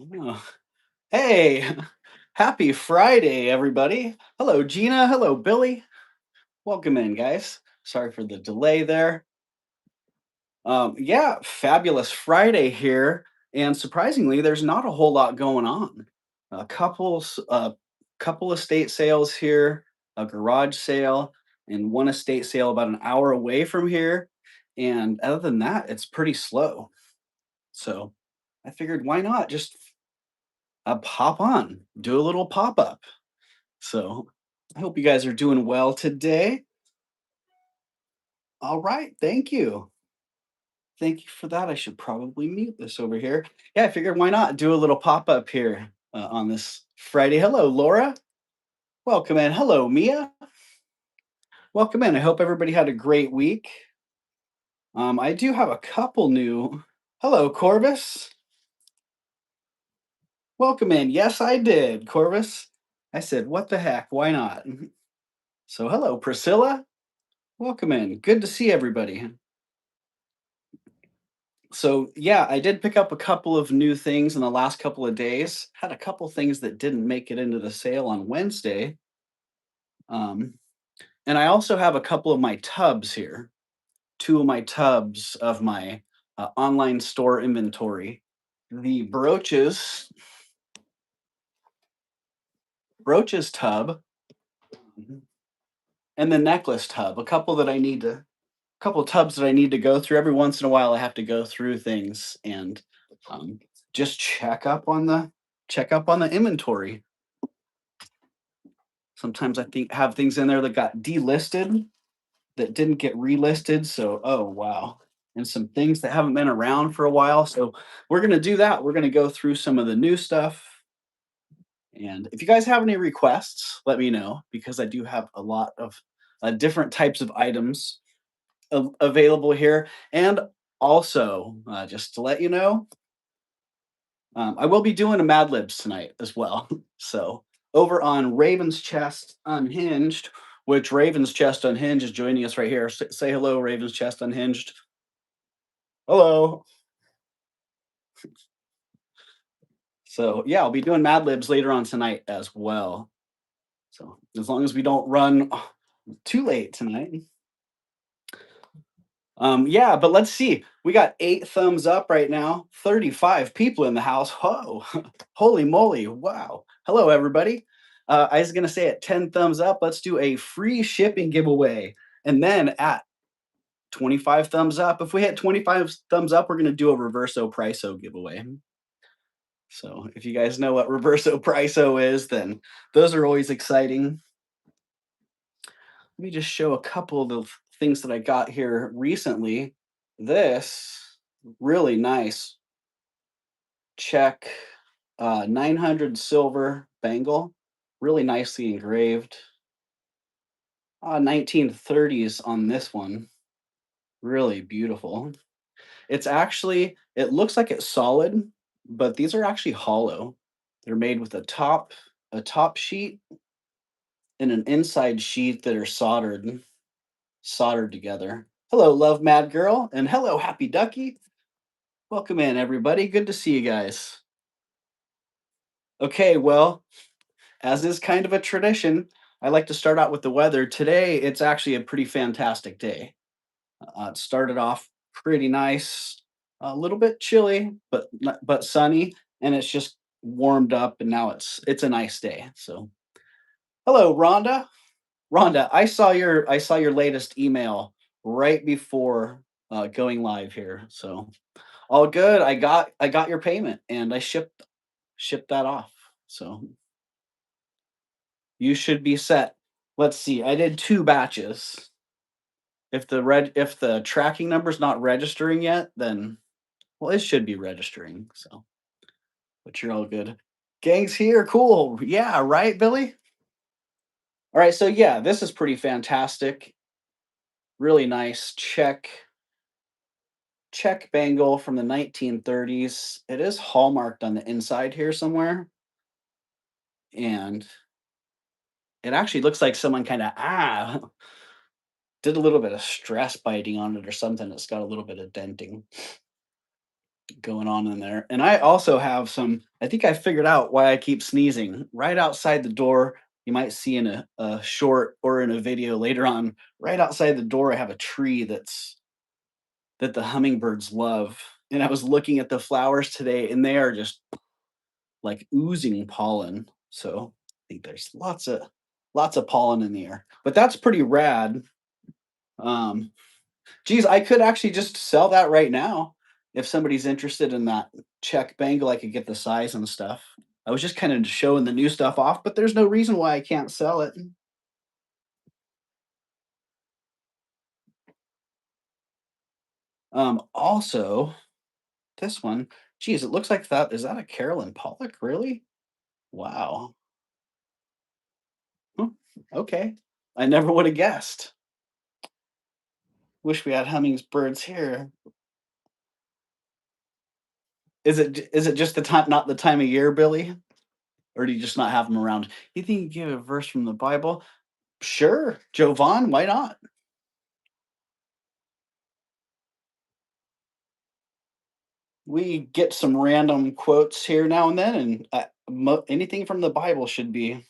Oh, hey, happy Friday, everybody. Hello, Gina. Hello, Billy. Welcome in, guys. Sorry for the delay there. Yeah, fabulous Friday here. And surprisingly, there's not a whole lot going on. A couple estate sales here, a garage sale, and one estate sale about an hour away from here. And other than that, it's pretty slow. So I figured, why not just pop on, do a little pop up. So I hope you guys are doing well today. All right, thank you. Thank you for that. I should probably mute this over here. Yeah, I figured why not do a little pop up here on this Friday. Hello, Laura. Welcome in. Hello, Mia. Welcome in. I hope everybody had a great week. I do have a couple new. Hello, Corvus. Welcome in. Yes, I did, Corvus. I said, what the heck? Why not? So, hello, Priscilla. Welcome in. Good to see everybody. So yeah, I did pick up a couple of new things in the last couple of days. Had a couple things that didn't make it into the sale on Wednesday. Um, and I also have a couple of my tubs here. Two of my tubs of my online store inventory. The brooches tub, mhm, and the necklace tub. A couple tubs that I need to go through. Every once in a while I have to go through things and um, just check up on the inventory. Sometimes I think have things in there that got delisted that didn't get relisted. So, oh wow. And some things that haven't been around for a while. So we're gonna do that. We're gonna go through some of the new stuff. And if you guys have any requests, let me know because I do have a lot of different types of items available here. And also, just to let you know, I will be doing a Mad Libs tonight as well. So over on Raven's Chest Unhinged, which Raven's Chest Unhinged is joining us right here. Say hello, Raven's Chest Unhinged. Hello. So yeah, I'll be doing Mad Libs later on tonight as well. So as long as we don't run too late tonight. Yeah, but let's see. We got 8 thumbs up right now. 35 people in the house. Whoa, holy moly! Wow. Hello, everybody. I was gonna say at 10 thumbs up, let's do a free shipping giveaway, and then at 25 thumbs up, if we hit 25 thumbs up, we're gonna do a Reverso Priso giveaway. So if you guys know what Reverso Priso is, then those are always exciting. Let me just show a couple of the things that I got here recently. This really nice check 900 silver bangle, really nicely engraved. 1930s on this one, really beautiful. It looks like it's solid, but these are actually hollow. They're made with a top sheet and an inside sheet that are soldered together. Hello, Love Mad Girl, and hello, Happy Ducky. Welcome in, everybody. Good to see you guys. Okay, well, as is kind of a tradition, I like to start out with the weather. Today, it's actually a pretty fantastic day. It started off pretty nice, a little bit chilly, but sunny, and it's just warmed up, and now it's a nice day. So, hello, Rhonda. Rhonda, I saw your latest email right before going live here. So all good. I got your payment and I shipped that off. So you should be set. Let's see. I did 2 batches. If the tracking number's not registering yet, then well, it should be registering. So, but you're all good. Gang's here. Cool. Yeah, right, Billy? All right, so yeah, this is pretty fantastic. Really nice check bangle from the 1930s. It is hallmarked on the inside here somewhere, and it actually looks like someone kind of did a little bit of stress biting on it or something. It's got a little bit of denting going on in there. And I also have some I think I figured out why I keep sneezing. Right outside the door, you might see in a short or in a video later on, right outside the door, I have a tree that the hummingbirds love. And I was looking at the flowers today and they are just like oozing pollen. So I think there's lots of pollen in the air. But that's pretty rad. Um Geez, I could actually just sell that right now. If somebody's interested in that check bangle, I could get the size and stuff. I was just kind of showing the new stuff off, but there's no reason why I can't sell it. Also, this one, geez, it looks like that. Is that a Carolyn Pollock? Really? Wow. Hmm, okay. I never would have guessed. Wish we had hummingbirds here. Is it just the time, not the time of year, Billy? Or do you just not have them around? You think you give a verse from the Bible? Sure, Jovan, why not? We get some random quotes here now and then, and anything from the Bible should be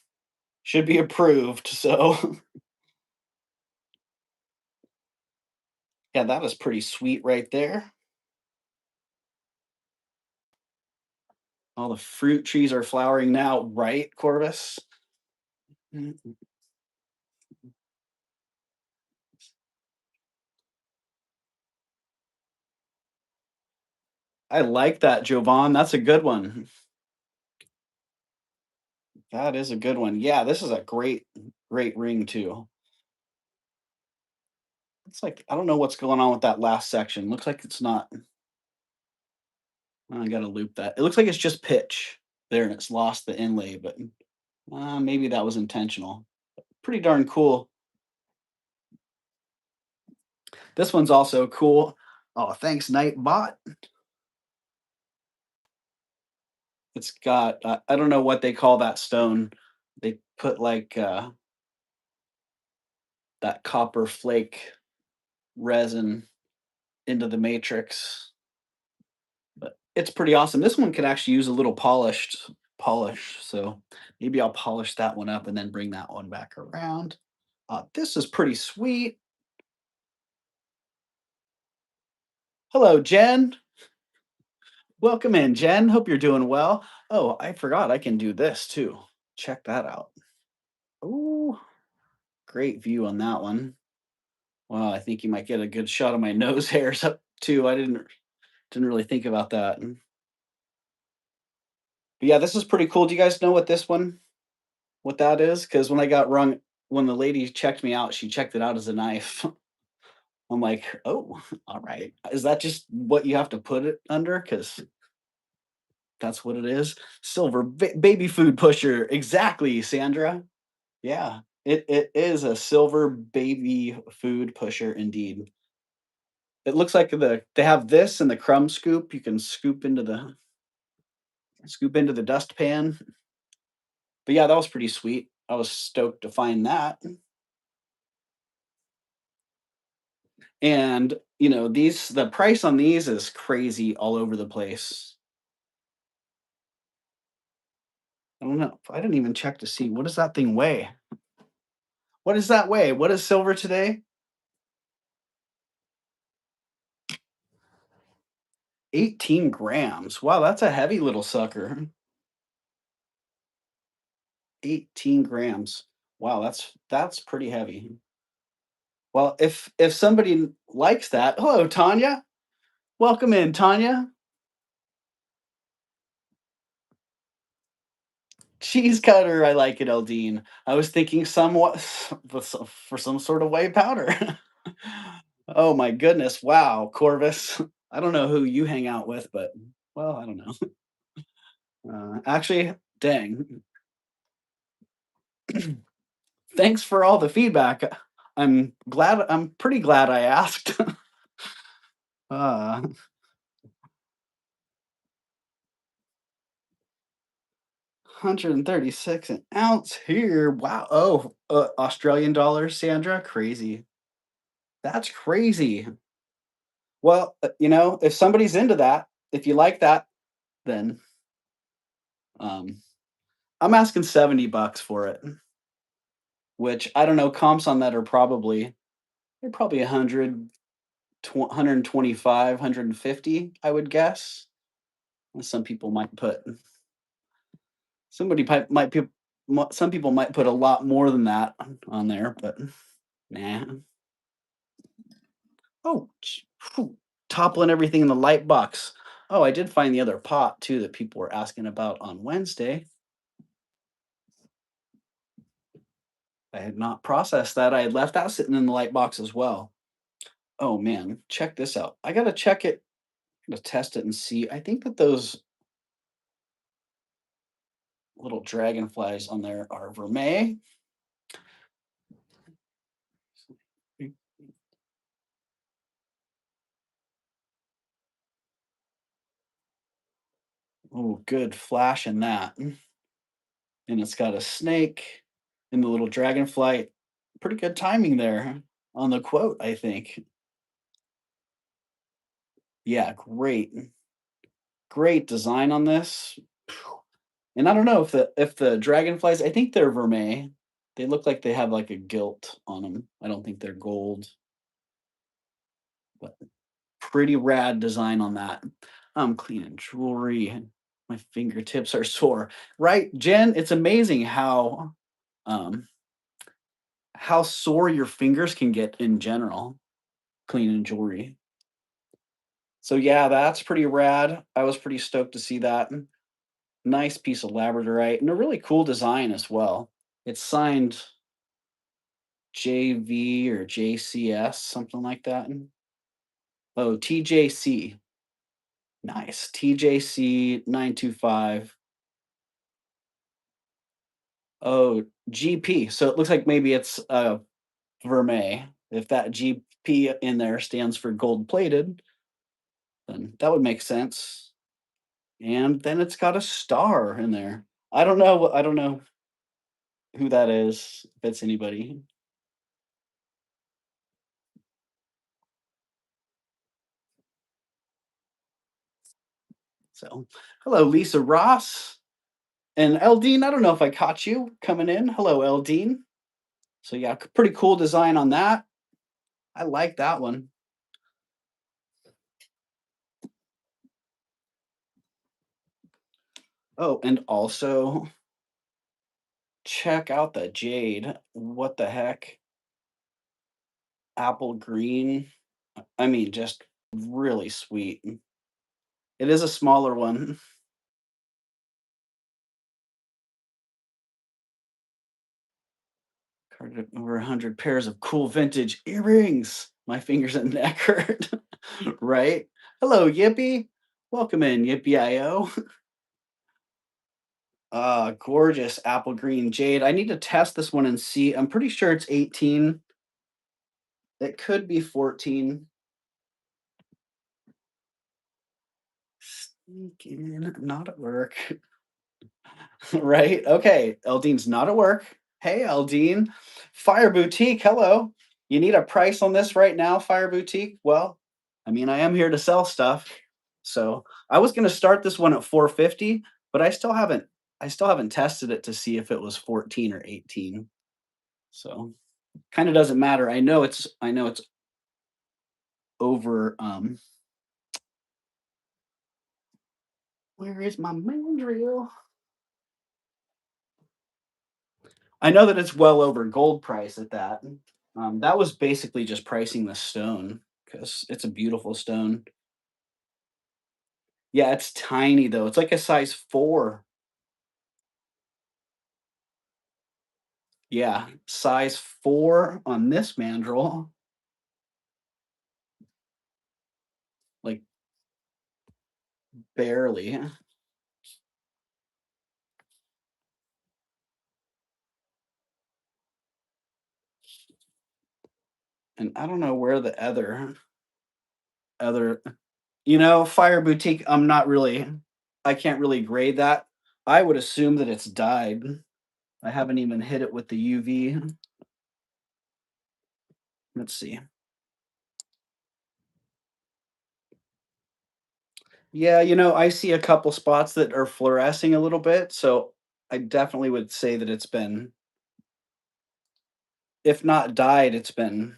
approved. So, yeah, that is pretty sweet right there. All the fruit trees are flowering now, right, Corvus? Mm, I like that, Jovan. That's a good one. That is a good one. Yeah, this is a great ring too. It's like I don't know what's going on with that last section. Looks like it's not. I got to loop that. It looks like it's just pitch there, and it's lost the inlay, but maybe that was intentional. Pretty darn cool. This one's also cool. Oh, thanks, Nightbot. It's got I don't know what they call that stone. They put like that copper flake resin into the matrix. But it's pretty awesome. This one could actually use a little polish. So maybe I'll polish that one up and then bring that one back around. This is pretty sweet. Hello, Jen. Welcome in, Jen. Hope you're doing well. Oh, I forgot I can do this too. Check that out. Ooh, great view on that one. Wow, I think you might get a good shot of my nose hairs up too. I didn't really think about that. But yeah, this is pretty cool. Do you guys know what that is? Because when the lady checked me out, she checked it out as a knife. I'm like, oh, all right. Is that just what you have to put it under? Because that's what it is. Silver baby food pusher. Exactly, Sandra. Yeah, it is a silver baby food pusher indeed. It looks like they have this and the crumb scoop. You can scoop into the dustpan. But yeah, that was pretty sweet. I was stoked to find that. And the price on these is crazy all over the place. I don't know. I didn't even check to see what does that thing weigh. What does that weigh? What is silver today? 18 grams. Wow, that's a heavy little sucker. 18 grams. Wow, that's pretty heavy. Well, if somebody likes that, hello, Tanya. Welcome in, Tanya. Cheese cutter, I like it, Eldine. I was thinking somewhat for some sort of whey powder. Oh my goodness! Wow, Corvus. I don't know who you hang out with, but well, I don't know. Actually, dang. Thanks for all the feedback. I'm glad. I'm pretty glad I asked. 136 an ounce here. Wow. Oh, Australian dollars, Sandra. Crazy. That's crazy. Well, if somebody's into that, if you like that, then Um, I'm asking $70 for it, which I don't know. Comps on that are probably they're probably 100, 125, 150, I would guess. And some people might put somebody might put some people might put a lot more than that on there, but nah. Oh, toppling everything in the light box. Oh, I did find the other pot too that people were asking about on Wednesday. I had not processed that. I had left that sitting in the light box as well. Oh man, check this out. I gotta check it, gotta test it and see. I think that those little dragonflies on there are vermeil. Oh, good flash in that. And it's got a snake and the little dragonfly. Pretty good timing there on the quote, I think. Yeah, great. Great design on this. And I don't know if the dragonflies, I think they're vermeil. They look like they have like a gilt on them. I don't think they're gold, but pretty rad design on that. I'm cleaning jewelry. My fingertips are sore. Right, Jen? It's amazing um how sore your fingers can get in general cleaning jewelry. So yeah, that's pretty rad. I was pretty stoked to see that. Nice piece of Labradorite and a really cool design as well. It's signed JV or JCS, something like that. Oh, TJC. Nice. TJC 925. Oh, GP. So it looks like maybe it's Vermeil. If that GP in there stands for gold plated, then that would make sense. And then it's got a star in there. I don't know who that is, if it's anybody. So, hello, Lisa Ross. And Eldine, I don't know if I caught you coming in. Hello, Eldine. So yeah, pretty cool design on that. I like that one. Oh, and also check out the jade. What the heck? Apple green. I mean, just really sweet. It is a smaller one. Carded over 100 pairs of cool vintage earrings. My fingers and neck hurt. Right? Hello, Yippee. Welcome in, Yippee.io. Gorgeous apple green jade. I need to test this one and see. I'm pretty sure it's 18. It could be 14. Sneaking, not at work. Right? Okay. Eldine's not at work. Hey, Eldine. Fire Boutique, hello. You need a price on this right now, Fire Boutique? Well, I mean, I am here to sell stuff. So I was gonna start this one at 450, but I still haven't tested it to see if it was 14 or 18. So kind of doesn't matter. I know it's over where is my mandrill? I know that it's well over gold price at that. That was basically just pricing the stone because it's a beautiful stone. Yeah, it's tiny though. It's like a size 4. Yeah, size 4 on this mandrel, like barely. And I don't know where the other Fire Boutique, I can't really grade that. I would assume that it's dyed. I haven't even hit it with the UV. Let's see. Yeah, I see a couple spots that are fluorescing a little bit, so I definitely would say that it's been, if not dyed, it's been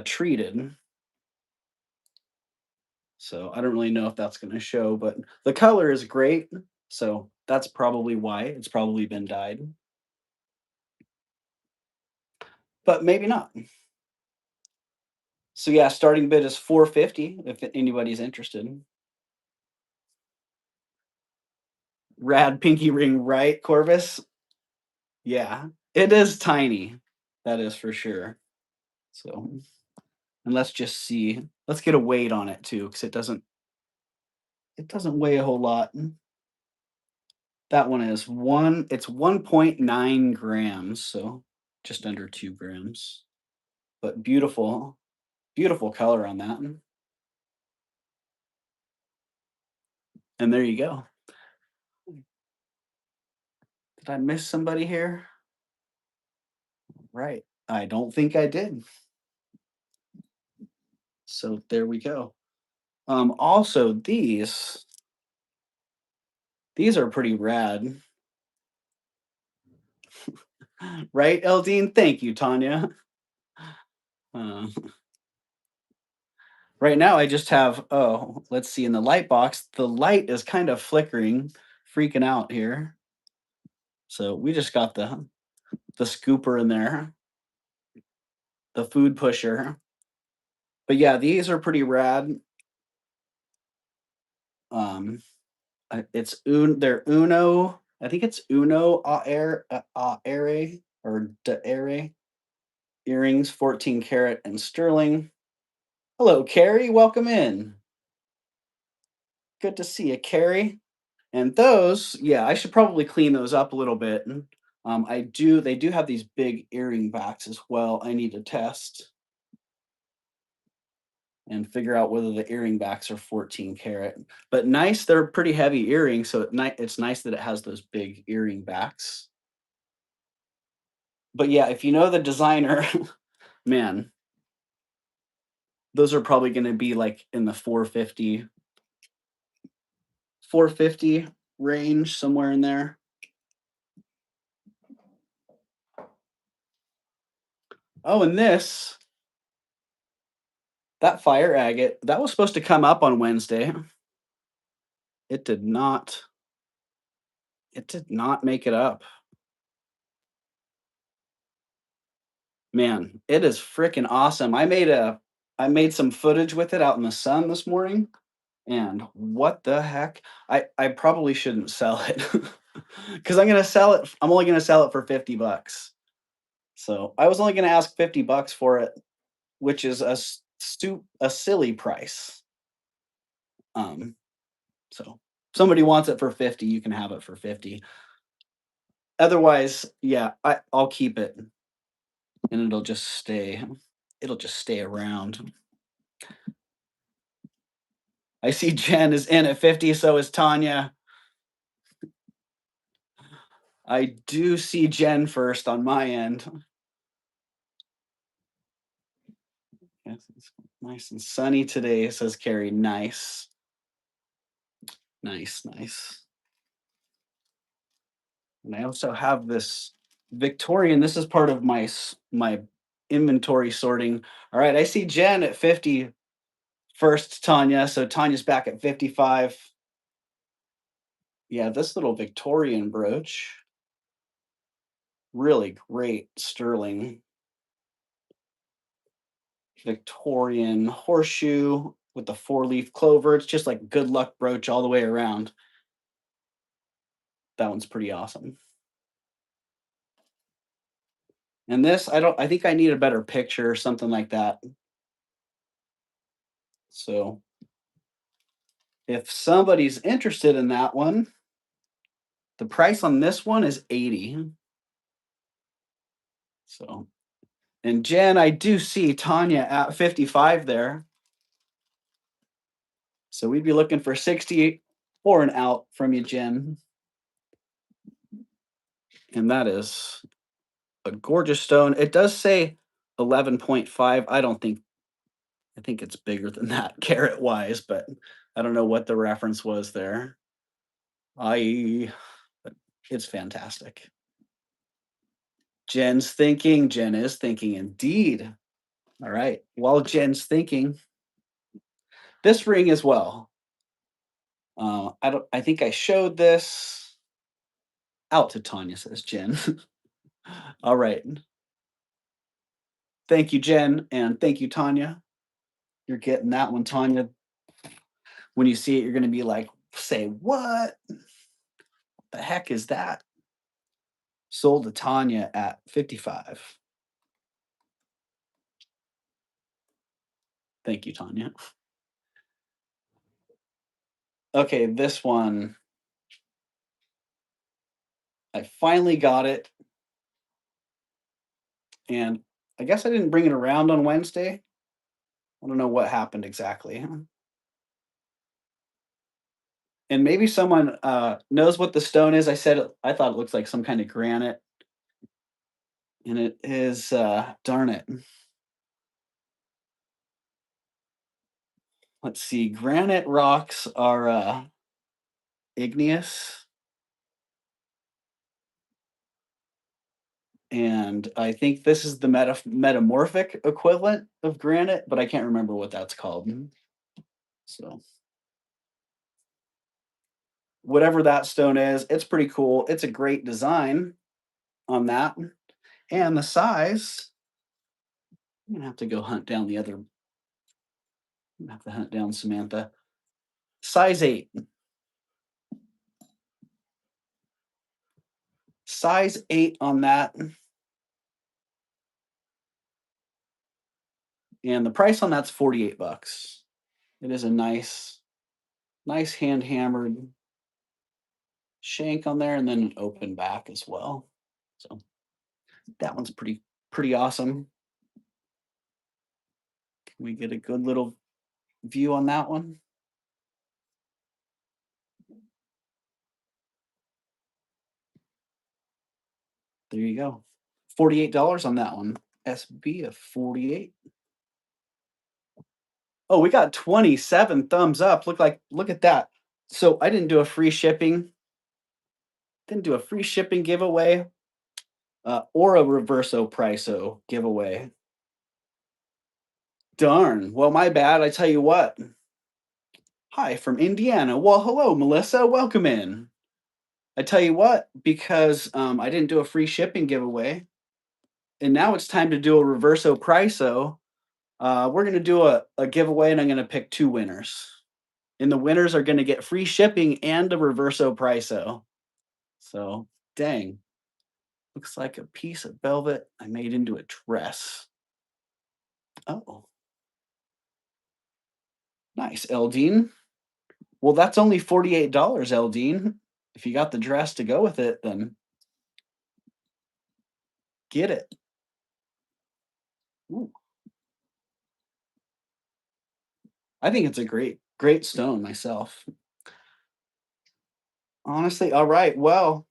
treated. So I don't really know if that's going to show, but the color is great. So that's probably why it's probably been dyed, but maybe not. So yeah, starting bid is 450 if anybody's interested. Rad pinky ring, right, Corvus? Yeah, it is tiny. That is for sure. So, and let's just see. Let's get a weight on it too, because it doesn't weigh a whole lot. That one is it's 1.9 grams, so just under 2 grams. But beautiful, beautiful color on that. And there you go. Did I miss somebody here? Right. I don't think I did. So there we go. Also these are pretty rad. Right, Eldine? Thank you, Tanya. Uh, right now I just have, oh, let's see, in the light box, the light is kind of flickering, freaking out here. So we just got the scooper in there, the food pusher. But yeah, these are pretty rad. Um, they're Uno. I think it's Uno Aere or De Aere earrings, 14 karat and sterling. Hello, Carrie. Welcome in. Good to see you, Carrie. And those, yeah, I should probably clean those up a little bit. They do have these big earring backs as well. I need to test and figure out whether the earring backs are 14 karat. But nice, they're pretty heavy earrings, so it's nice that it has those big earring backs. But yeah, if you know the designer, man, those are probably going to be like in the 450 range, somewhere in there. Oh, and that fire agate, that was supposed to come up on Wednesday. It did not. It did not make it up. Man, it is freaking awesome. I made some footage with it out in the sun this morning, and what the heck? I probably shouldn't sell it because I'm only gonna sell it for 50 bucks. So I was only gonna ask 50 bucks for it, which is a silly price. Um, so if somebody wants it for 50, you can have it for 50. Otherwise, yeah, I'll keep it and it'll just stay around. I see Jen is in at 50, so is Tanya. I do see Jen first on my end. Yes, it's nice and sunny today, says Carrie. Nice. Nice, nice. And I also have this Victorian. This is part of my inventory sorting. All right, I see Jen at 50 first, Tanya. So Tanya's back at 55. Yeah, this little Victorian brooch, really great sterling Victorian horseshoe with the 4-leaf clover. It's just like good luck brooch all the way around. That one's pretty awesome. And this, I think I need a better picture or something like that. So if somebody's interested in that one, the price on this one is 80. So, and Jen, I do see Tanya at 55 there. So we'd be looking for 60 or an out from you, Jen. And that is a gorgeous stone. It does say 11.5. I don't think I think it's bigger than that carat wise, but I don't know what the reference was there. I but it's fantastic. Jen's thinking. Jen is thinking indeed. All right. While Jen's thinking, this ring as well. I think I showed this out to Tanya, says Jen. All right. Thank you, Jen, and thank you, Tanya. You're getting that one, Tanya. When you see it, you're going to be like, say, what the heck is that? Sold to Tanya at 55. Thank you, Tanya. Okay, this one, I finally got it. And I guess I didn't bring it around on Wednesday. I don't know what happened exactly. And maybe someone knows what the stone is. I thought it looks like some kind of granite, and it is, darn it. Let's see. Granite rocks are igneous, and I think this is the metamorphic equivalent of granite, but I can't remember what that's called. So whatever that stone is, it's pretty cool. It's a great design on that, and the size. I'm gonna have to go hunt down the other. I'm gonna have to hunt down Samantha. Size 8. Size 8 on that. And the price on that's 48 bucks. It is a nice hand hammered shank on there and then an open back as well. So that one's pretty awesome. Can we get a good little view on that one? There you go. $48 on that one. SB of 48. Oh, we got 27 thumbs up. Look at that. So I didn't do a free shipping. Didn't do a free shipping giveaway or a Reverso Priso giveaway. Darn. Well, my bad. I tell you what. Hi from Indiana. Well, hello, Melissa. Welcome in. I tell you what, because I didn't do a free shipping giveaway, and now it's time to do a Reverso Priso. We're going to do a giveaway, and I'm going to pick 2 winners. And the winners are going to get free shipping and a Reverso Priso. So, dang. Looks like a piece of velvet I made into a dress. Oh, nice, Eldine. Well, that's only $48, Eldine. If you got the dress to go with it, then get it. Ooh. I think it's a great stone myself. Honestly, all right. Well,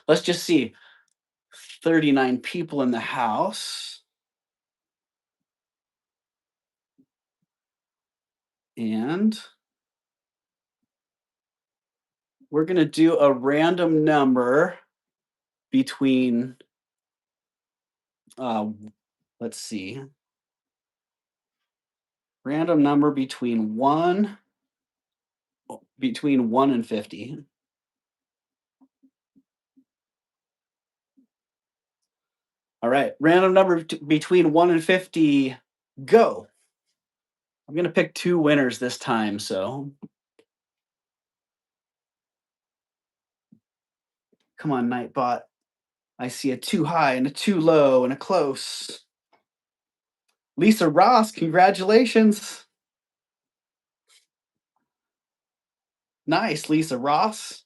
let's just see. 39 people in the house. And we're going to do a random number between, uh, let's see, random number between 1 and 50. All right, random number between 1 and 50, go. I'm going to pick 2 winners this time, so come on, Nightbot. I see a 2 high and a 2 low and a close. Lisa Ross, congratulations. Nice, Lisa Ross.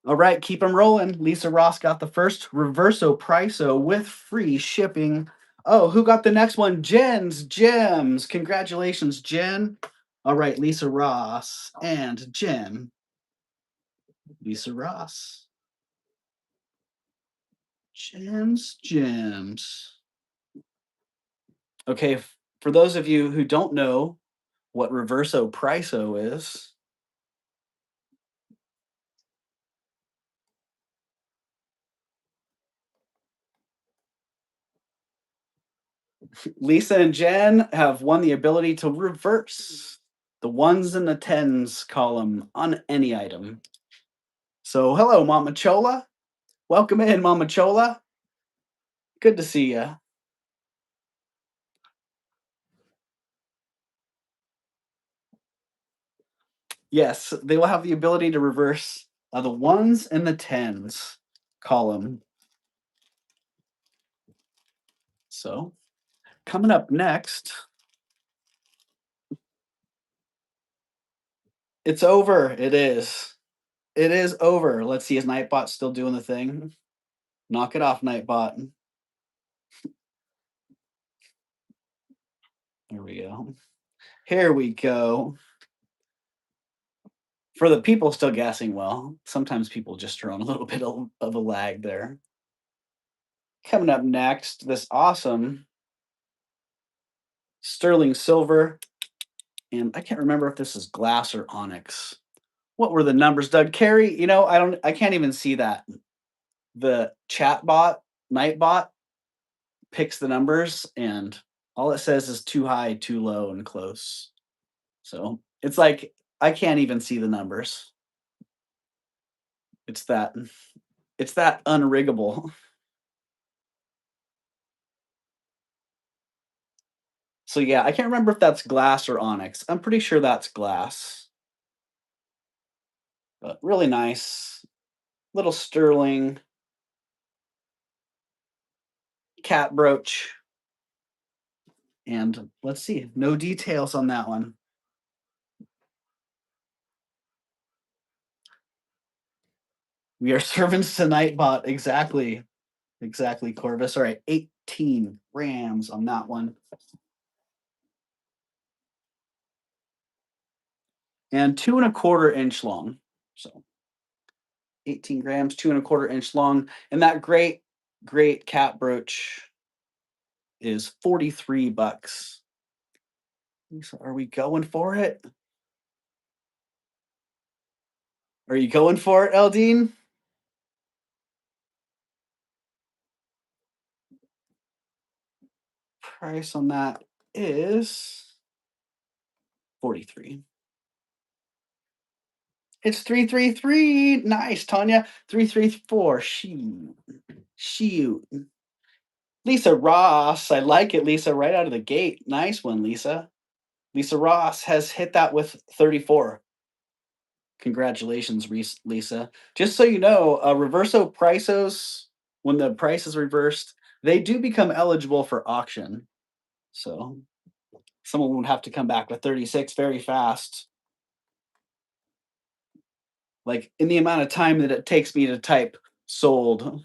All right, keep them rolling. Lisa Ross got the first Reverso Priso with free shipping. Oh, who got the next one? Jen's Gems. Congratulations, Jen. All right, Lisa Ross and Jen. Lisa Ross. Gems, gems. Okay, for those of you who don't know what Reverso Priso is, Lisa and Jen have won the ability to reverse the ones and the tens column on any item. So, hello, Mama Chola. Welcome in, Mama Chola. Good to see you. Yes, they will have the ability to reverse the ones and the tens column. So, coming up next, it's over. It is. It is over. Let's see, is Nightbot still doing the thing? Knock it off, Nightbot. Here we go. Here we go. For the people still guessing, well, sometimes people just throw in a little bit of a lag there. Coming up next, this awesome sterling silver, and I can't remember if this is glass or onyx. What were the numbers, Doug? Carrie, I can't even see that. The chat bot, Nightbot, picks the numbers, and all it says is too high, too low, and close. So it's like I can't even see the numbers. It's that unriggable. So yeah, I can't remember if that's glass or onyx. I'm pretty sure that's glass. But really nice. Little sterling cat brooch. And let's see, no details on that one. We are servants to Nightbot. Exactly. Exactly, Corvus. All right, 18 grams on that one. And 2¼ inch long. So 18 grams, 2¼ inch long. And that great cat brooch is $43. So are we going for it? Are you going for it, Eldine? Price on that is 43. It's 333. Nice, Tanya. 334. Shoot. Lisa Ross. I like it, Lisa, right out of the gate. Nice one, Lisa. Lisa Ross has hit that with 34. Congratulations, Lisa. Just so you know, Reverso Prisos, when the price is reversed, they do become eligible for auction. So someone would have to come back with 36 very fast. Like in the amount of time that it takes me to type sold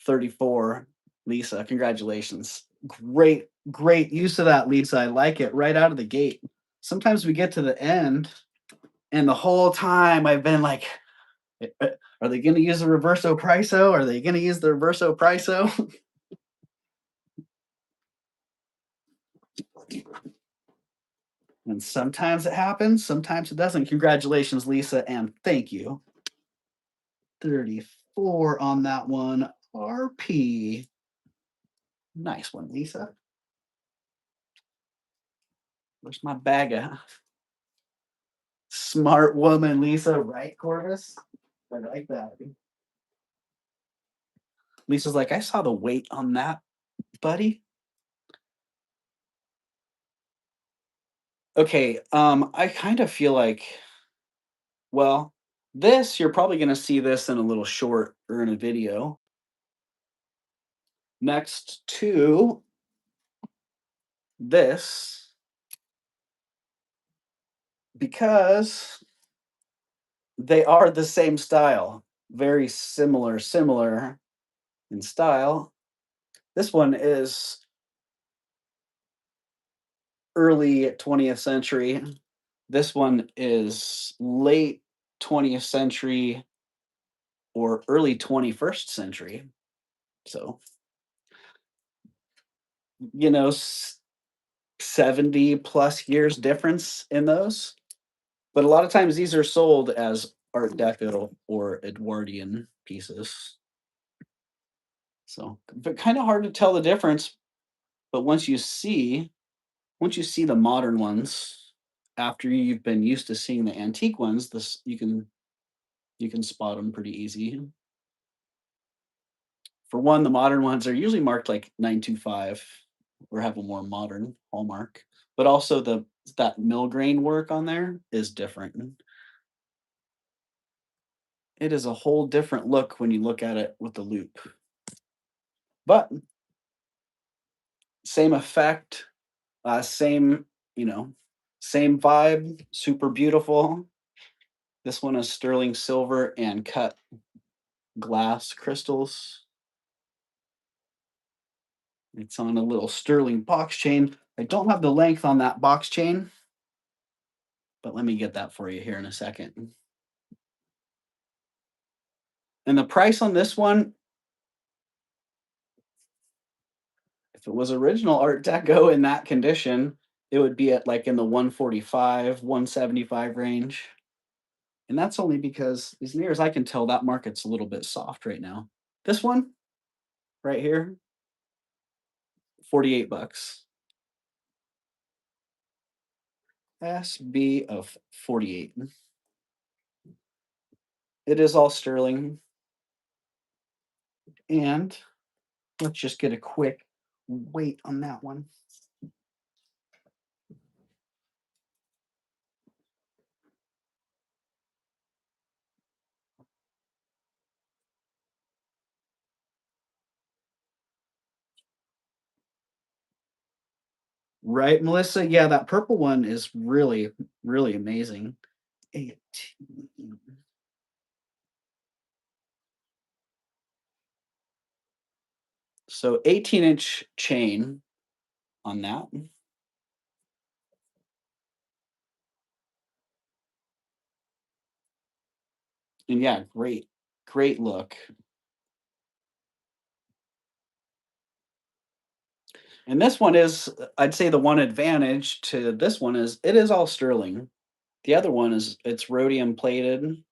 34. Lisa, congratulations. Great use of that, Lisa. I like it right out of the gate. Sometimes we get to the end, and the whole time I've been like, are they going to use the Reverso Priso? Are they going to use the Reverso Priso? And sometimes it happens, sometimes it doesn't. Congratulations, Lisa, and thank you. 34 on that one. RP. Nice one, Lisa. Where's my bag at? Smart woman, Lisa, right, Corvus? I like that. Lisa's like, I saw the weight on that, buddy. Okay, I kind of feel like, well, this, you're probably going to see this in a little short or in a video. Next to this, because they are the same style, very similar in style. This one is early 20th century. This one is late 20th century or early 21st century. So, you know, 70 plus years difference in those. But a lot of times these are sold as Art Deco or Edwardian pieces. So, but kind of hard to tell the difference. But once you see the modern ones, after you've been used to seeing the antique ones, this you can spot them pretty easy. For one, the modern ones are usually marked like 925 or have a more modern hallmark. But also the that mill grain work on there is different. It is a whole different look when you look at it with the loop. But same effect, same, you know, same vibe, super beautiful. This one is sterling silver and cut glass crystals. It's on a little sterling box chain. I don't have the length on that box chain, but let me get that for you here in a second. And the price on this one, if it was original Art Deco in that condition, it would be at like in the 145, 175 range. And that's only because, as near as I can tell, that market's a little bit soft right now. This one right here, 48 bucks. SB of 48. It is all sterling. And let's just get a quick weight on that one. Right, Melissa? Yeah, that purple one is really, really amazing. 18. So 18-inch chain on that. And yeah, great, great look. And this one is, I'd say the one advantage to this one is it is all sterling. The other one is it's rhodium plated.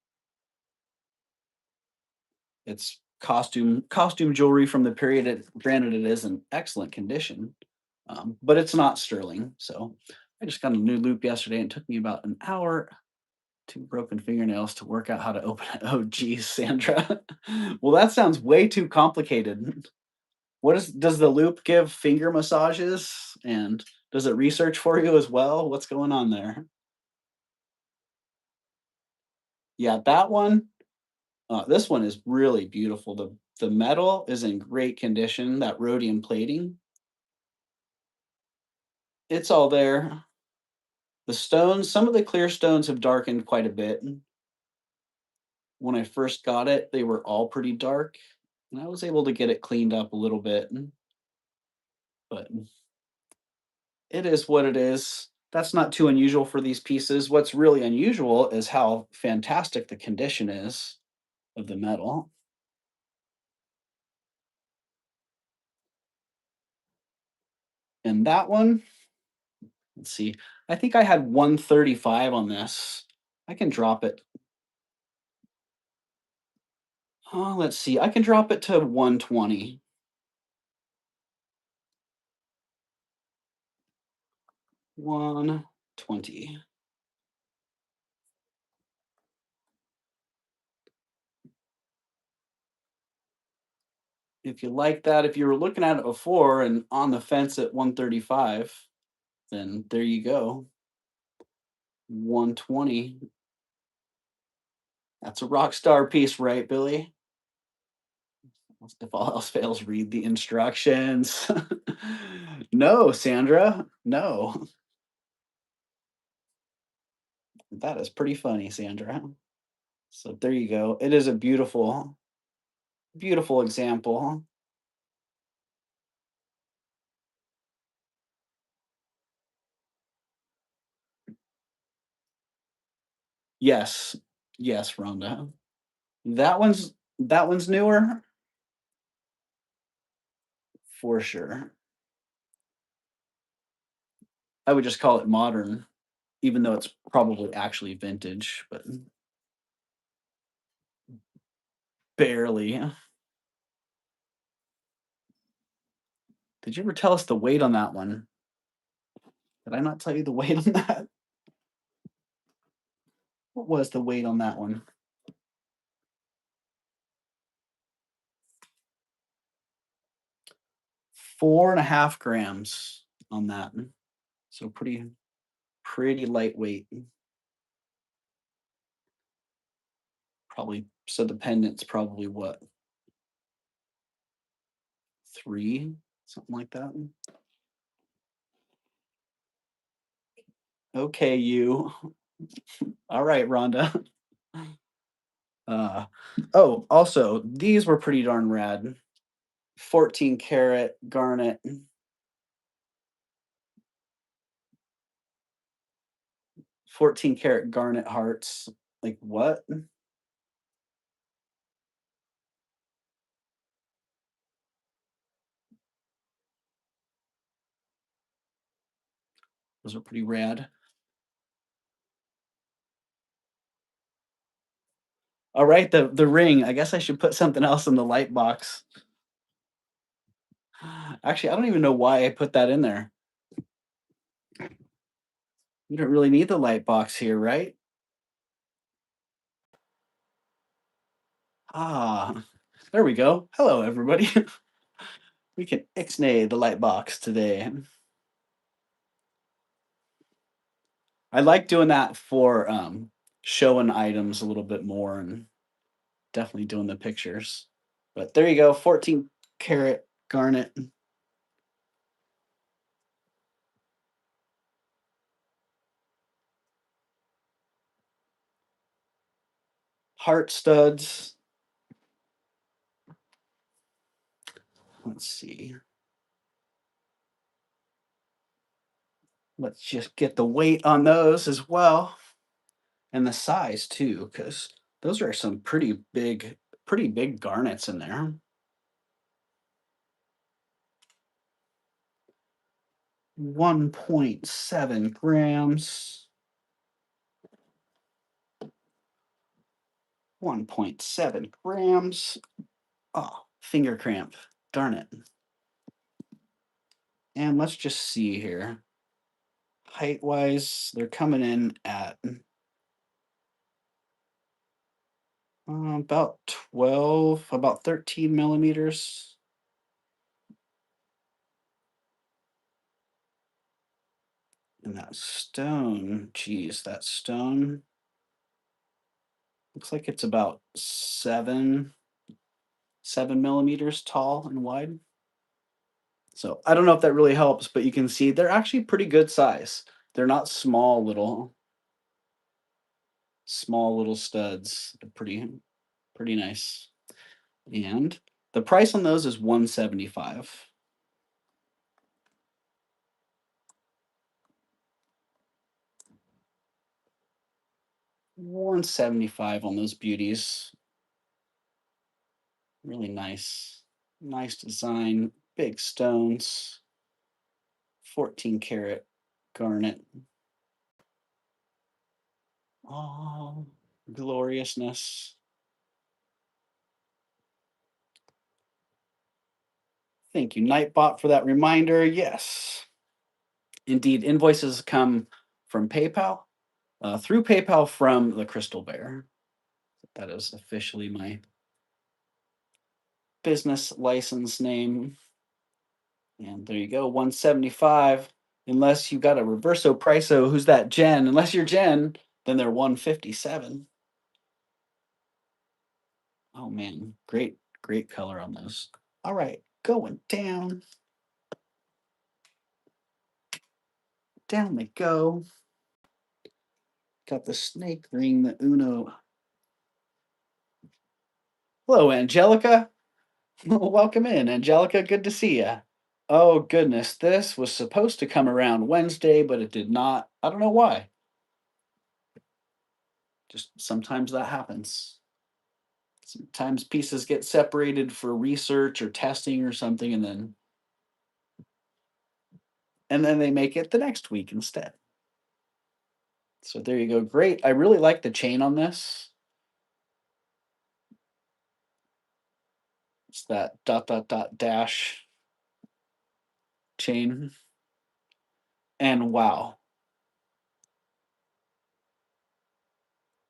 It's costume jewelry from the period. Granted, it is in excellent condition, but it's not sterling. So I just got a new loop yesterday, and it took me about an hour, two broken fingernails to work out how to open it. Oh, geez, Sandra. Well, that sounds way too complicated. Does the loop give finger massages, and does it research for you as well? What's going on there? Yeah, that one. This one is really beautiful. The metal is in great condition. That rhodium plating, it's all there. The stones, some of the clear stones have darkened quite a bit. When I first got it, they were all pretty dark, and I was able to get it cleaned up a little bit. But it is what it is. That's not too unusual for these pieces. What's really unusual is how fantastic the condition is of the metal. And that one, let's see, I think I had 135 on this. I can drop it. Oh, let's see. I can drop it to 120. 120. If you like that, if you were looking at it before and on the fence at 135, then there you go. 120. That's a rock star piece, right, Billy? If all else fails, read the instructions. No, Sandra. No. That is pretty funny, Sandra. So there you go. It is a beautiful, beautiful example. Yes. Yes, Rhonda. That one's newer. for sure. I would just call it modern, even though it's probably actually vintage, but barely. Did you ever tell us the weight on that one? Did I not tell you the weight on that? What was the weight on that one? 4.5 grams on that. So pretty lightweight. Probably so the pendant's probably what, 3, something like that. Okay, you. All right, Rhonda. Uh, oh, also, these were pretty darn rad. 14 karat garnet, 14 karat garnet hearts. Like what? Those are pretty rad. All right, the ring. I guess I should put something else in the light box. Actually, I don't even know why I put that in there. You don't really need the light box here, right? Ah, there we go. Hello, everybody. We can ixnay the light box today. I like doing that for showing items a little bit more and definitely doing the pictures. But there you go, 14 karat garnet. Heart studs. Let's see. Let's just get the weight on those as well. And the size too, because those are some pretty big garnets in there. 1.7 grams. 1.7 grams. Oh, finger cramp. Darn it. And let's just see here. Height wise, they're coming in at about 12, about 13 millimeters. And that stone, geez, that stone looks like it's about 7 millimeters tall and wide. So I don't know if that really helps, but you can see they're actually pretty good size. They're not small little studs. They're pretty nice. And the price on those is 175. 175 on those beauties. Really nice. Nice design. Big stones. 14 karat garnet. Oh, gloriousness. Thank you, Nightbot, for that reminder. Yes, indeed. Invoices come from PayPal, through PayPal from the Crystal Bear. That is officially my business license name. And there you go, 175. Unless you got a Reverso Priso, who's that Jen? Unless you're Jen, then they're 157. Oh man, great color on those. All right, going down. Down they go. Got the snake ring, the Uno. Hello, Angelica. Welcome in, Angelica. Good to see you. Oh, goodness. This was supposed to come around Wednesday, but it did not. I don't know why. Just sometimes that happens. Sometimes pieces get separated for research or testing or something, and then and then they make it the next week instead. So there you go. Great. I really like the chain on this. It's that dot dot dot dash chain. And wow,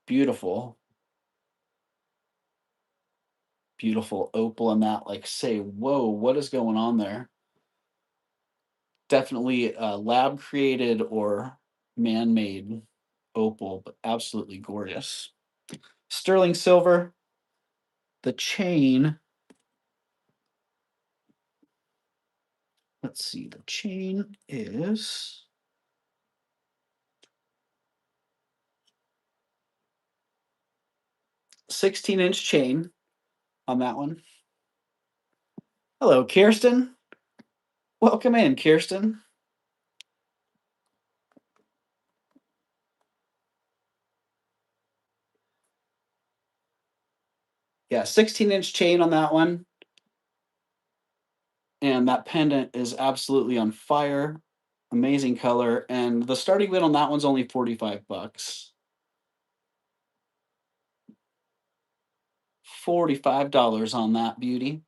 beautiful, beautiful opal in that. Like, say, whoa, what is going on there? Definitely lab created or man made opal, but absolutely gorgeous. Sterling silver. The chain, let's see, the chain is 16-inch chain on that one. Hello, Kirsten. Welcome in, Kirsten. Yeah, 16-inch chain on that one. And that pendant is absolutely on fire. Amazing color. And the starting bid on that one's only 45 bucks. $45 on that beauty.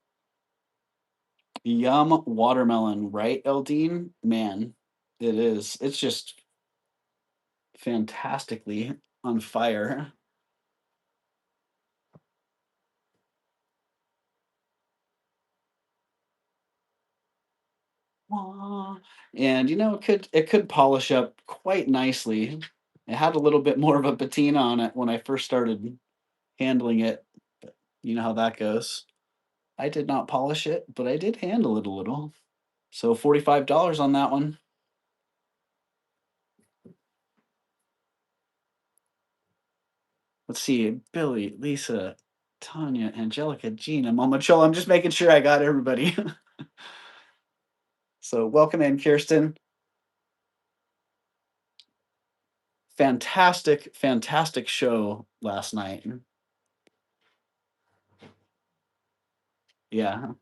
Yum watermelon, right, Eldine? Man, it is. It's just fantastically on fire. Aw. And you know, it could polish up quite nicely. It had a little bit more of a patina on it when I first started handling it. But you know how that goes. I did not polish it, but I did handle it a little. So $45 on that one. Let's see, Billy, Lisa, Tanya, Angelica, Gina, Mama Cholo. I'm just making sure I got everybody. So welcome in, Kirsten. Fantastic, fantastic show last night. Yeah.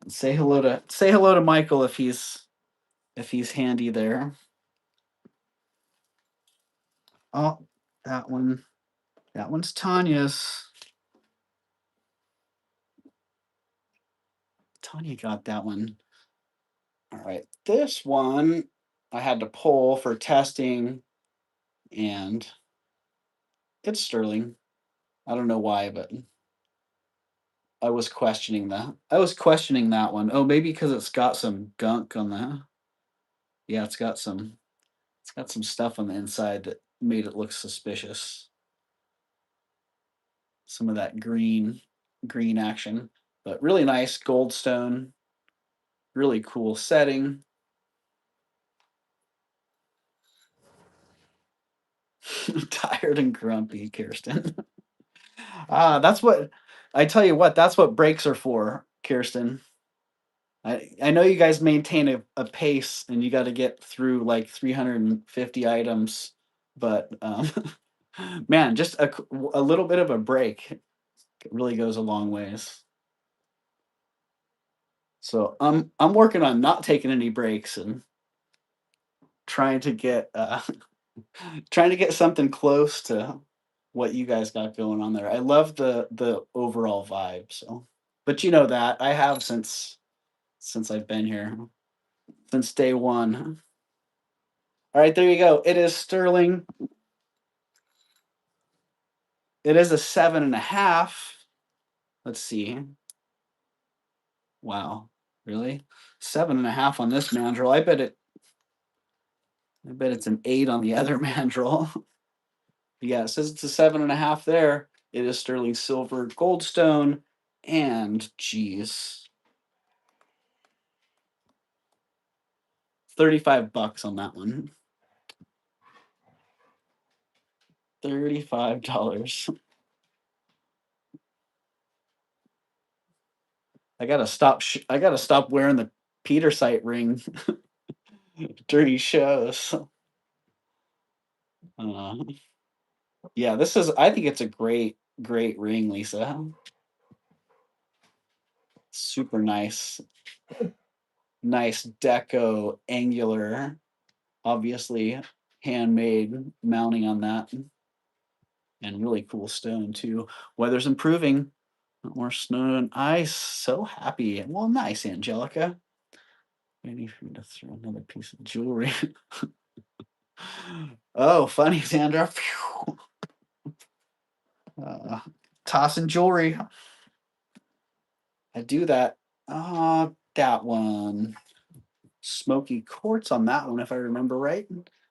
Say hello to Michael if he's handy there. Oh, that one. That one's Tanya's. Tanya got that one. All right. This one I had to pull for testing, and it's sterling. I don't know why, but I was questioning that one. Oh, maybe because it's got some gunk on the. Yeah, it's got some stuff on the inside that made it look suspicious. Some of that green action, but really nice goldstone. Really cool setting. Tired and grumpy, Kirsten. That's what I tell you what, that's what breaks are for, Kirsten. I know you guys maintain a pace and you got to get through like 350 items, but man, just a little bit of a break really goes a long ways. So I'm working on not taking any breaks and trying to get trying to get something close to what you guys got going on there. I love the overall vibe. So, but you know that I have since I've been here, since day one. All right, there you go. It is sterling. It is a 7.5. Let's see. Wow, really? 7.5 on this mandrel. I bet it's an 8 on the other mandrel. Yeah, it says it's a 7.5 there. It is sterling silver, goldstone, and geez, 35 bucks on that one. $35. I gotta stop wearing the Peter sight ring during shows. Uh, yeah, I think it's a great ring, Lisa. Super nice. Nice deco angular, obviously handmade mounting on that, and really cool stone too. Weather's improving. Not more snow and ice. So happy. Well, nice, Angelica. Ready for me to throw another piece of jewelry. Oh, funny, Sandra. Phew. Tossing jewelry. I do that. That one. Smoky quartz on that one, if I remember right.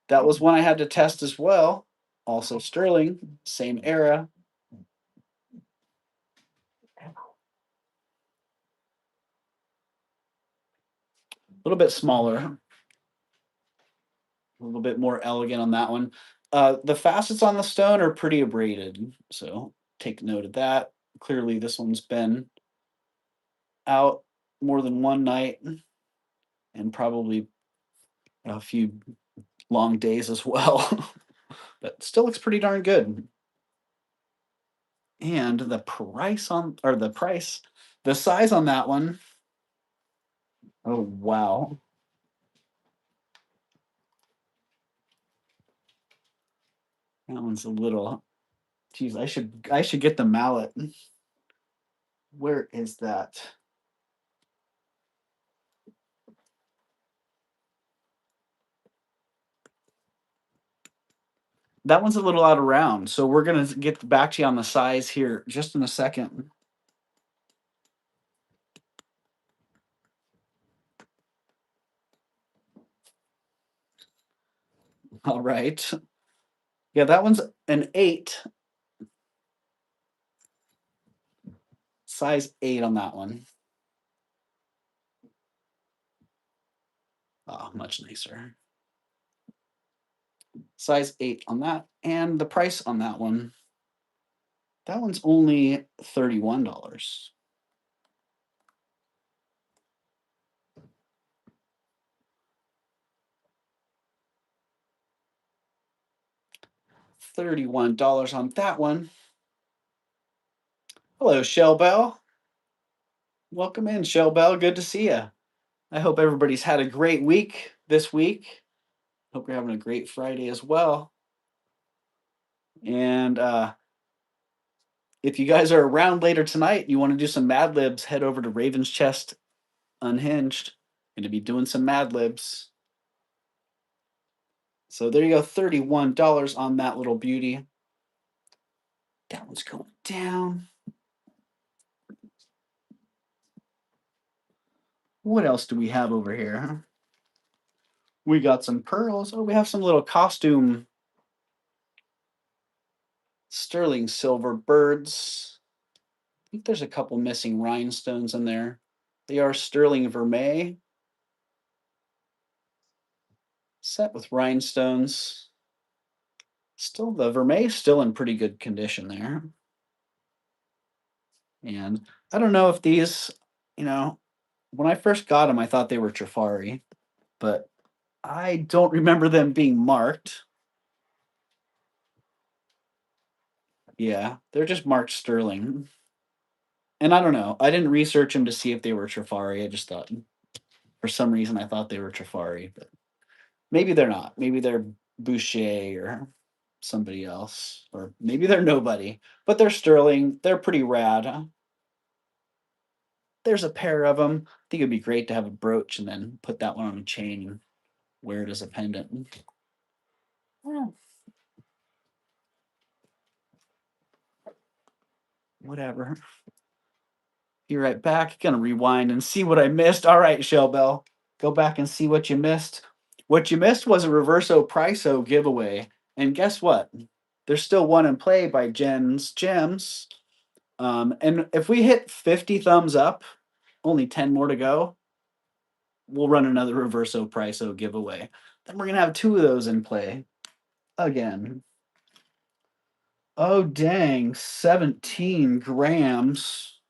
That was one I had to test as well. Also sterling, same era. A little bit smaller, a little bit more elegant on that one. The facets on the stone are pretty abraded, so take note of that. Clearly, this one's been out more than one night and probably a few long days as well, but still looks pretty darn good. And the price on, or the price, the size on that one. Oh, wow. That one's a little, geez, I should get the mallet. Where is that? That one's a little out of round, so we're gonna get back to you on the size here just in a second. All right. Yeah, that one's an 8, size 8 on that one. Oh, much nicer. Size 8 on that, and the price on that one's only $31. $31 on that one. Hello, Shell Bell. Welcome in, Shell Bell. Good to see you. I hope everybody's had a great week this week. Hope you're having a great Friday as well. And if you guys are around later tonight and you want to do some Mad Libs, head over to Raven's Chest Unhinged. Going to be doing some Mad Libs. So there you go, $31 on that little beauty. That one's going down. What else do we have over here? We got some pearls. Oh, we have some little costume sterling silver birds. I think there's a couple missing rhinestones in there. They are sterling vermeil, set with rhinestones. Still, the vermeil still in pretty good condition there. And I don't know if these, you know, when I first got them, I thought they were Trifari, but I don't remember them being marked. Yeah, they're just marked sterling. And I don't know. I didn't research them to see if they were Trifari. I just thought, for some reason, I thought they were Trifari, but maybe they're not. Maybe they're Boucher or somebody else, or maybe they're nobody. But they're sterling. They're pretty rad. There's a pair of them. I think it'd be great to have a brooch and then put that one on a chain and wear it as a pendant. Yeah. Whatever. Be right back. Gonna rewind and see what I missed. All right, Shell Bell, go back and see what you missed. What you missed was a Reverso Priso giveaway. And guess what? There's still one in play by Jen's Gems. And if we hit 50 thumbs up, only 10 more to go, we'll run another Reverso Priso giveaway. Then we're gonna have 2 of those in play again. Oh dang, 17 grams.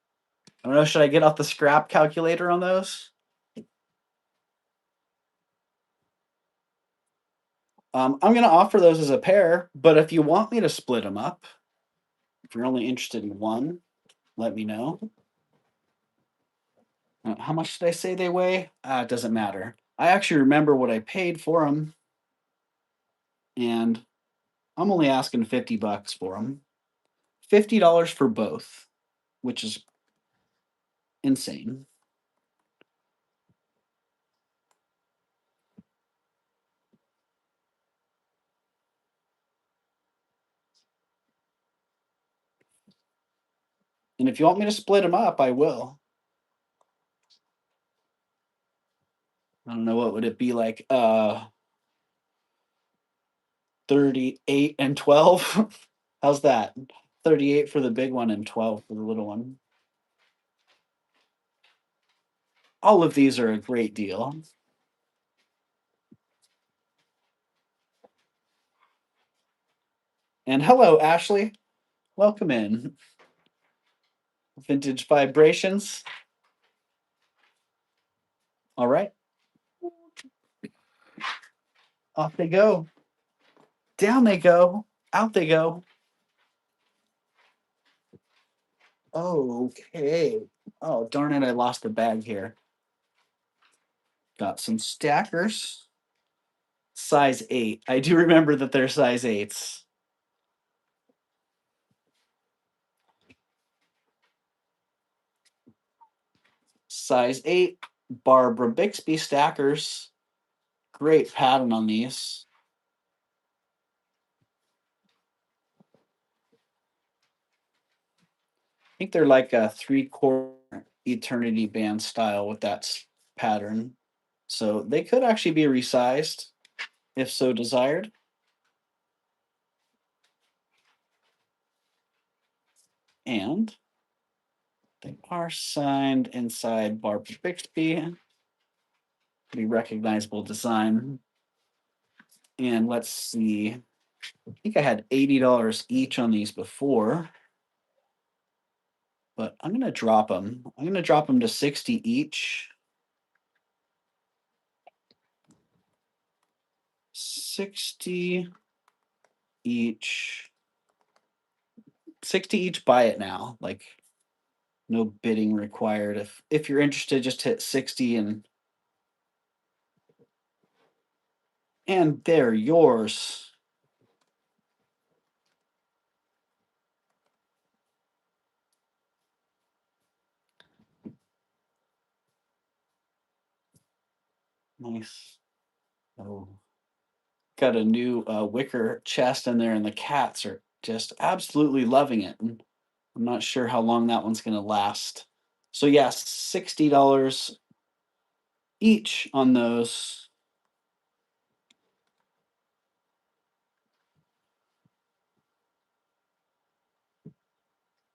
I don't know, should I get out the scrap calculator on those? I'm gonna offer those as a pair, but if you want me to split them up, if you're only interested in one, let me know. How much did I say they weigh? It doesn't matter. I actually remember what I paid for them, and I'm only asking $50 for them. $50 for both, which is insane. And if you want me to split them up, I will. I don't know, what would it be like? 38 and 12. How's that? 38 for the big one and 12 for the little one. All of these are a great deal. And hello, Ashley. Welcome in. Vintage Vibrations. All right. Off they go. Down they go. Out they go. Okay. Oh, darn it. I lost the bag here. Got some stackers. Size 8. I do remember that they're size 8s. Size 8. Barbara Bixby stackers. Great pattern on these. I think they're like a 3/4 eternity band style with that pattern. So they could actually be resized if so desired. And they are signed inside Barbara Bixby. Pretty recognizable design. And let's see. I think I had $80 each on these before, but I'm going to drop them. I'm going to drop them to 60 each. 60 each. 60 each, buy it now. Like, no bidding required. If you're interested, just hit 60 and they're yours. Nice. Oh, got a new wicker chest in there, and the cats are just absolutely loving it. And I'm not sure how long that one's going to last. So yes, $60 each on those.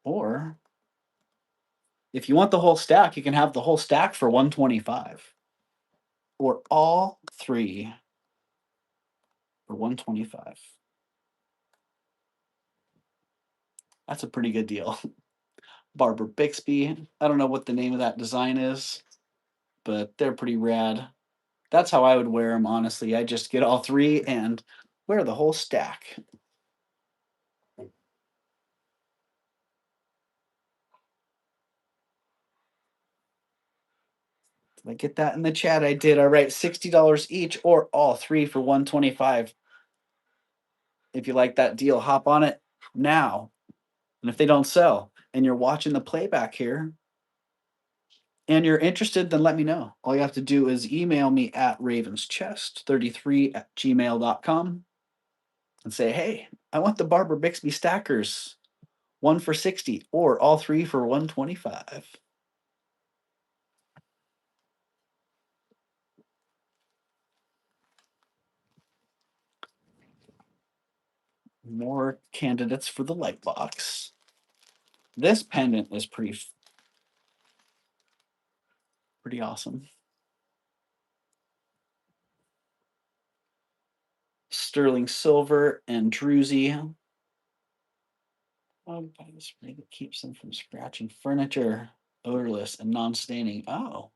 Or if you want the whole stack, you can have the whole stack for $125. Or all three for $125. That's a pretty good deal. Barbara Bixby. I don't know what the name of that design is, but they're pretty rad. That's how I would wear them, honestly. I just get all three and wear the whole stack. Did I get that in the chat? I did. All right, $60 each or all three for $125. If you like that deal, hop on it now. And if they don't sell and you're watching the playback here and you're interested, then let me know. All you have to do is email me at ravenschest33@gmail.com and say, hey, I want the Barbara Bixby stackers, one for 60 or all three for 125. More candidates for the light box. This pendant is pretty awesome. Sterling silver and Druzy. By the spray that keeps them from scratching furniture, odorless and non-staining. Oh,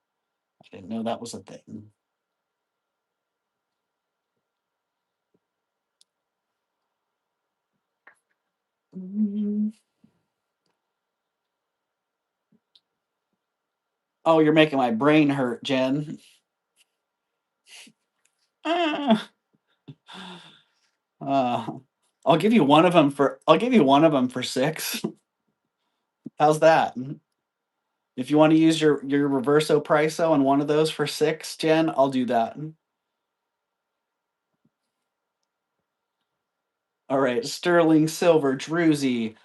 I didn't know that was a thing. Oh, you're making my brain hurt, Jen. Ah. Uh, I'll give you one of them for 6. How's that? If you want to use your Reverso Priso on one of those for 6, Jen, I'll do that. All right, sterling silver Druzy.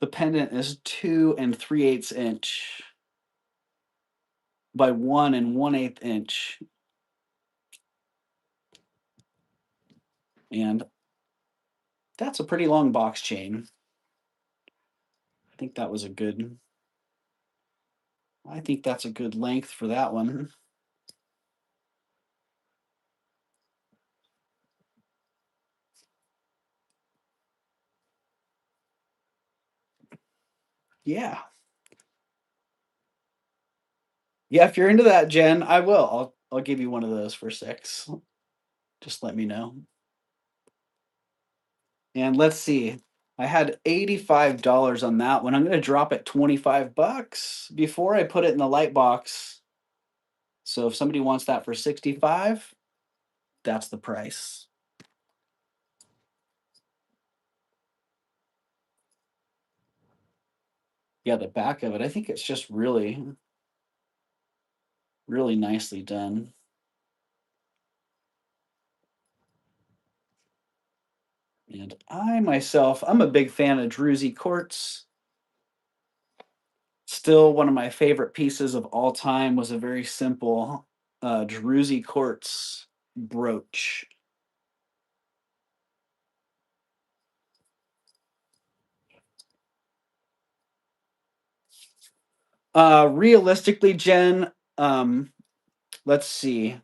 The pendant is 2 3/8 inch by 1 1/8 inch, and that's a pretty long box chain. I think that was a good. I think that's a good length for that one. Yeah. Yeah, if you're into that, Jen, I will. I'll give you one of those for 6. Just let me know. And let's see. I had $85 on that one. I'm going to drop it 25 bucks before I put it in the light box. So if somebody wants that for 65, that's the price. Yeah, the back of it, I think it's just really, really nicely done. And I myself, I'm a big fan of Druzy quartz. Still, one of my favorite pieces of all time was a very simple Druzy quartz brooch. Realistically, Jen, let's see.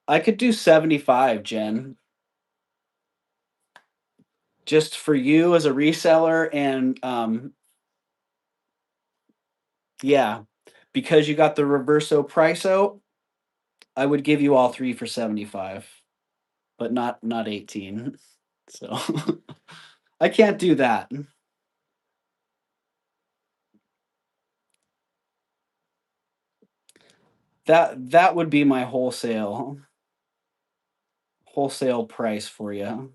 I could do 75, Jen, just for you as a reseller. And yeah, because you got the Reverso Priso, I would give you all 3 for 75, but not 18. So I can't do that. That would be my wholesale price for you.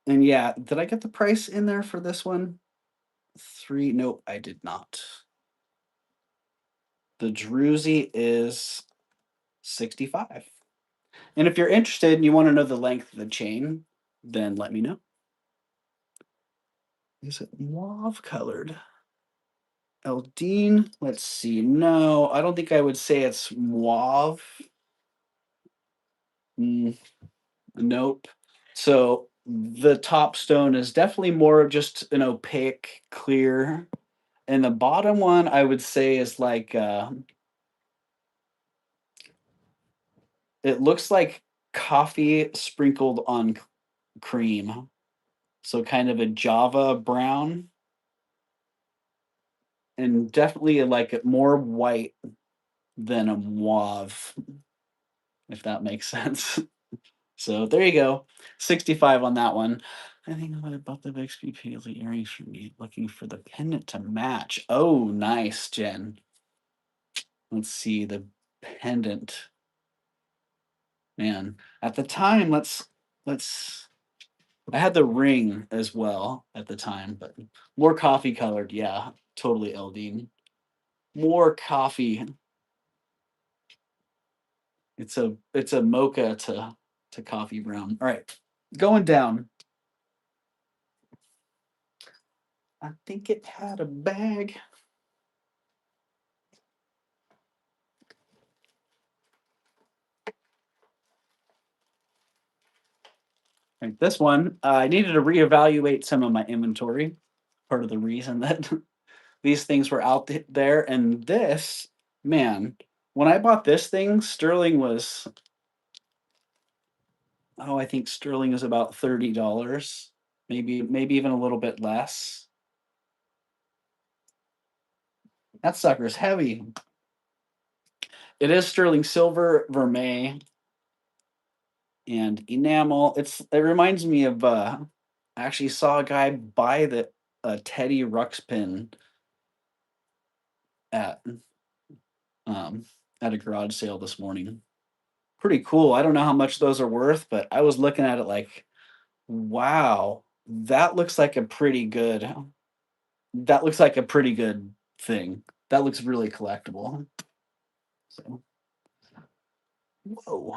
And yeah, did I get the price in there for this one? 3, nope, I did not. The Druzy is 65. And if you're interested and you want to know the length of the chain, then let me know. Is it mauve colored? Eldine, let's see. No, I don't think I would say it's mauve. Mm, nope. So the top stone is definitely more of just an opaque, clear. And the bottom one, I would say, is like it looks like coffee sprinkled on cream. So kind of a Java brown, and definitely like more white than a mauve, if that makes sense. So there you go, 65 on that one. I think I bought the Bixby Paisley earrings for me, looking for the pendant to match. Oh, nice, Jen. Let's see the pendant. Man, at the time, let's. I had the ring as well at the time, but more coffee colored. Yeah, totally Eldine. More coffee. It's a mocha to coffee brown. All right, going down. I think it had a bag. Right, this one, I needed to reevaluate some of my inventory. Part of the reason that these things were out there, and this, man, when I bought this thing, sterling was, oh, I think sterling is about $30, maybe even a little bit less. That sucker's heavy. It is sterling silver, vermeil, and enamel. It reminds me of I actually saw a guy buy the a Teddy Ruxpin at um at a garage sale this morning. Pretty cool. I don't know how much those are worth, but I was looking at it like, wow, that looks like a pretty good thing. That looks really collectible. So, whoa,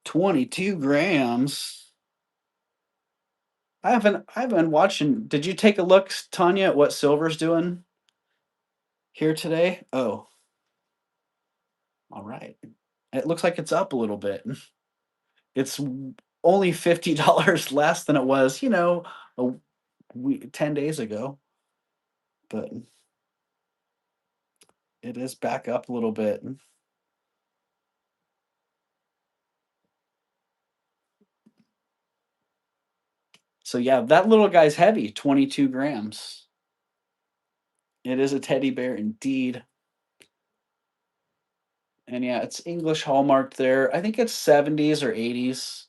22 grams. I haven't been watching. Did you take a look, Tanya, at what silver's doing here today? Oh, all right. It looks like it's up a little bit. It's only $50 less than it was, a 10 days ago, but it is back up a little bit. So yeah, that little guy's heavy, 22 grams. It is a teddy bear indeed. And yeah, it's English hallmarked there. I think it's 70s or 80s.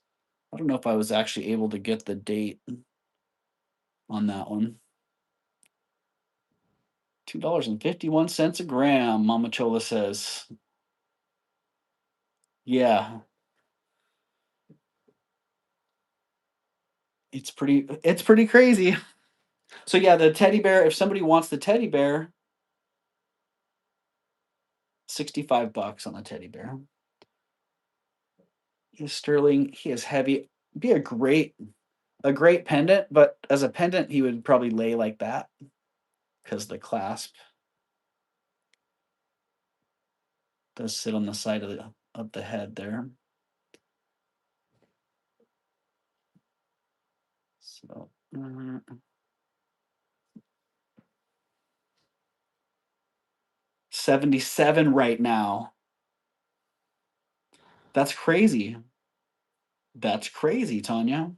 I don't know if I was actually able to get the date on that one. $2.51 a gram, Mama Chola says. Yeah, it's pretty crazy. So yeah, the teddy bear, if somebody wants the teddy bear, 65 bucks on the teddy bear. He's sterling, he is heavy. Be a great pendant, but as a pendant he would probably lay like that because the clasp does sit on the side of the head there. So 77 right now. That's crazy. That's crazy, Tanya.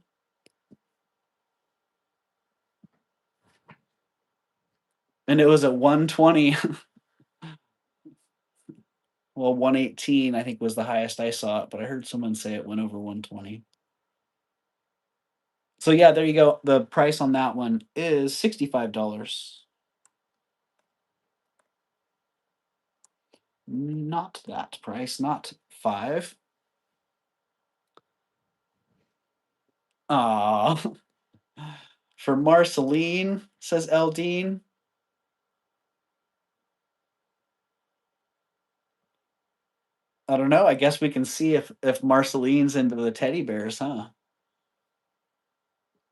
And it was at 120. Well, 118, I think, was the highest I saw it, but I heard someone say it went over 120. So yeah, there you go. The price on that one is $65. Not that price, not five. Ah, for Marceline, says Eldine. I don't know. I guess we can see if Marceline's into the teddy bears, huh?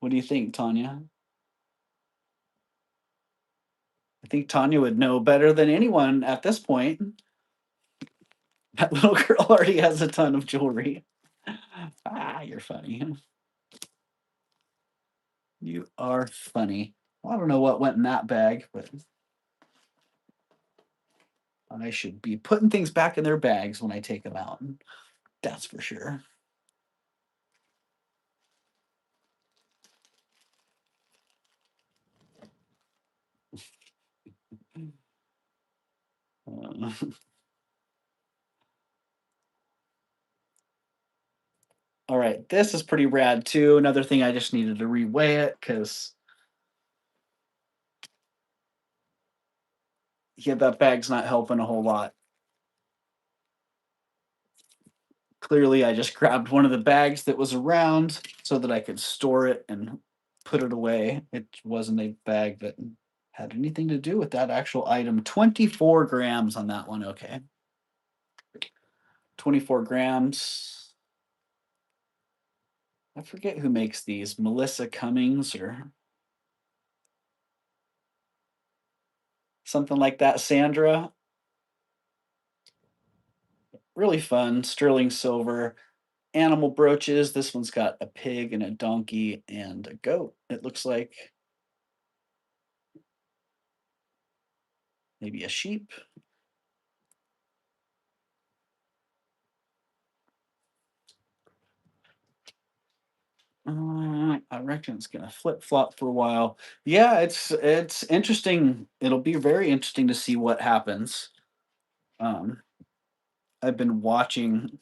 What do you think, Tanya? I think Tanya would know better than anyone at this point. That little girl already has a ton of jewelry. Ah, you're funny. You are funny. Well, I don't know what went in that bag, but I should be putting things back in their bags when I take them out. That's for sure. Uh, all right, this is pretty rad too. Another thing I just needed to reweigh it because yeah, that bag's not helping a whole lot. Clearly, I just grabbed one of the bags that was around so that I could store it and put it away. It wasn't a bag that had anything to do with that actual item. 24 grams on that one. Okay. 24 grams. I forget who makes these. Melissa Cummings or something like that. Sandra. Really fun. Sterling silver. Animal brooches. This one's got a pig and a donkey and a goat, it looks like. Maybe a sheep. I reckon it's gonna flip flop for a while. Yeah, it's interesting. It'll be very interesting to see what happens. Um, I've been watching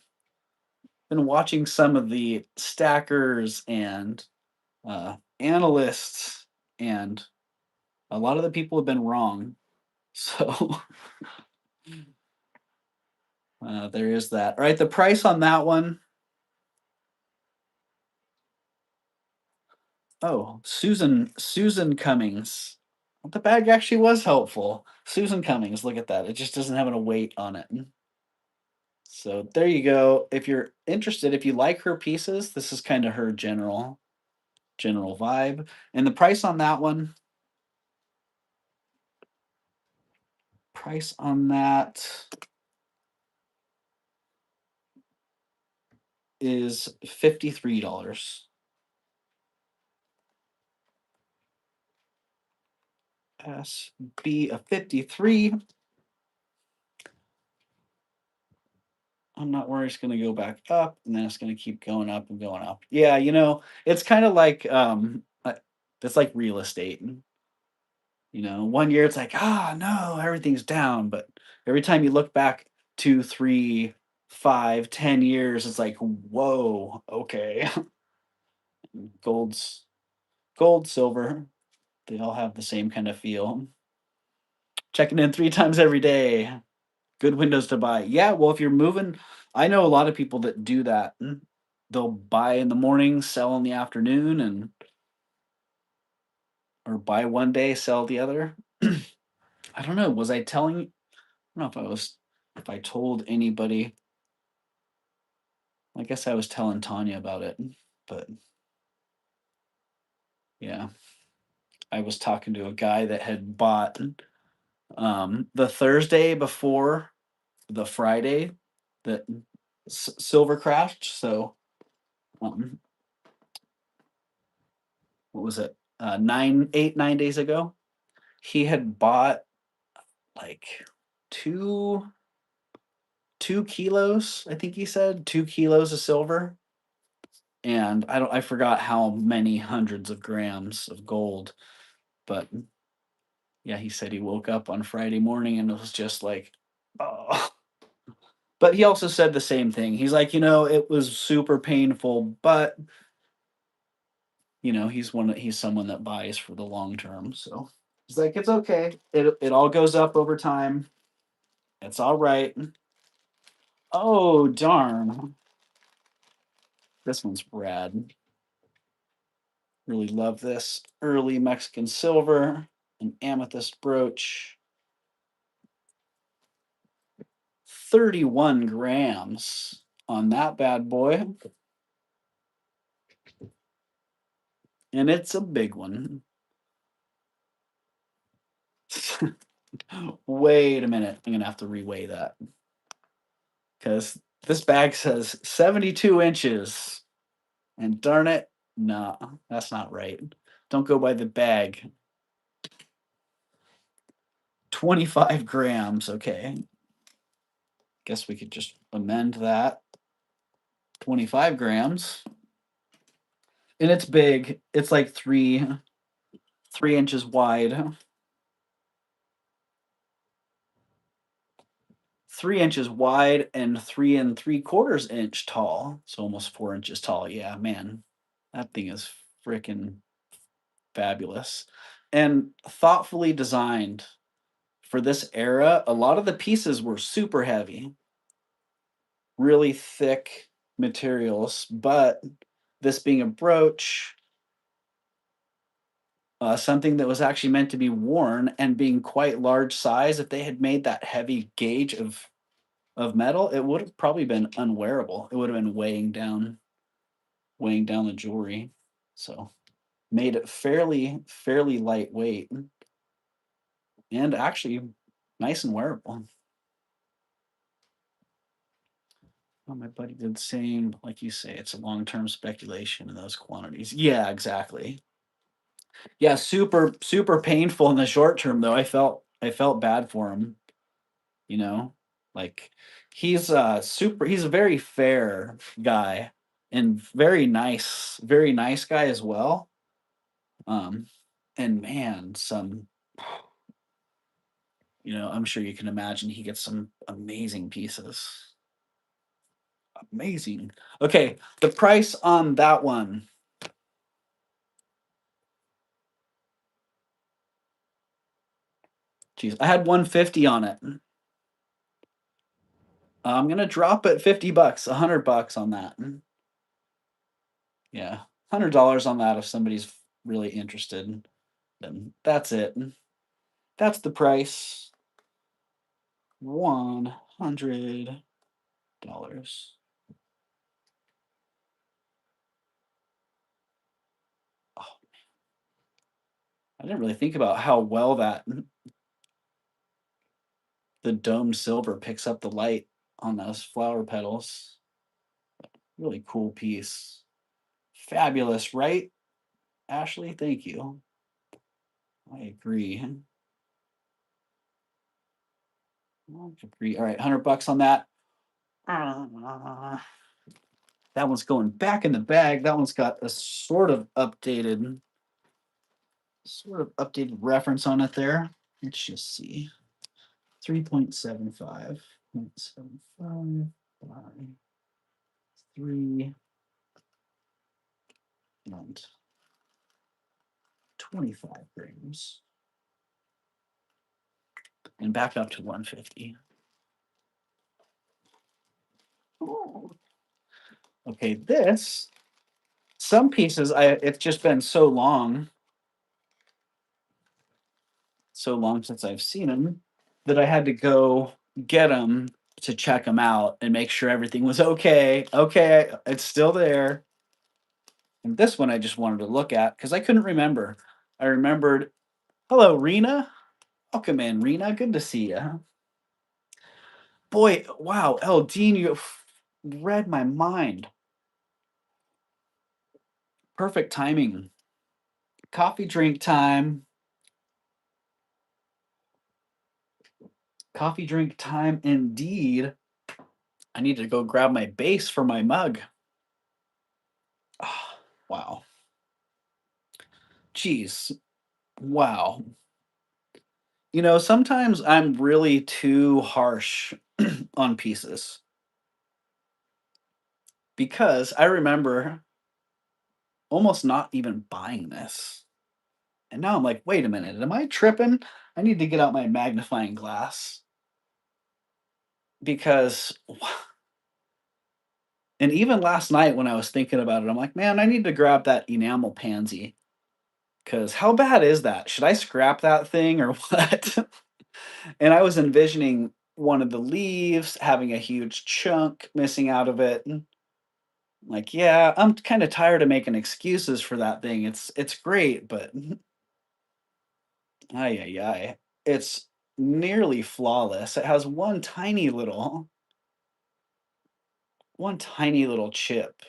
some of the stackers and analysts, and a lot of the people have been wrong. So there is that. All right, the price on that one. Oh, Susan Cummings. The bag actually was helpful. Susan Cummings, look at that. It just doesn't have a weight on it. So there you go. If you're interested, if you like her pieces, this is kind of her general vibe. And the price on that one, price on that is $53. SB a 53. I'm not worried it's going to go back up, and then it's going to keep going up and going up. Yeah, it's kind of like it's like real estate. One year it's like, ah, no, everything's down, but every time you look back 2, 3, 5, 10 years, it's like, whoa, okay. Gold's gold, silver, they all have the same kind of feel. Checking in 3 times every day. Good windows to buy. Yeah, well, if you're moving, I know a lot of people that do that. They'll buy in the morning, sell in the afternoon, and or buy one day, sell the other. I don't know. Was I telling? I don't know if I told anybody. I guess I was telling Tanya about it, but yeah, I was talking to a guy that had bought the Thursday before the Friday that silver crashed. So um, what was it? 9 days ago, he had bought like two 2 kilos. I think he said 2 kilos of silver, and I forgot how many hundreds of grams of gold, but yeah, he said he woke up on Friday morning and it was just like, oh. But he also said the same thing. He's like, it was super painful, but he's someone that buys for the long term. So he's like, it's okay. It all goes up over time. It's all right. Oh darn. This one's rad. Really love this. Early Mexican silver, an amethyst brooch. 31 grams on that bad boy. And it's a big one. Wait a minute. I'm going to have to reweigh that. Because this bag says 72 inches. And darn it, no, that's not right. Don't go by the bag. 25 grams. Okay. Guess we could just amend that. 25 grams. And it's big. It's like 3 inches wide. 3 inches wide and 3 3/4 inch tall. So almost 4 inches tall. Yeah, man. That thing is freaking fabulous. And thoughtfully designed for this era. A lot of the pieces were super heavy, really thick materials, but this being a brooch, something that was actually meant to be worn and being quite large size, if they had made that heavy gauge of metal, it would have probably been unwearable. It would have been weighing down the jewelry. So made it fairly lightweight and actually nice and wearable. Oh, my buddy did the same. Like you say, it's a long-term speculation in those quantities. Yeah, exactly. Yeah, super painful in the short term though. I felt bad for him, you know? Like he's a very fair guy and very nice guy as well. Um and man, I'm sure you can imagine he gets some amazing pieces. Amazing. Okay, the price on that one Jeez, I had 150 on it. I'm gonna drop it 50 bucks, 100 bucks on that. Yeah, $100 on that if somebody's really interested. Then that's it. That's the price. $100. Oh, I didn't really think about how well that the domed silver picks up the light on those flower petals. Really cool piece. Fabulous, right, Ashley? Thank you. I agree. I agree. All right, 100 bucks on that. Uh, that one's going back in the bag. That one's got a sort of updated reference on it there. Let's just see. 3.75. 0.75 by 3 and 25 grams. And back up to 150. Oh. Okay, some pieces it's just been so long since I've seen them that I had to go get them to check them out and make sure everything was okay. Okay, it's still there. And this one I just wanted to look at because I couldn't remember. I remembered, hello, Rena. Welcome in, Rena. Good to see you. Boy, wow, El Dean, you read my mind. Perfect timing. Coffee drink time. Coffee drink time indeed. I need to go grab my base for my mug. Oh, wow. Jeez. Wow. Sometimes I'm really too harsh on pieces because I remember almost not even buying this. And now I'm like, wait a minute, am I tripping? I need to get out my magnifying glass because, and even last night when I was thinking about it, I'm like, man, I need to grab that enamel pansy because how bad is that? Should I scrap that thing or what? And I was envisioning one of the leaves having a huge chunk missing out of it. Like, yeah, I'm kind of tired of making excuses for that thing. It's great, but ay ay ay. It's nearly flawless. It has one tiny little chip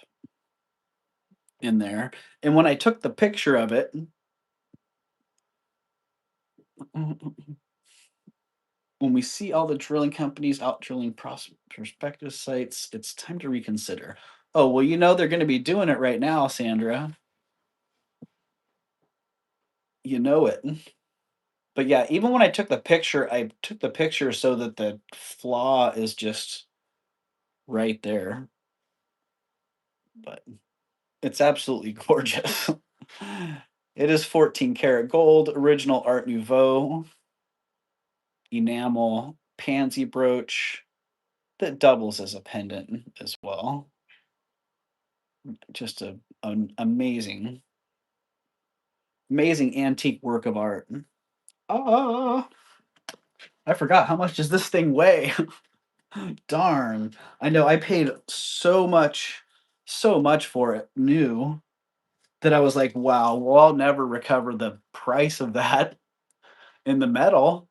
in there. And when I took the picture of it, when we see all the drilling companies out drilling prospective sites, it's time to reconsider. Oh, well, they're going to be doing it right now, Sandra. You know it. But yeah, even when I took the picture so that the flaw is just right there. But it's absolutely gorgeous. It is 14 karat gold, original Art Nouveau, enamel, pansy brooch that doubles as a pendant as well. Just an amazing antique work of art. Ah, I forgot how much does this thing weigh? Darn. I know I paid so much for it new that I was like, wow, well, I'll never recover the price of that in the metal.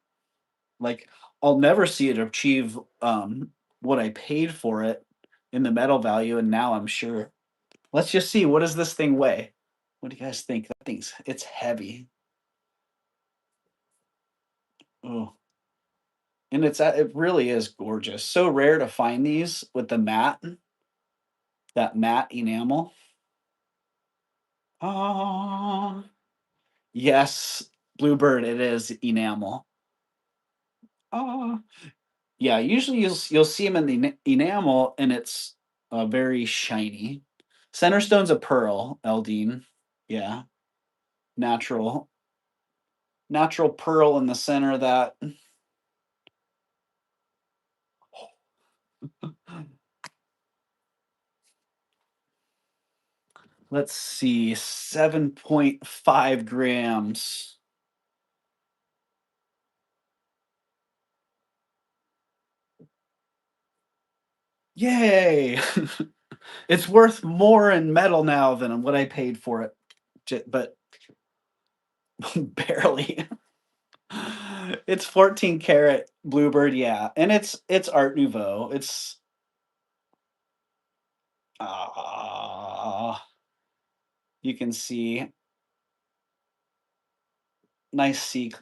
Like, I'll never see it achieve what I paid for it in the metal value. And now I'm sure. Let's just see. What does this thing weigh? What do you guys think? It's heavy. Oh, and it really is gorgeous. So rare to find these with that matte enamel. Ah, yes, Bluebird, it is enamel. Ah, yeah, usually you'll see them in the enamel and it's very shiny. Center stone's a pearl, Eldine. Yeah, natural. natural pearl in the center of that. Let's see, 7.5 grams. Yay! It's worth more in metal now than what I paid for it, but barely. It's 14 karat bluebird, yeah, and it's Art Nouveau. It's you can see nice C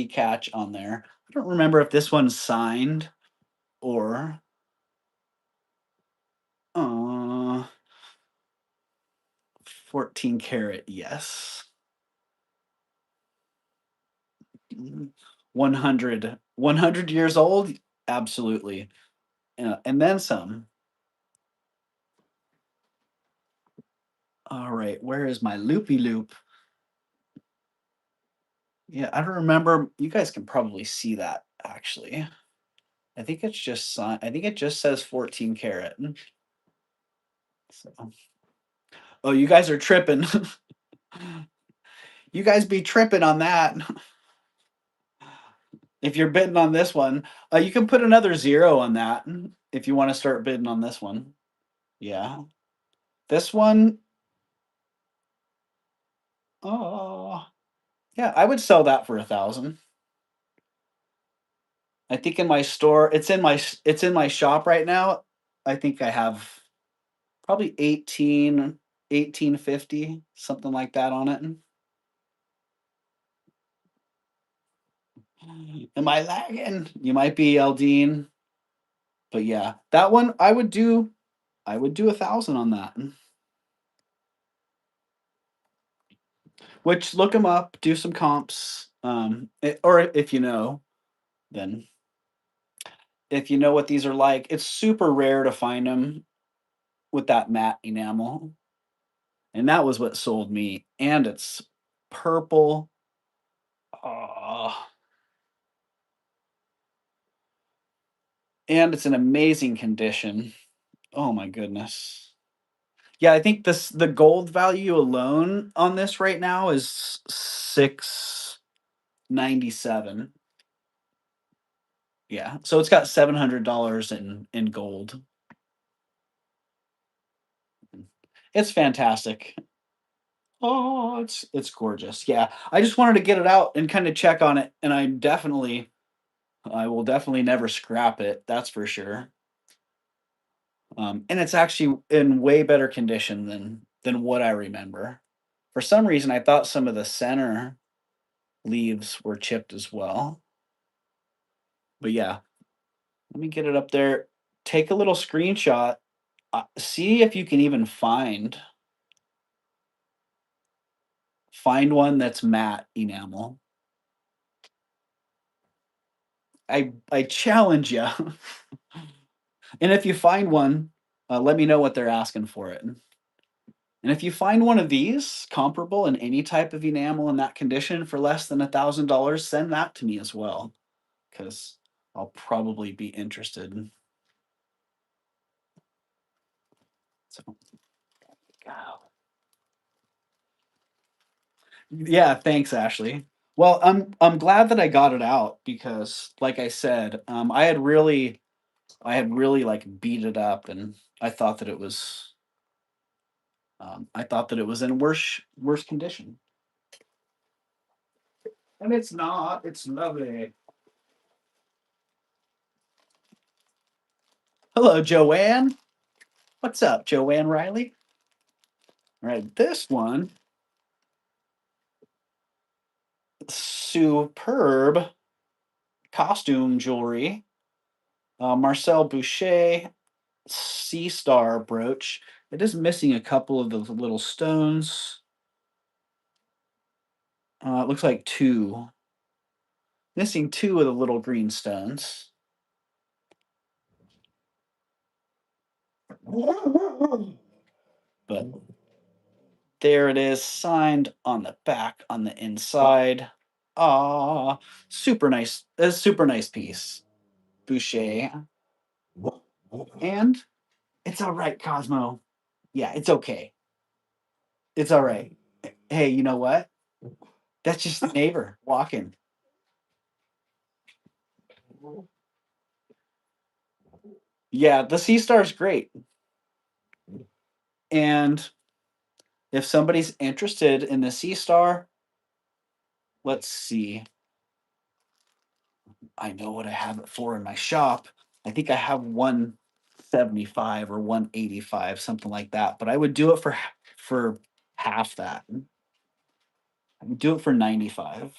catch on there. I don't remember if this one's signed or uh 14 karat, yes. 100 years old, absolutely. And then some. All right, where is my loopy loop? Yeah, I don't remember. You guys can probably see that actually. I think it's just I think it just says 14 karat. So, oh, you guys are tripping. You guys be tripping on that. If you're bidding on this one, you can put another zero on that if you want to start bidding on this one. Yeah, this one. Oh, yeah, I would sell that for 1,000. I think in my store, it's in my shop right now. I think I have probably 1850, something like that on it. Am I lagging? You might be, Eldine. But yeah, that one I would do 1,000 on that. Which look them up, do some comps. Or if you know, then if you know what these are like, it's super rare to find them with that matte enamel. And that was what sold me. And it's purple. Oh, and it's in amazing condition. Oh my goodness. Yeah, I think the gold value alone on this right now is 697. Yeah, so it's got $700 in gold. It's fantastic. Oh, it's gorgeous. Yeah, I just wanted to get it out and kind of check on it, and I will definitely never scrap it. That's for sure. And it's actually in way better condition than what I remember. For some reason, I thought some of the center leaves were chipped as well. But yeah, let me get it up there. Take a little screenshot. See if you can even find one that's matte enamel. I challenge you. And if you find one, let me know what they're asking for it. And if you find one of these comparable in any type of enamel in that condition for less than $1,000, send that to me as well, because I'll probably be interested. So, yeah, thanks, Ashley. Well, I'm glad that I got it out because, like I said, I had really like beat it up, and I thought that it was in worse condition, and it's not. It's lovely. Hello, Joanne. What's up, Joanne Riley? All right, this one, superb costume jewelry. Marcel Boucher Sea Star brooch. It is missing a couple of the little stones. It looks like two. Missing two of the little green stones. But there it is, signed on the back on the inside. Ah, super nice. A super nice piece. Boucher. And it's all right, Cosmo. Yeah, it's okay. It's all right. Hey, you know what? That's just the neighbor walking. Yeah, the Sea Star's great. And if somebody's interested in the Sea Star, let's see. I know what I have it for in my shop. I think I have 175 or 185, something like that. But I would do it for half that. I would do it for 95.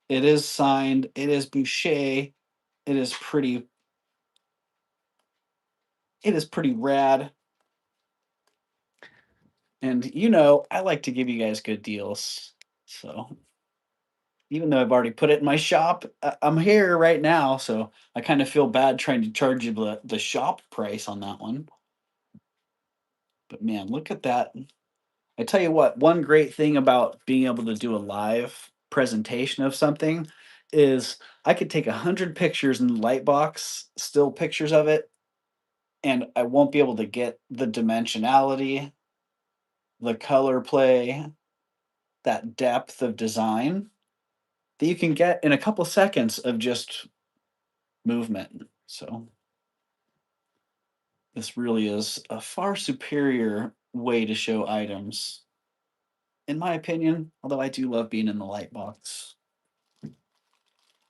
It is signed. It is Boucher. It is pretty. It is pretty rad. And I like to give you guys good deals. So even though I've already put it in my shop, I'm here right now, so I kind of feel bad trying to charge you the shop price on that one. But man, look at that. I tell you what, one great thing about being able to do a live presentation of something is I could take 100 pictures in the light box, still pictures of it, and I won't be able to get the dimensionality, the color play, that depth of design that you can get in a couple seconds of just movement. So this really is a far superior way to show items, in my opinion, although I do love being in the light box.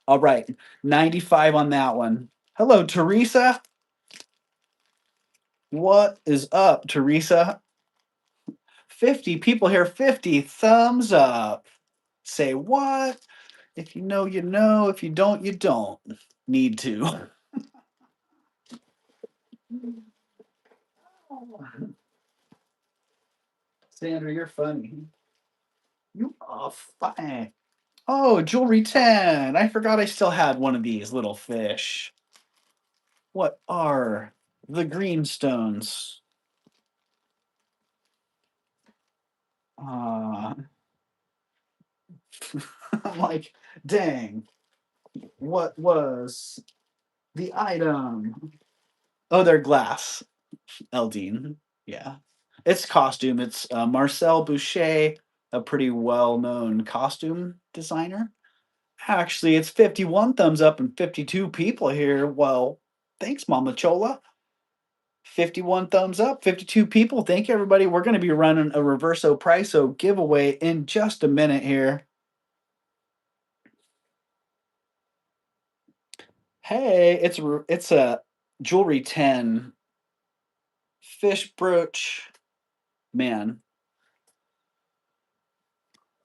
All right, 95 on that one. Hello, Teresa. What is up, Teresa? 50 people here, 50 thumbs up. Say what? If you know, you know. If you don't, you don't need to. Sandra, you're funny. You are fine. Oh, jewelry 10. I forgot I still had one of these little fish. What are the greenstones? Uh, I'm like, dang, what was the item? Oh, they're glass. Eldine. Yeah. It's costume. It's Marcel Boucher, a pretty well known costume designer. Actually, it's 51 thumbs up and 52 people here. Well, thanks, Mama Chola. 51 thumbs up, 52 people. Thank you, everybody. We're going to be running a Reverso Priso giveaway in just a minute here. Hey, it's a jewelry 10 fish brooch. Man,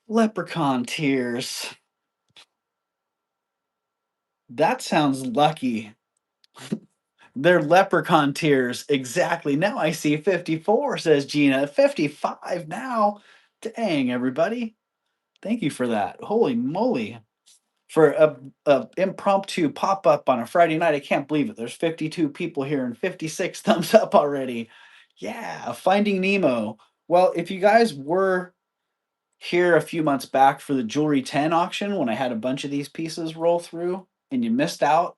leprechaun tears. That sounds lucky. They're leprechaun tears. Exactly. Now I see 54, says Gina. 55 now. Dang, everybody. Thank you for that. Holy moly. For a impromptu pop up on a Friday night, I can't believe it. There's 52 people here and 56 thumbs up already. Yeah, Finding Nemo. Well, if you guys were here a few months back for the Jewelry 10 auction when I had a bunch of these pieces roll through and you missed out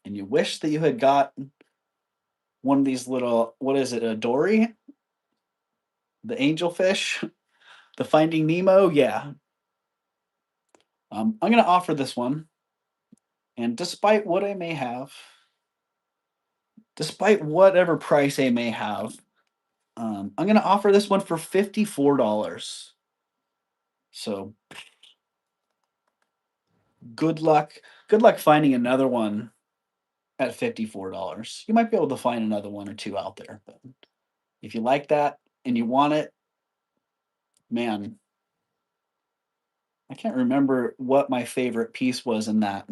and you wish that you had got one of these little, what is it, a dory? The angelfish? The Finding Nemo? Yeah. I'm going to offer this one. And despite what I may have, despite whatever price I may have, I'm going to offer this one for $54. So good luck. Good luck finding another one at $54. You might be able to find another one or two out there. But if you like that and you want it, man, I can't remember what my favorite piece was in that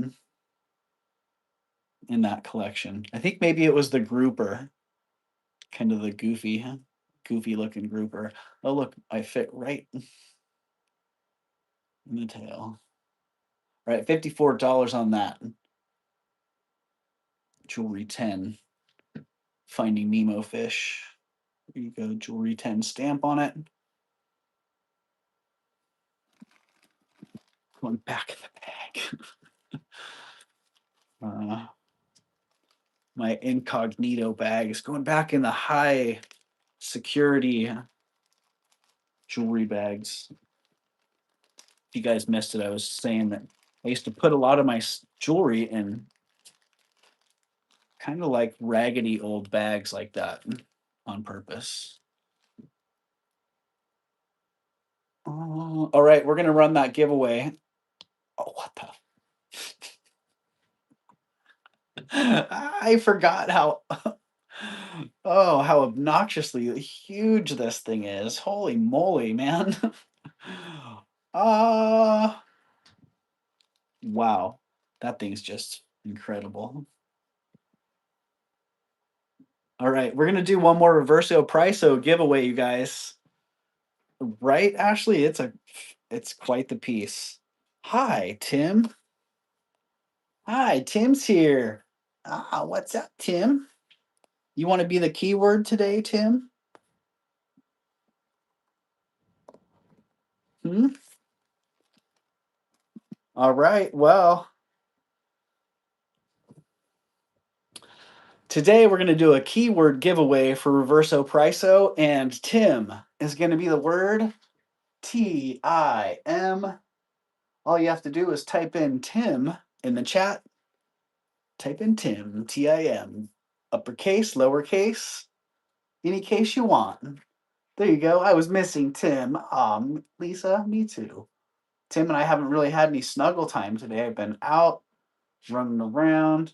collection. I think maybe it was the grouper, kind of the goofy looking grouper. Oh look, I fit right in the tail. All right, $54 on that. Jewelry 10. Finding Nemo fish. There you go, Jewelry 10 stamp on it. Going back in the bag. uh, my incognito bag is going back in the high security jewelry bags. If you guys missed it, I was saying that I used to put a lot of my jewelry in kind of like raggedy old bags like that on purpose. All right, we're gonna run that giveaway. Oh, what the? I forgot how. Oh, how obnoxiously huge this thing is! Holy moly, man! uh wow, that thing's just incredible. All right, we're gonna do one more Reverso Priso giveaway, you guys. Right, Ashley? It's quite the piece. Hi, Tim. Hi, Tim's here. Ah, what's up, Tim? You want to be the keyword today, Tim? Hmm? All right. Well, today we're going to do a keyword giveaway for Reverso Priso, and Tim is going to be the word Tim. All you have to do is type in Tim in the chat. Type in Tim, Tim, uppercase, lowercase, any case you want. There you go. I was missing Tim. Lisa, me too. Tim and I haven't really had any snuggle time today. I've been out running around.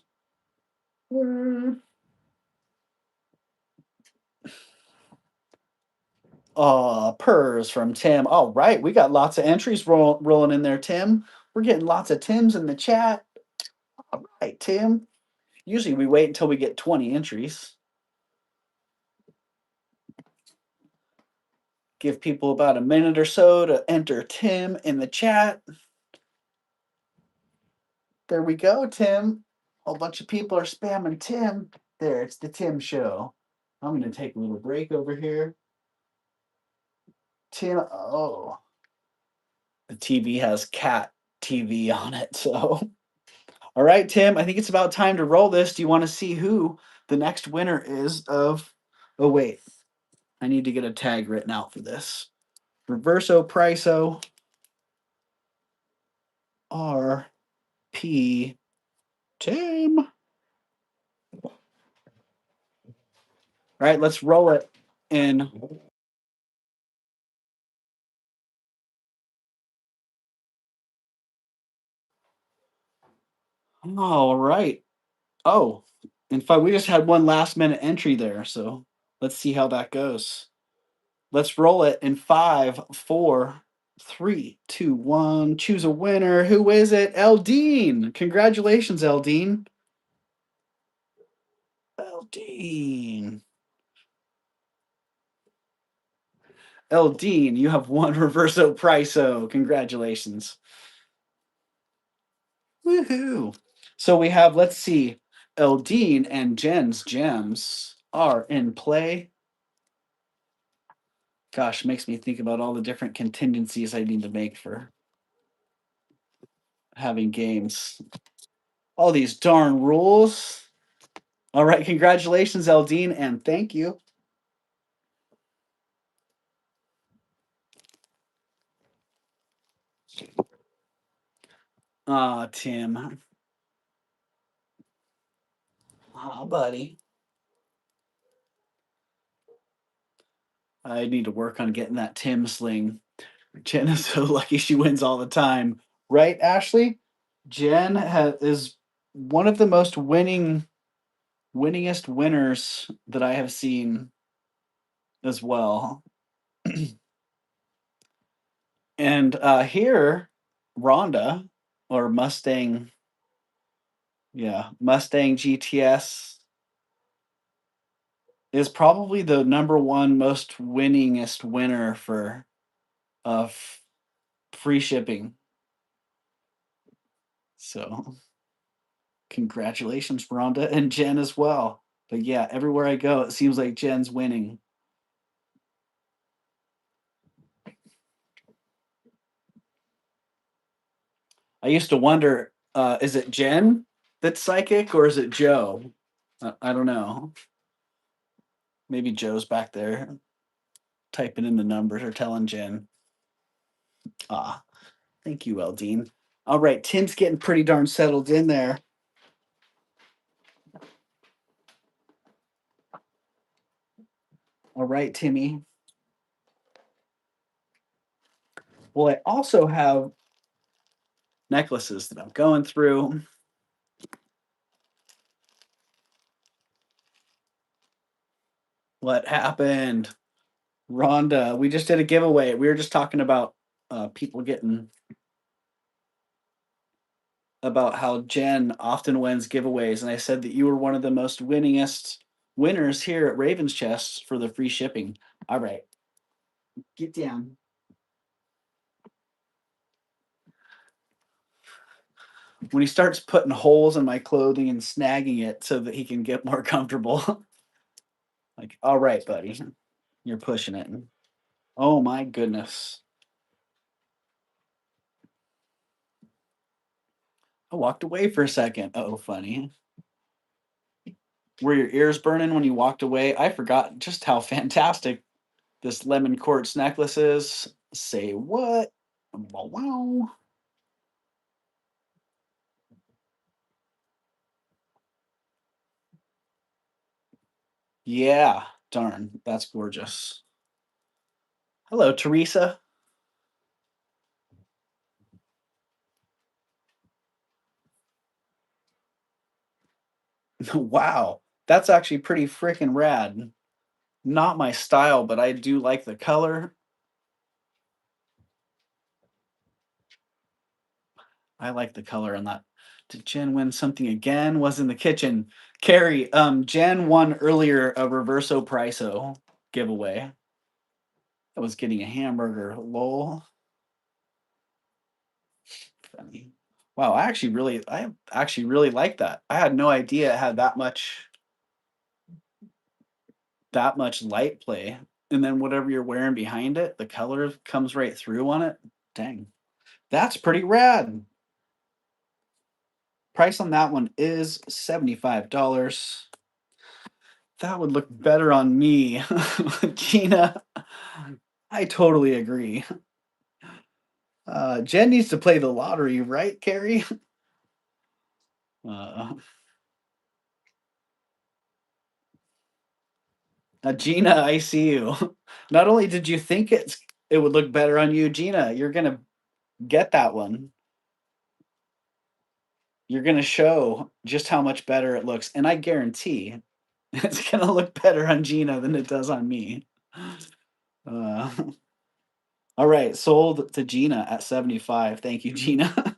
Purrs from Tim. All right, we got lots of entries rolling in there, Tim. We're getting lots of Tims in the chat. All right, Tim. Usually we wait until we get 20 entries. Give people about a minute or so to enter Tim in the chat. There we go, Tim. A whole bunch of people are spamming Tim. There, it's the Tim show. I'm going to take a little break over here. Tim, oh, the TV has cat TV on it, so. All right, Tim, I think it's about time to roll this. Do you want to see who the next winner is of? Oh, wait. I need to get a tag written out for this. Reverso Priso RP Tim. All right, let's roll it in. All right. Oh, in fact, we just had one last minute entry there, so let's see how that goes. Let's roll it in 5, 4, 3, 2, 1. Choose a winner. Who is it? Eldine. Congratulations, Eldine. Eldine. Eldine, you have won Reverso Priso. Congratulations. Woohoo. So we have, let's see, Eldine and Jen's gems are in play. Gosh, makes me think about all the different contingencies I need to make for having games. All these darn rules. All right, congratulations, Eldine, and thank you. Tim. Buddy. I need to work on getting that Tim sling. Jen is so lucky she wins all the time. Right, Ashley? Jen is one of the most winningest winners that I have seen as well. And here, Rhonda, or Mustang, yeah, Mustang GTS is probably the number one most winningest winner for free shipping. So congratulations, Rhonda, and Jen as well. But yeah, everywhere I go, it seems like Jen's winning. I used to wonder, is it Jen that's psychic or is it Joe? I don't know. Maybe Joe's back there typing in the numbers or telling Jen. Ah, thank you, Eldine. All right, Tim's getting pretty darn settled in there. All right, Timmy. Well, I also have necklaces that I'm going through. What happened? Rhonda, we just did a giveaway. We were just talking about people getting about how Jen often wins giveaways, and I said that you were one of the most winningest winners here at Raven's Chest for the free shipping. All right, get down. When he starts putting holes in my clothing and snagging it so that he can get more comfortable. Like, all right, buddy, you're pushing it. Oh my goodness. I walked away for a second. Oh, funny. Were your ears burning when you walked away? I forgot just how fantastic this lemon quartz necklace is. Say what? Wow, wow. Yeah, darn, that's gorgeous. Hello, Teresa. Wow, that's actually pretty freaking rad. Not my style, but I do like the color. I like the color on that. Did Jen win something again? Was in the kitchen. Carrie, Jen won earlier a Reverso Priso giveaway. I was getting a hamburger. Lol. Funny. Wow, I actually really like that. I had no idea it had that much light play. And then whatever you're wearing behind it, the color comes right through on it. Dang. That's pretty rad. Price on that one is $75. That would look better on me. Gina, I totally agree. Jen needs to play the lottery, right, Carrie? Uh, Gina, I see you. Not only did you think it would look better on you, Gina, you're gonna get that one. You're gonna show just how much better it looks, and I guarantee it's gonna look better on Gina than it does on me. Uh, all right, sold to Gina at 75. Thank you, Gina.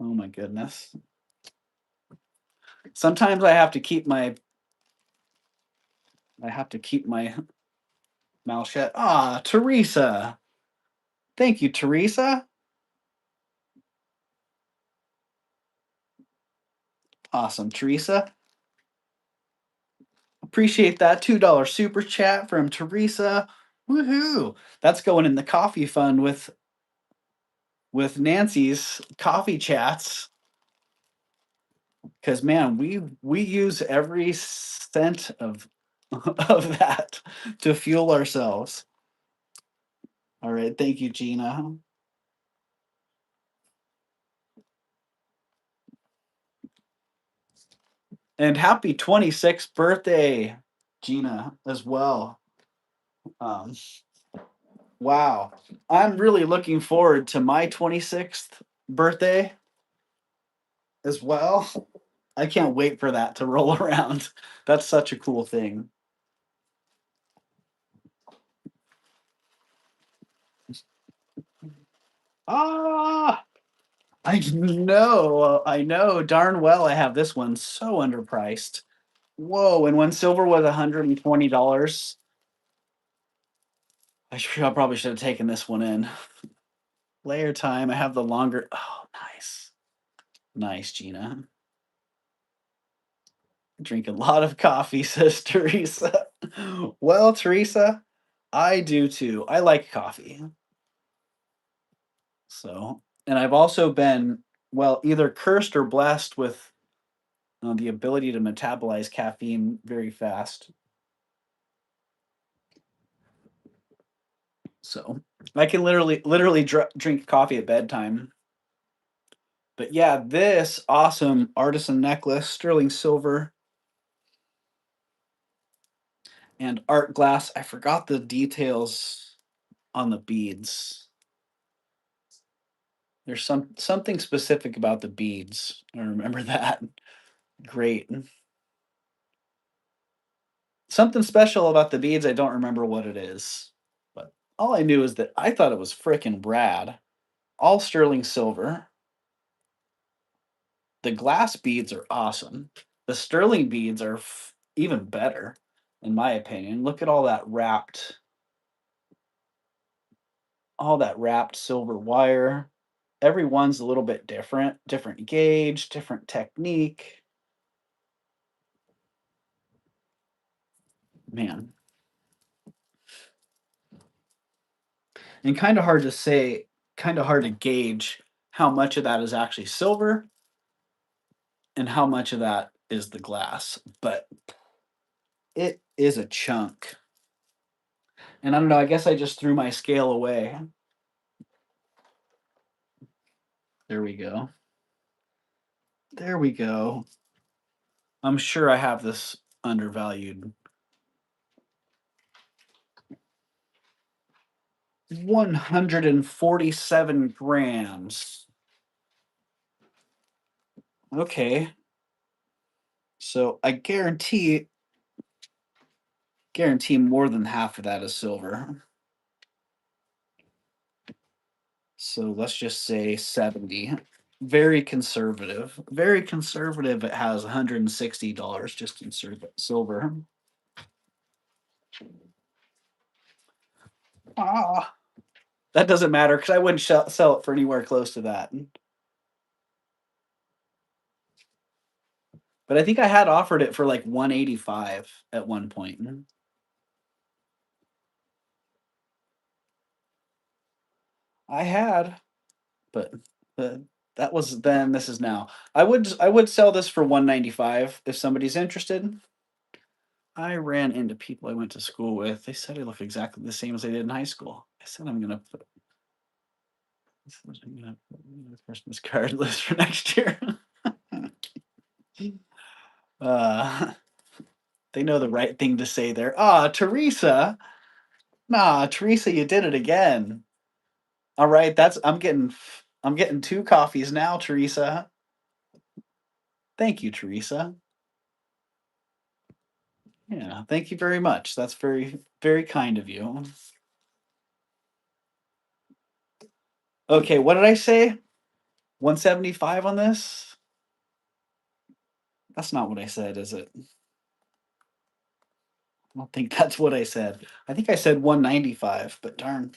Oh my goodness. Sometimes I have to keep my mouth shut. Ah, Teresa. Thank you, Teresa. Awesome, Teresa. Appreciate that $2 super chat from Teresa. Woohoo! That's going in the coffee fund with Nancy's coffee chats. Because man, we use every cent of of that to fuel ourselves. All right, thank you, Gina. And happy 26th birthday, Gina, as well. Um, wow. I'm really looking forward to my 26th birthday as well. I can't wait for that to roll around. That's such a cool thing. Ah, I know darn well I have this one so underpriced. Whoa, and when silver was $120, I probably should have taken this one in. Layer time, I have the longer. Oh, nice. Nice, Gina. Drink a lot of coffee, says Teresa. Well, Teresa, I do too. I like coffee. So And I've also been, well, either cursed or blessed with the ability to metabolize caffeine very fast. So I can literally drink coffee at bedtime. But yeah, this awesome artisan necklace, sterling silver and art glass. I forgot the details on the beads. There's something specific about the beads. I remember that. Great. Something special about the beads. I don't remember what it is. But all I knew is that I thought it was frickin' rad. All sterling silver. The glass beads are awesome. The sterling beads are even better, in my opinion. Look at all that wrapped silver wire. Every one's a little bit different gauge, different technique. Man, and kind of hard to say, kind of hard to gauge how much of that is actually silver and how much of that is the glass, but it is a chunk. And I don't know, I guess I just threw my scale away. There we go. There we go. I'm sure I have this undervalued. 147 grams. Okay. So I guarantee more than half of that is silver. So let's just say 70. Very conservative. Very conservative. It has $160 just in silver. Ah, that doesn't matter because I wouldn't sell it for anywhere close to that. But I think I had offered it for like 185 at one point. I had, but uh, that was then. This is now. I would sell this for 195 if somebody's interested. I ran into people I went to school with. They said I look exactly the same as I did in high school. I said I'm gonna put the Christmas card list for next year. uh, they know the right thing to say there. Ah, Teresa. Nah, Teresa, you did it again. All right, I'm getting two coffees now, Teresa. Thank you, Teresa. Yeah, thank you very much. That's very, very kind of you. Okay, what did I say? 175 on this? That's not what I said, is it? I don't think that's what I said. I think I said 195, but darn.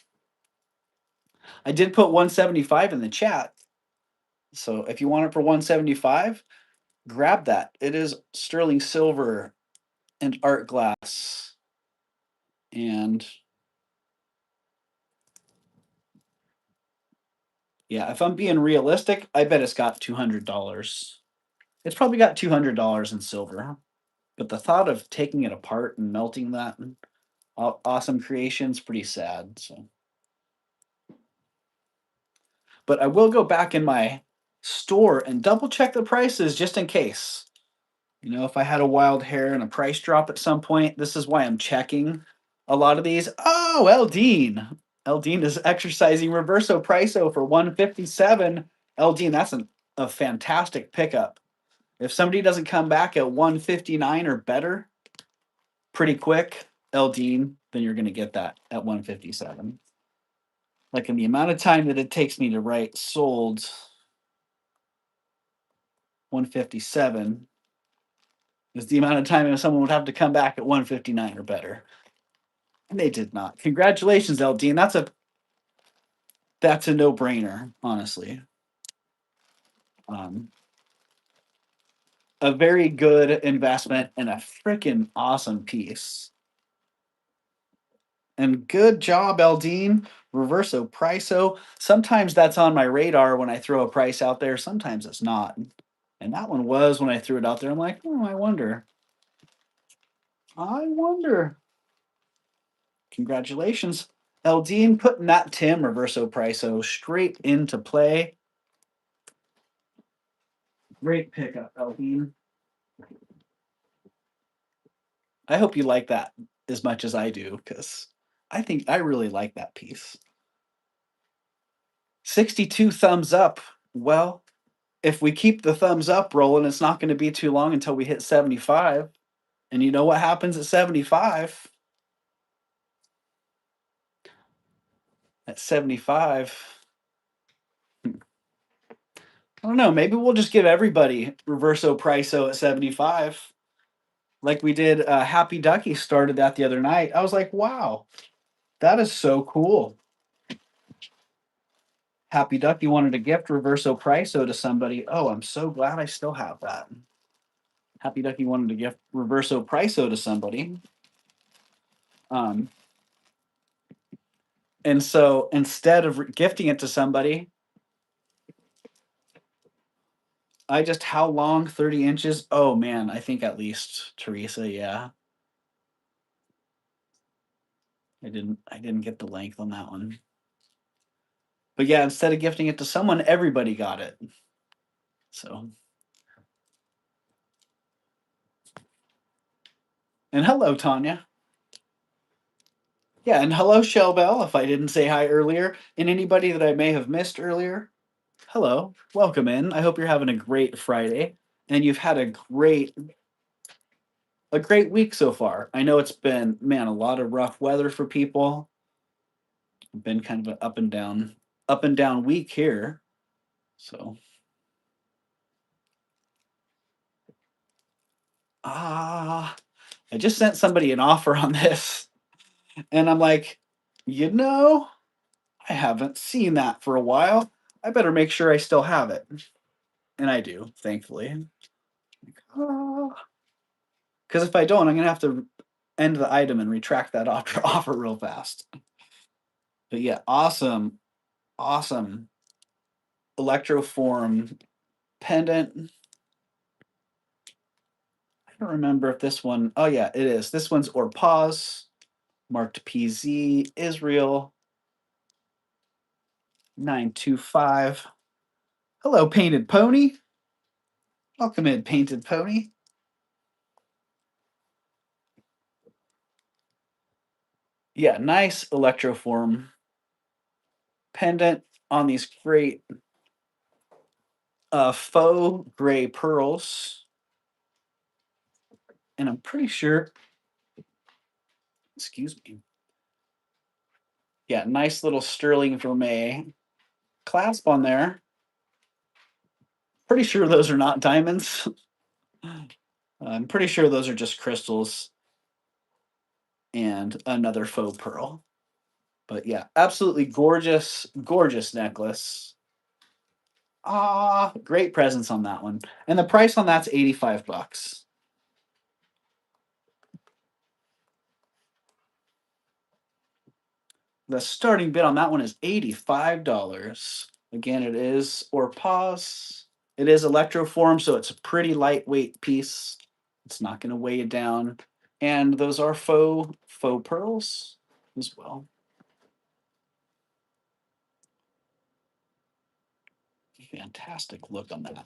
I did put 175 in the chat. So if you want it for 175, grab that. It is sterling silver and art glass. And yeah, if I'm being realistic, I bet it's got $200. It's probably got $200 in silver. But the thought of taking it apart and melting that awesome creation is pretty sad. So, but I will go back in my store and double check the prices just in case. You know, if I had a wild hair and a price drop at some point, this is why I'm checking a lot of these. Oh, Eldine. Eldine is exercising Reverso Priso for 157. Eldine, that's a fantastic pickup. If somebody doesn't come back at 159 or better pretty quick, Eldine, then you're going to get that at 157. Like in the amount of time that it takes me to write sold 157 is the amount of time someone would have to come back at 159 or better. And they did not. Congratulations, Eldine. That's a no-brainer, honestly. Um, a very good investment and a freaking awesome piece. And good job, Eldine. Reverso Priso. Sometimes that's on my radar when I throw a price out there. Sometimes it's not. And that one was when I threw it out there. I'm like, oh, I wonder. I wonder. Congratulations, Eldine, putting that Tim Reverso Priso straight into play. Great pickup, Eldine. I hope you like that as much as I do, because I think I really like that piece. 62 thumbs up. Well, if we keep the thumbs up rolling, it's not going to be too long until we hit 75. And you know what happens at 75? At 75, I don't know, maybe we'll just give everybody Reverso Priso at 75. Like we did, Happy Ducky started that the other night. I was like, wow, that is so cool. Happy Ducky wanted to gift Reverso Priso to somebody. Oh, I'm so glad I still have that. Happy Ducky wanted to gift Reverso Priso to somebody. And so instead of gifting it to somebody, I just, how long? 30 inches? Oh man, I think at least Teresa, yeah. I didn't get the length on that one. But yeah, instead of gifting it to someone, everybody got it. So. And hello, Tanya. Yeah, and hello, Shellbell, if I didn't say hi earlier. And anybody that I may have missed earlier, hello, welcome in. I hope you're having a great Friday and you've had a great week so far. I know it's been, man, a lot of rough weather for people. Been kind of an up and down week here. So I just sent somebody an offer on this, and I'm like, I haven't seen that for a while. I better make sure I still have it. And I do, thankfully. Because if I don't, I'm gonna have to end the item and retract that offer real fast. But yeah, awesome electroform pendant. I don't remember if this one, oh yeah, it is. This one's Orpaz, marked PZ, Israel, 925. Hello, Painted Pony. Welcome in, Painted Pony. Yeah, nice electroform pendant on these great faux gray pearls. And I'm pretty sure, excuse me. Yeah, nice little sterling vermeil clasp on there. Pretty sure those are not diamonds. I'm pretty sure those are just crystals and another faux pearl. But yeah, absolutely gorgeous, gorgeous necklace. Great presents on that one. And the price on that's 85 bucks. The starting bid on that one is $85. Again, it is Orpaz. It is electroform, so it's a pretty lightweight piece. It's not going to weigh you down. And those are faux pearls as well. Fantastic look on that.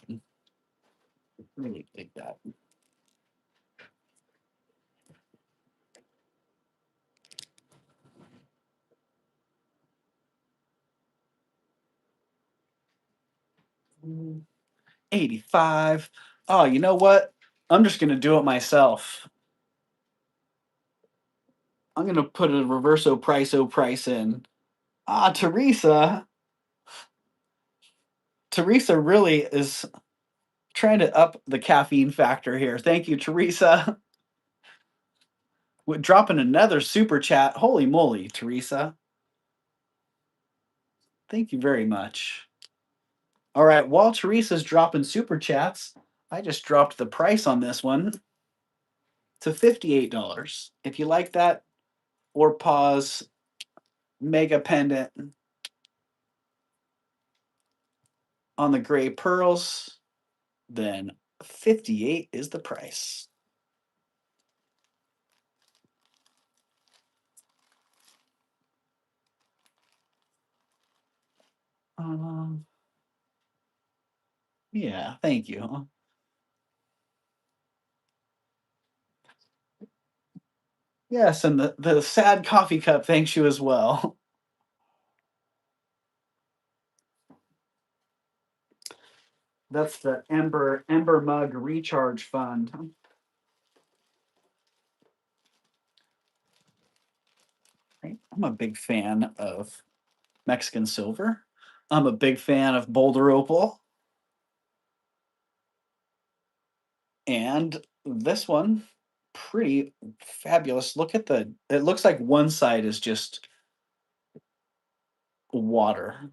Really like that. Mm. 85. Oh, you know what? I'm just going to do it myself. I'm going to put a Reverso price in. Teresa. Teresa really is trying to up the caffeine factor here. Thank you, Teresa. Dropping another super chat. Holy moly, Teresa. Thank you very much. All right, while Teresa's dropping super chats, I just dropped the price on this one to $58. If you like that, or pause mega pendant on the gray pearls, then 58 is the price. Um, yeah, thank you. Yes, and the sad coffee cup thanks you as well. That's the Ember Mug Recharge Fund. Right? I'm a big fan of Mexican silver. I'm a big fan of Boulder Opal. And this one, pretty fabulous. Look at it looks like one side is just water.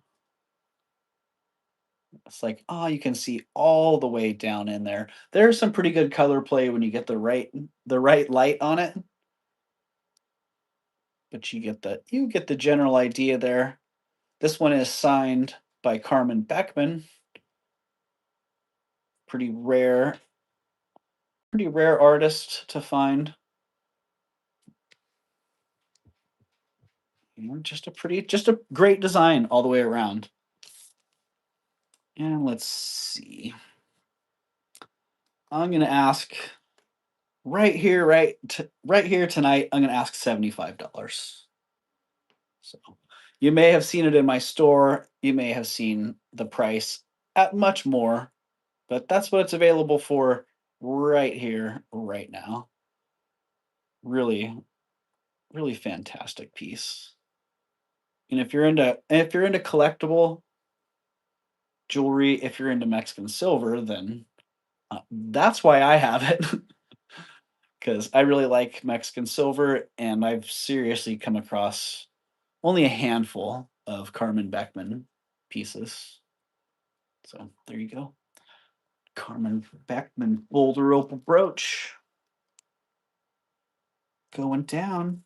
It's like, oh, you can see all the way down in there. There's some pretty good color play when you get the right light on it, but you get the general idea there. This one is signed by Carmen Beckman. Pretty rare, pretty rare artist to find. Just a great design all the way around. And let's see. I'm gonna ask right here tonight. I'm gonna ask $75. So you may have seen it in my store. You may have seen the price at much more, but that's what it's available for right here, right now. Really, really fantastic piece. And if you're into collectible jewelry, if you're into Mexican silver, then that's why I have it. Because I really like Mexican silver, and I've seriously come across only a handful of Carmen Beckman pieces. So there you go. Carmen Beckman Boulder Opal brooch going down.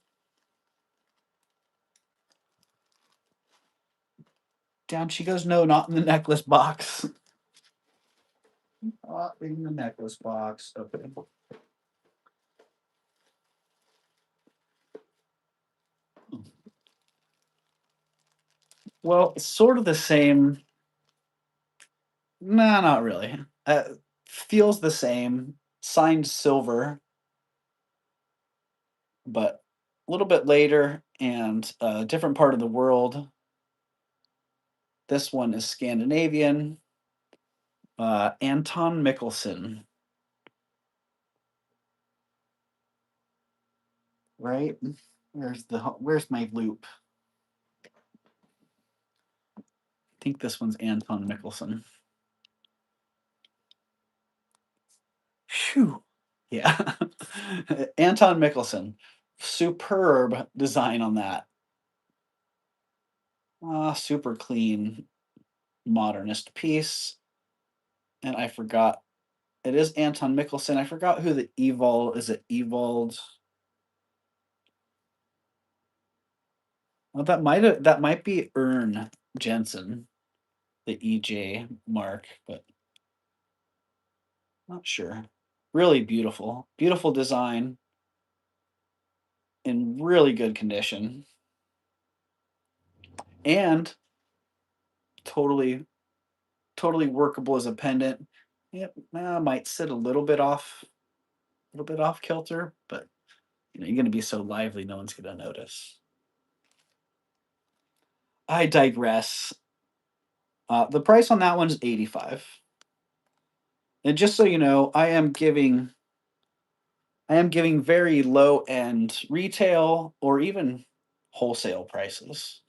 Down she goes. No, not in the necklace box. Not in the necklace box. Okay. Well, it's sort of the same. No, not really. Feels the same. Signed silver, but a little bit later and a different part of the world. This one is Scandinavian. Anton Mickelson, right? Where's my loop? I think this one's Anton Mickelson. Phew. Yeah. Anton Mickelson. Superb design on that. Super clean modernist piece. And I forgot it is Anton Mickelson. I forgot who the Evol is. It Evald. Well, that might be Ern Jensen, the EJ mark, but not sure. Really beautiful, beautiful design in really good condition, and totally, totally workable as a pendant. Yep, might sit a little bit off kilter, but you're going to be so lively, no one's going to notice. I digress. The price on that one is 85. And just so you know, I am giving very low end retail or even wholesale prices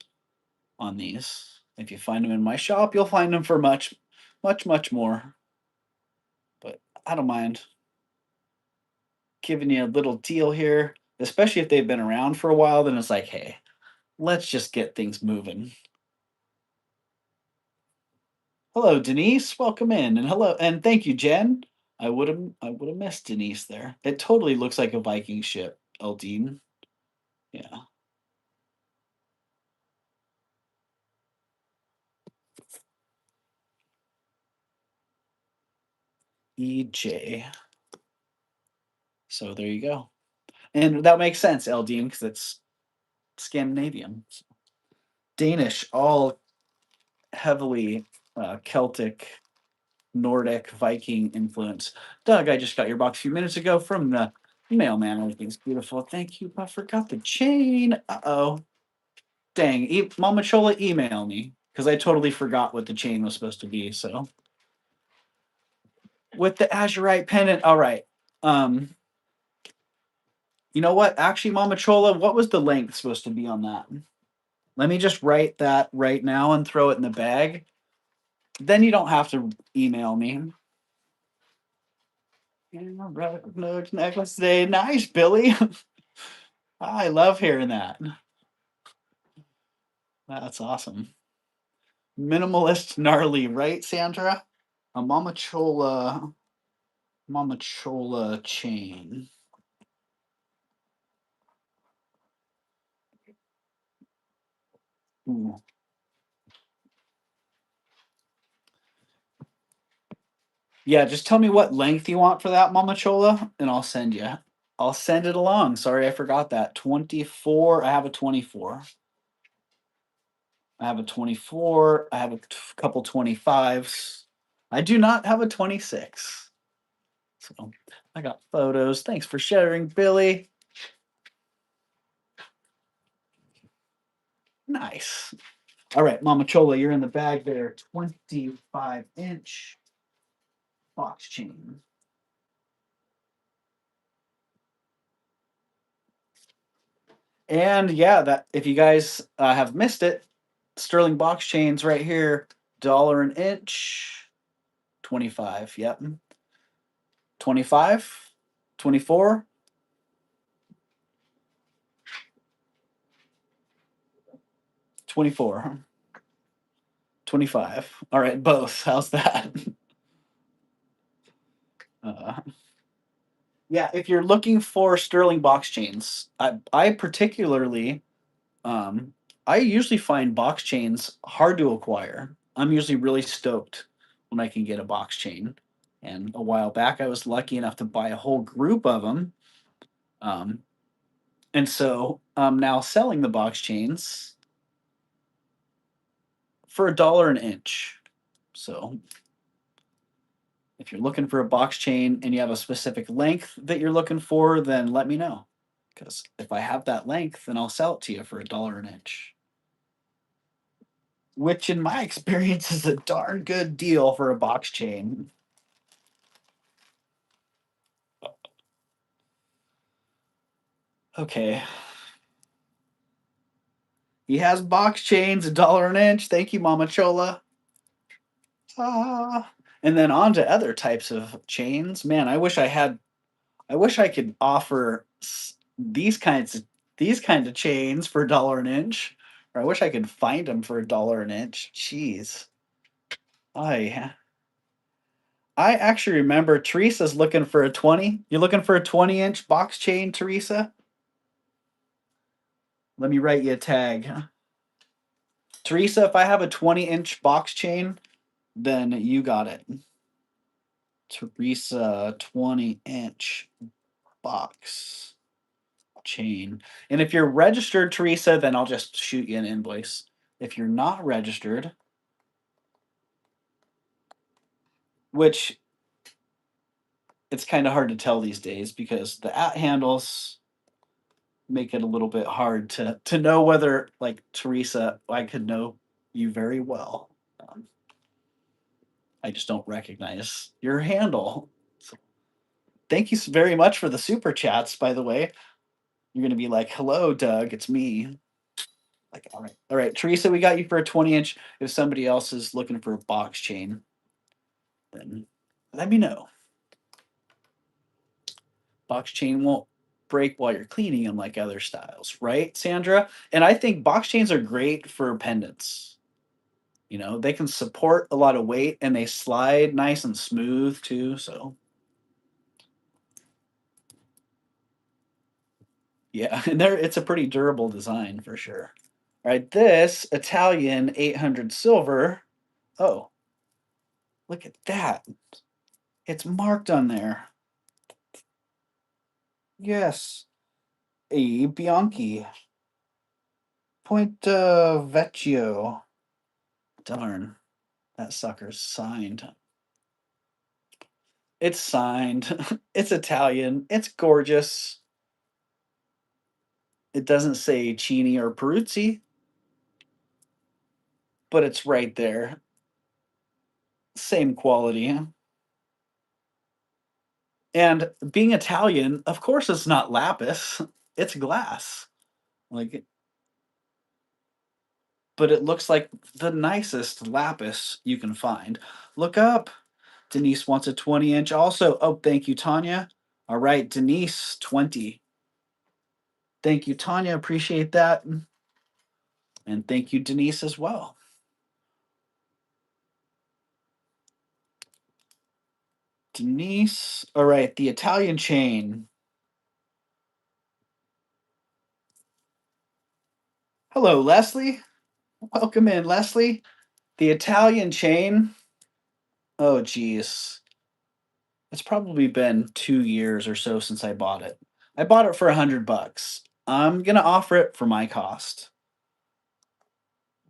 on these. If you find them in my shop, you'll find them for much, much, much more. But I don't mind giving you a little deal here, especially if they've been around for a while. Then it's like, hey, let's just get things moving. Hello, Denise. Welcome in, and hello, and thank you, Jen. I would have missed Denise there. It totally looks like a Viking ship, Eldine. Yeah. EJ. So there you go. And that makes sense, Eldine, because it's Scandinavian. Danish, all heavily Celtic, Nordic, Viking influence. Doug, I just got your box a few minutes ago from the mailman. Everything's beautiful. Thank you. I forgot the chain. Uh-oh. Dang. Mama Chola, email me, because I totally forgot what the chain was supposed to be. So with the azurite pendant, all right. You know what? Actually, Mama Chola, what was the length supposed to be on that? Let me just write that right now and throw it in the bag. Then you don't have to email me. Necklace today. Nice, Billy. I love hearing that. That's awesome. Minimalist gnarly, right, Sandra? A Mama Chola chain. Ooh. Yeah, just tell me what length you want for that, Mama Chola, and I'll send you. I'll send it along. Sorry, I forgot that. 24. I have a 24. I have a 24. I have a couple 25s. I do not have a 26. So I got photos. Thanks for sharing, Billy. Nice. All right, Mama Chola, you're in the bag there. 25-inch box chain. And yeah, that if you guys have missed it, sterling box chains right here, dollar an inch, 25. Yep. 25, 24, 24, 25. All right, both. How's that? Uh, yeah, if you're looking for sterling box chains, I particularly, um, I usually find box chains hard to acquire. I'm usually really stoked when I can get a box chain. And a while back, I was lucky enough to buy a whole group of them. Um, and so I'm now selling the box chains for $1 an inch. So if you're looking for a box chain and you have a specific length that you're looking for, then let me know. Because if I have that length, then I'll sell it to you for $1 an inch. Which, in my experience, is a darn good deal for a box chain. Okay. He has box chains, $1 an inch. Thank you, Mama Chola. Ah. And then on to other types of chains. Man, I wish I could offer these kinds of chains for $1 an inch. Or I wish I could find them for $1 an inch. Jeez. I actually remember Teresa's looking for a 20. You're looking for a 20-inch box chain, Teresa? Let me write you a tag. Teresa, if I have a 20-inch box chain, then you got it. Teresa, 20-inch box chain. And if you're registered, Teresa, then I'll just shoot you an invoice. If you're not registered, which it's kind of hard to tell these days because the @ handles make it a little bit hard to know whether, like, Teresa, I could know you very well. I just don't recognize your handle. So thank you very much for the super chats, by the way. You're gonna be like, "Hello, Doug, it's me." Like, all right, Teresa, we got you for a 20-inch. If somebody else is looking for a box chain, then let me know. Box chain won't break while you're cleaning them like other styles, right, Sandra? And I think box chains are great for pendants. You know, they can support a lot of weight and they slide nice and smooth too. So, yeah, and it's a pretty durable design for sure. All right, this Italian 800 silver. Oh, look at that. It's marked on there. Yes. A Bianchi. Point Vecchio. Darn. That sucker's signed. It's signed. It's Italian. It's gorgeous. It doesn't say Chini or Peruzzi, but it's right there. Same quality. And being Italian, of course it's not lapis. It's glass. Like, but it looks like the nicest lapis you can find. Look up. Denise wants a 20-inch also. Oh, thank you, Tanya. All right, Denise, 20. Thank you, Tanya. Appreciate that. And thank you, Denise, as well. Denise. All right, the Italian chain. Hello, Leslie. Welcome in, Leslie. The Italian chain. Oh, geez. It's probably been 2 years or so since I bought it. I bought it for $100. I'm gonna offer it for my cost.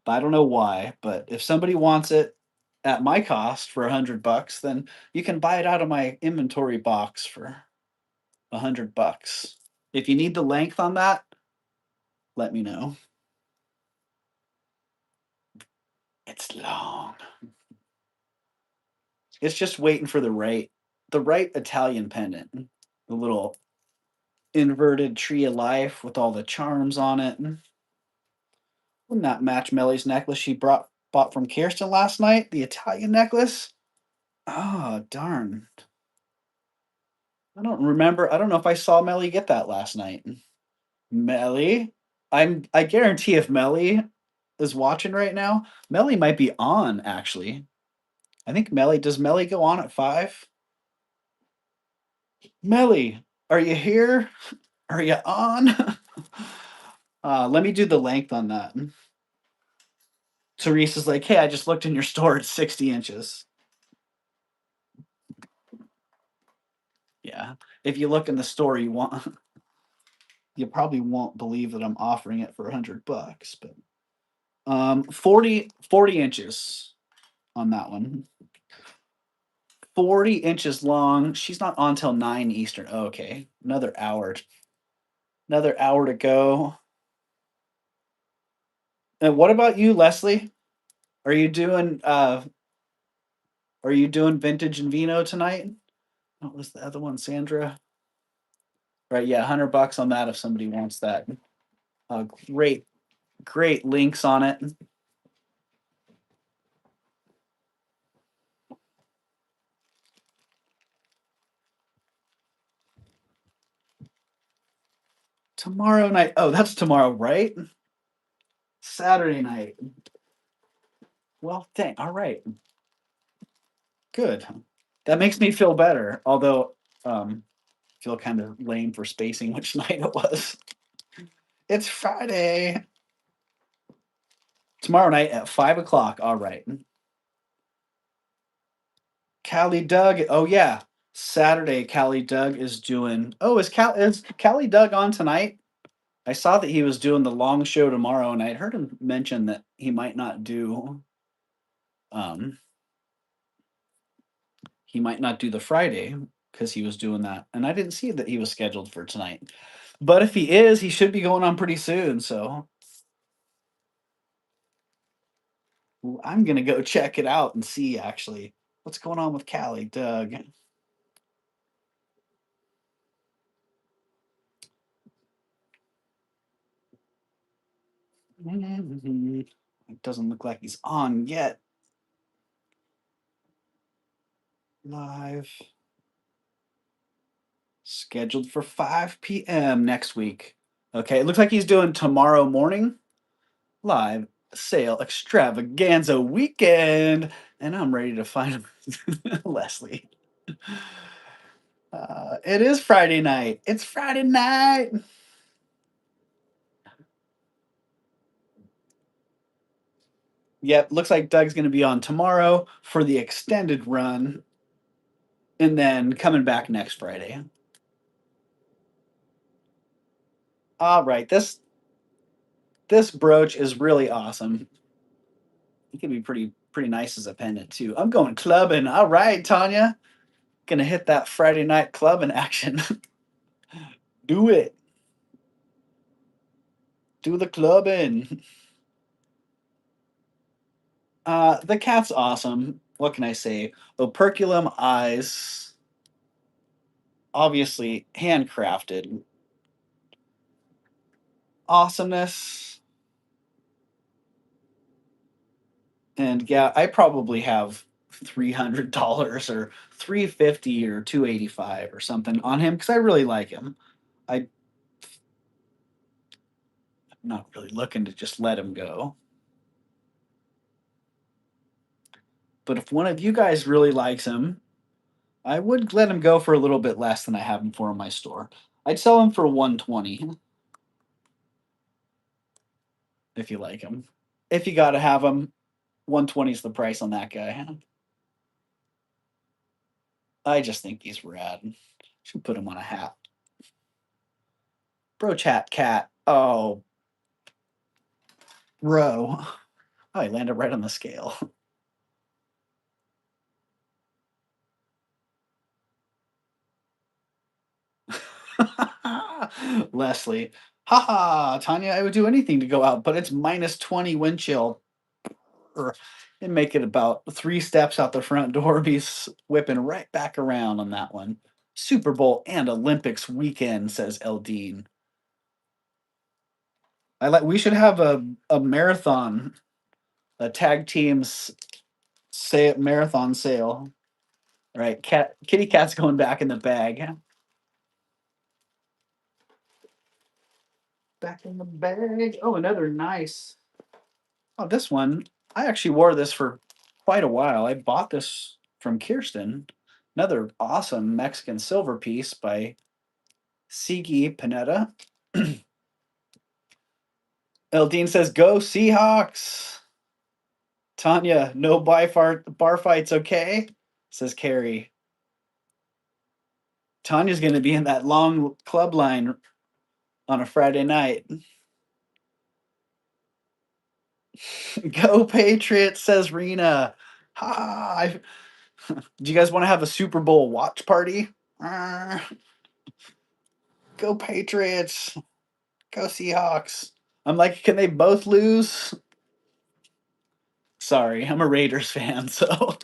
I don't know why, but if somebody wants it at my cost for $100, then you can buy it out of my inventory box for $100. If you need the length on that, let me know. It's long. It's just waiting for the right Italian pendant. The little inverted tree of life with all the charms on it. Wouldn't that match Melly's necklace she bought from Kirsten last night? The Italian necklace? Oh, darn. I don't remember. I don't know if I saw Melly get that last night. Melly? I guarantee if Melly is watching right now, Melly might be on actually. I think does Melly go on at 5? Melly, are you here? Are you on? Let me do the length on that. Teresa's like, hey, I just looked in your store. It's 60 inches. Yeah. If you look in the store, you probably won't believe that I'm offering it for $100, but 40 inches on that one. 40 inches long. She's not on till 9 Eastern. Oh, okay. Another hour. Another hour to go. And what about you, Leslie? Are you doing vintage and vino tonight? What was the other one, Sandra? Right, yeah, $100 on that if somebody wants that. Great, great links on it. Tomorrow night. Oh, that's tomorrow, right? Saturday night. Well, dang. All right. Good. That makes me feel better. Although, feel kind of lame for spacing which night it was. It's Friday. Tomorrow night at 5 o'clock. All right. Callie Doug. Oh yeah. Saturday, Callie Doug is doing. Oh, is Callie Doug on tonight? I saw that he was doing the long show tomorrow, and I'd heard him mention that he might not do um the Friday because he was doing that. And I didn't see that he was scheduled for tonight. But if he is, he should be going on pretty soon. So I'm gonna go check it out and see actually what's going on with Callie Doug. It doesn't look like he's on yet. Live. Scheduled for 5 p.m. next week. Okay, it looks like he's doing tomorrow morning. Live sale extravaganza weekend. And I'm ready to find Leslie. It is Friday night. It's Friday night. Yep, looks like Doug's going to be on tomorrow for the extended run. And then coming back next Friday. All right, this brooch is really awesome. It can be pretty nice as a pendant too. I'm going clubbing. All right, Tanya. Gonna hit that Friday night clubbing action. Do it. Do the clubbing. The cat's awesome. What can I say? Operculum eyes, obviously handcrafted. Awesomeness. And yeah, I probably have $300 or 350 or 285 or something on him because I really like him. I'm not really looking to just let him go. But if one of you guys really likes him, I would let him go for a little bit less than I have him for in my store. I'd sell him for 120 if you like him. If you got to have him, 120 is the price on that guy. I just think he's rad. Should put him on a hat. Brooch hat cat. Oh, bro. Oh, he landed right on the scale. Leslie. Haha, Tanya, I would do anything to go out, but it's -20 wind chill. And make it about 3 steps out the front door, be whipping right back around on that one. Super Bowl and Olympics weekend, says Eldine. We should have a marathon, a tag teams marathon sale. All right, kitty cat's going back in the bag. Back in the bag. Oh, another nice. Oh, this one. I actually wore this for quite a while. I bought this from Kirsten. Another awesome Mexican silver piece by Sigi Pineda. Eldine says, "Go Seahawks." Tanya, no bar fights, okay? Says Carrie. Tanya's going to be in that long club line on a Friday night. Go Patriots, says Rena. Ha! Do you guys want to have a Super Bowl watch party? Go Patriots. Go Seahawks. I'm like, can they both lose? Sorry, I'm a Raiders fan, so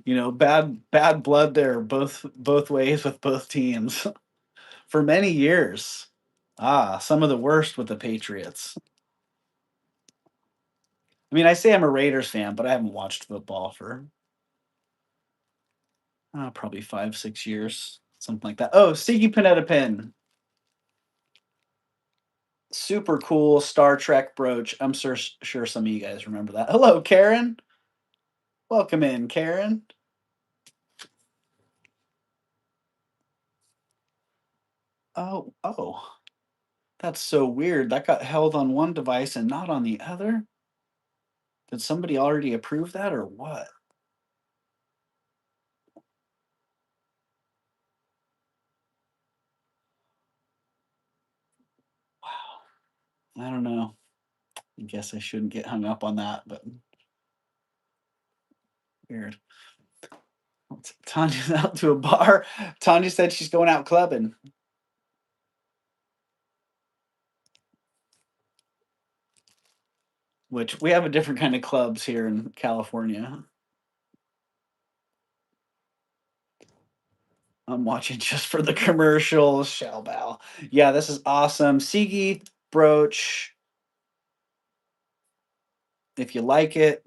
bad blood there, both ways with both teams for many years. Some of the worst with the Patriots. I mean, I say I'm a Raiders fan, but I haven't watched football for probably 5, 6 years, something like that. Oh, Sigi Pineda pin. Super cool Star Trek brooch. I'm sure some of you guys remember that. Hello, Karen. Welcome in, Karen. Oh. That's so weird. That got held on one device and not on the other. Did somebody already approve that or what? Wow. I don't know. I guess I shouldn't get hung up on that, but weird. Tanya's out to a bar. Tanya said she's going out clubbing. Which we have a different kind of clubs here in California. I'm watching just for the commercials. Shall bow. Yeah, this is awesome. Sigi brooch. If you like it.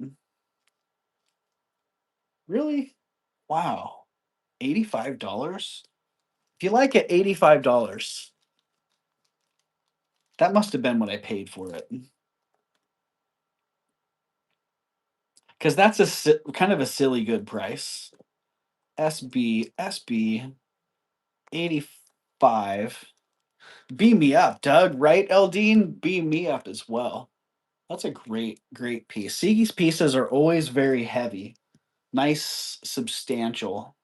Really? Wow. $85? If you like it, $85. That must have been what I paid for it. Because that's kind of a silly good price. SB 85. Beam me up, Doug. Right, Eldine? Beam me up as well. That's a great piece. Sigi's pieces are always very heavy, nice, substantial.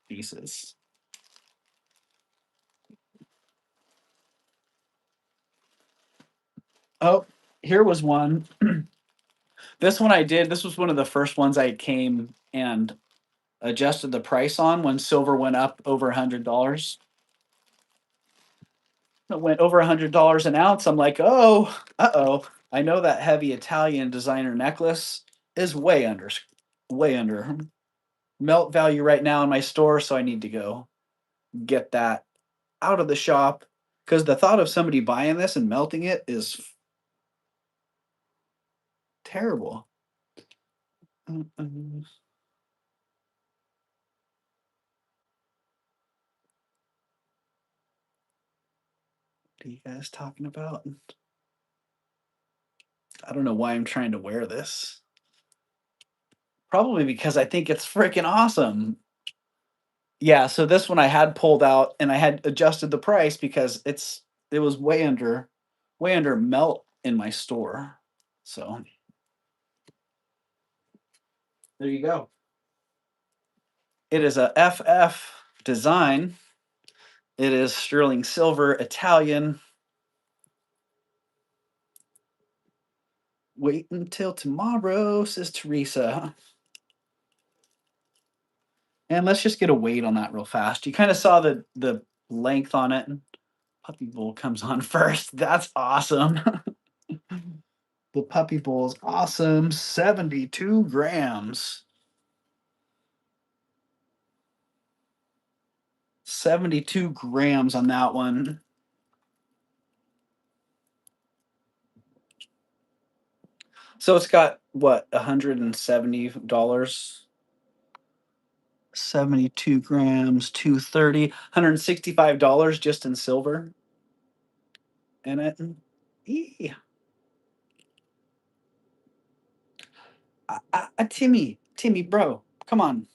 pieces. Oh, here was one. This one I did. This was one of the first ones I came and adjusted the price on when silver went up over $100. It went over $100 an ounce. I'm like, oh, uh-oh. I know that heavy Italian designer necklace is way under melt value right now in my store, so I need to go get that out of the shop because the thought of somebody buying this and melting it is terrible. What are you guys talking about? I don't know why I'm trying to wear this. Probably because I think it's freaking awesome. Yeah, so this one I had pulled out and I had adjusted the price because it was way under melt in my store. So there you go. It is a FF design. It is sterling silver Italian. Wait until tomorrow, says Teresa. And let's just get a weight on that real fast. You kind of saw the length on it. Puppy bowl comes on first. That's awesome. The puppy bowl is awesome. 72 grams. 72 grams on that one. So it's got what, $170? 72 grams, 230, $165 just in silver in it. Eee. Timmy, bro, come on.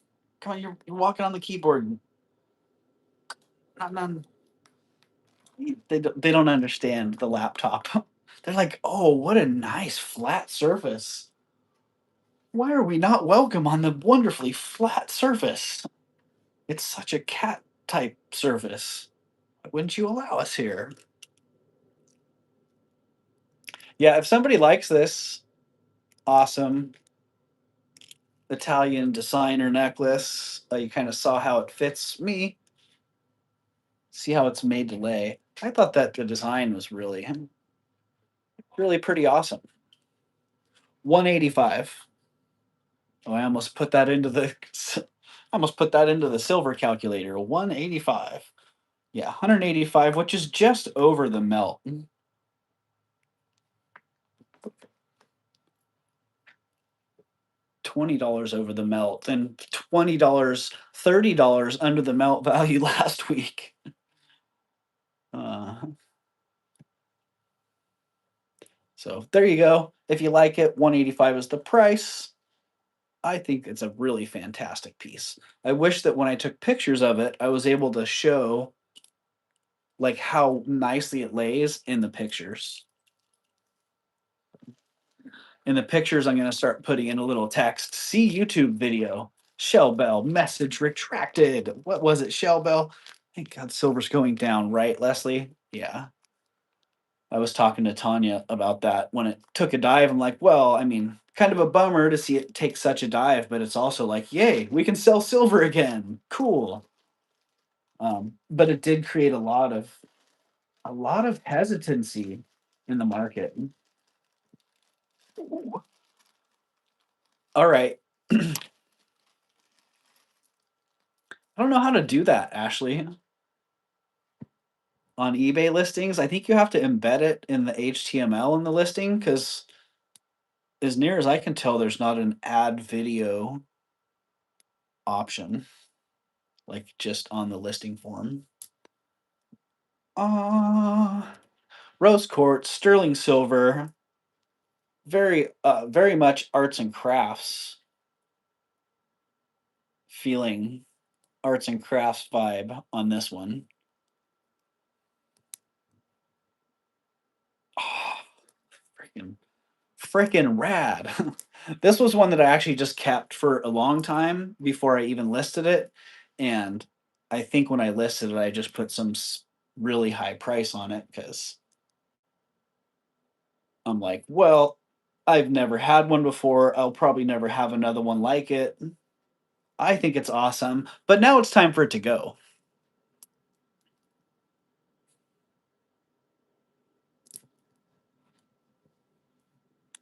Come on, you're walking on the keyboard. Not, they don't understand the laptop. They're like, oh, what a nice flat surface. Why are we not welcome on the wonderfully flat surface? It's such a cat type surface. Why wouldn't you allow us here? Yeah, if somebody likes this, awesome. Italian designer necklace. You kind of saw how it fits me. See how it's made to lay. I thought that the design was really pretty awesome. 185. Oh, I almost put that into the I almost put that into the silver calculator. 185. Yeah, 185, which is just over the melt. $20 over the melt and $20, $30 under the melt value last week. Uh, so there you go. If you like it, 185 is the price. I think it's a really fantastic piece. I wish that when I took pictures of it, I was able to show like how nicely it lays in the pictures. In the pictures, I'm going to start putting in a little text. See YouTube video. Shell bell message retracted. What was it, Shell bell? Thank God silver's going down, right, Leslie? Yeah. I was talking to Tanya about that when it took a dive. I'm like, well, I mean, kind of a bummer to see it take such a dive, but it's also like, yay, we can sell silver again. Cool. But it did create a lot of hesitancy in the market. All right. I don't know how to do that, Ashley. On eBay listings, I think you have to embed it in the HTML in the listing because, as near as I can tell, there's not an add video option, like just on the listing form. Uh, Rose quartz, sterling silver, very much arts and crafts feeling, arts and crafts vibe on this one. Oh, freaking rad. This was one that I actually just kept for a long time before I even listed it. And I think when I listed it, I just put some really high price on it because I'm like, well, I've never had one before. I'll probably never have another one like it. I think it's awesome, but now it's time for it to go.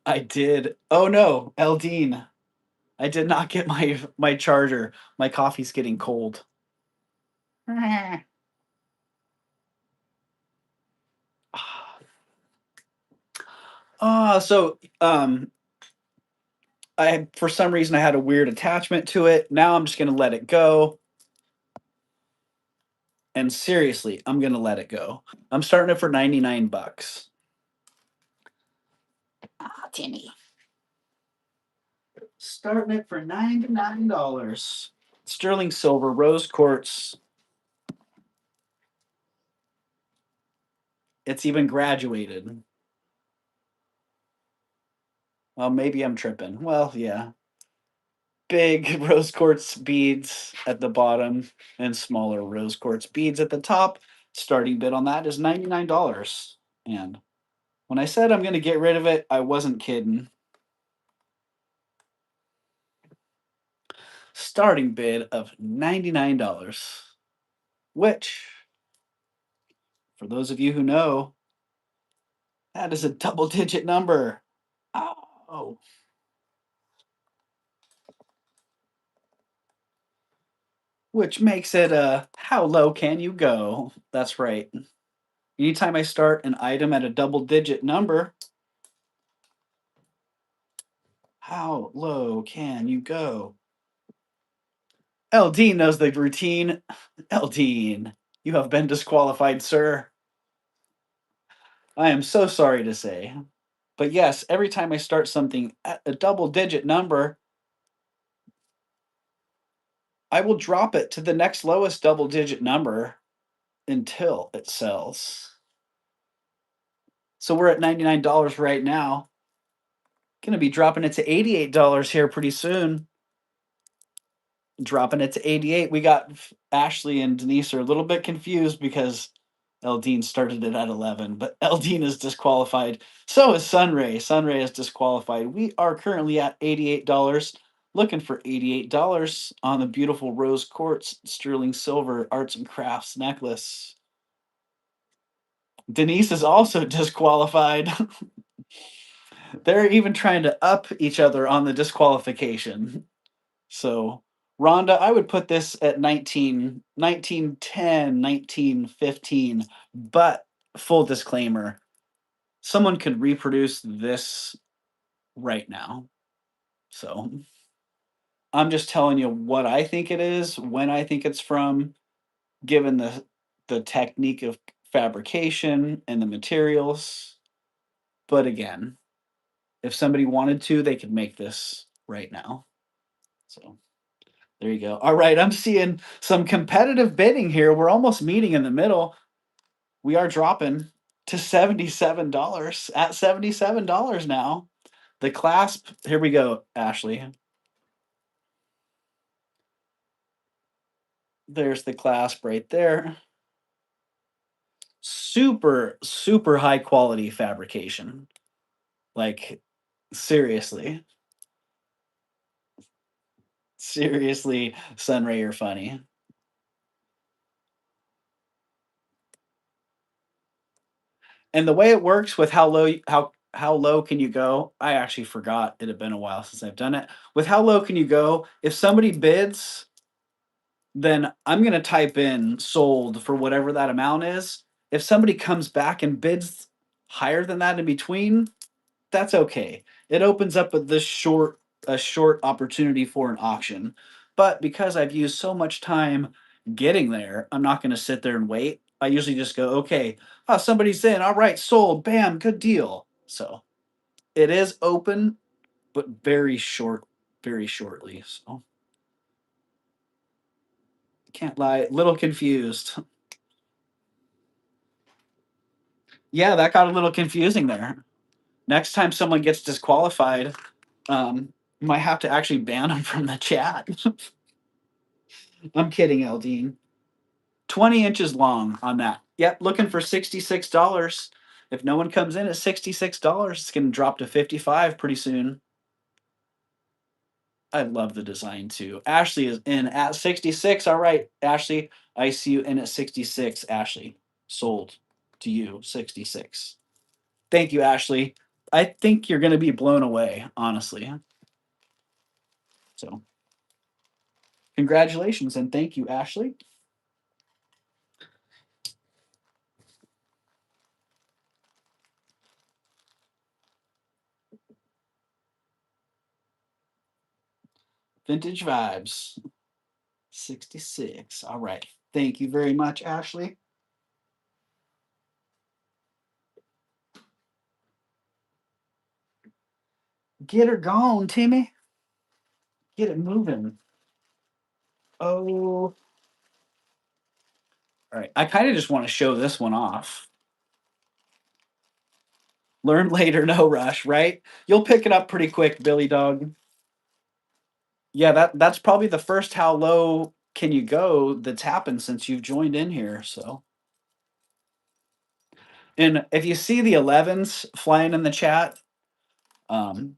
I did. Oh no, Eldine. I did not get my charger. My coffee's getting cold. I for some reason I had a weird attachment to it. Now I'm just gonna let it go. And seriously, I'm gonna let it go. I'm starting it for 99 bucks. Ah, Timmy. Starting it for $99. Sterling silver, rose quartz. It's even graduated. Well, maybe I'm tripping. Well, yeah. Big rose quartz beads at the bottom and smaller rose quartz beads at the top. Starting bid on that is $99. And when I said I'm going to get rid of it, I wasn't kidding. Starting bid of $99, which, for those of you who know, that is a double digit number. Oh, which makes it how low can you go? That's right. Anytime I start an item at a double digit number, how low can you go? Eldine knows the routine. Eldine, you have been disqualified, sir. I am so sorry to say. But yes, every time I start something at a double digit number, I will drop it to the next lowest double digit number until it sells. So we're at $99 right now. Going to be dropping it to $88 here pretty soon. Dropping it to 88. We got Ashley and Denise are a little bit confused because Eldine started it at 11, but Eldine is disqualified. So is Sunray. Sunray is disqualified. We are currently at $88, looking for $88 on the beautiful rose quartz sterling silver arts and crafts necklace. Denise is also disqualified. They're even trying to up each other on the disqualification. So, Rhonda, I would put this at 19, 1910, 1915. But full disclaimer, someone could reproduce this right now. So, I'm just telling you what I think it is, when I think it's from, given the technique of fabrication and the materials. But again, if somebody wanted to, they could make this right now. So there you go. All right, I'm seeing some competitive bidding here. We're almost meeting in the middle. We are dropping to $77 at $77 now. The clasp, here we go, Ashley. There's the clasp right there. Super, super high quality fabrication. Like, seriously. Seriously, Sunray, you're funny. And the way it works with how low can you go? I actually forgot. It had been a while since I've done it. With how low can you go? If somebody bids, then I'm going to type in sold for whatever that amount is. If somebody comes back and bids higher than that in between, that's okay. It opens up a short opportunity for an auction. But because I've used so much time getting there, I'm not going to sit there and wait. I usually just go, okay, oh, somebody's in. All right, sold. Bam, good deal. So it is open, but very shortly. So can't lie, little confused. Yeah, that got a little confusing there. Next time someone gets disqualified, might have to actually ban them from the chat. I'm kidding, Eldine. 20 inches long on that. Yep, looking for $66. If no one comes in at $66, it's going to drop to 55 pretty soon. I love the design too. Ashley is in at 66. All right, Ashley, I see you in at 66. Ashley, sold to you 66. Thank you, Ashley. I think you're going to be blown away, honestly. So, congratulations and thank you, Ashley. Vintage vibes. 66. All right. Thank you very much, Ashley. Get her gone, Timmy. Get it moving. Oh. All right. I kind of just want to show this one off. Learn later, no rush, right? You'll pick it up pretty quick, Billy Dog. Yeah, that's probably the first how low can you go that's happened since you've joined in here. So, and if you see the 11s flying in the chat, um,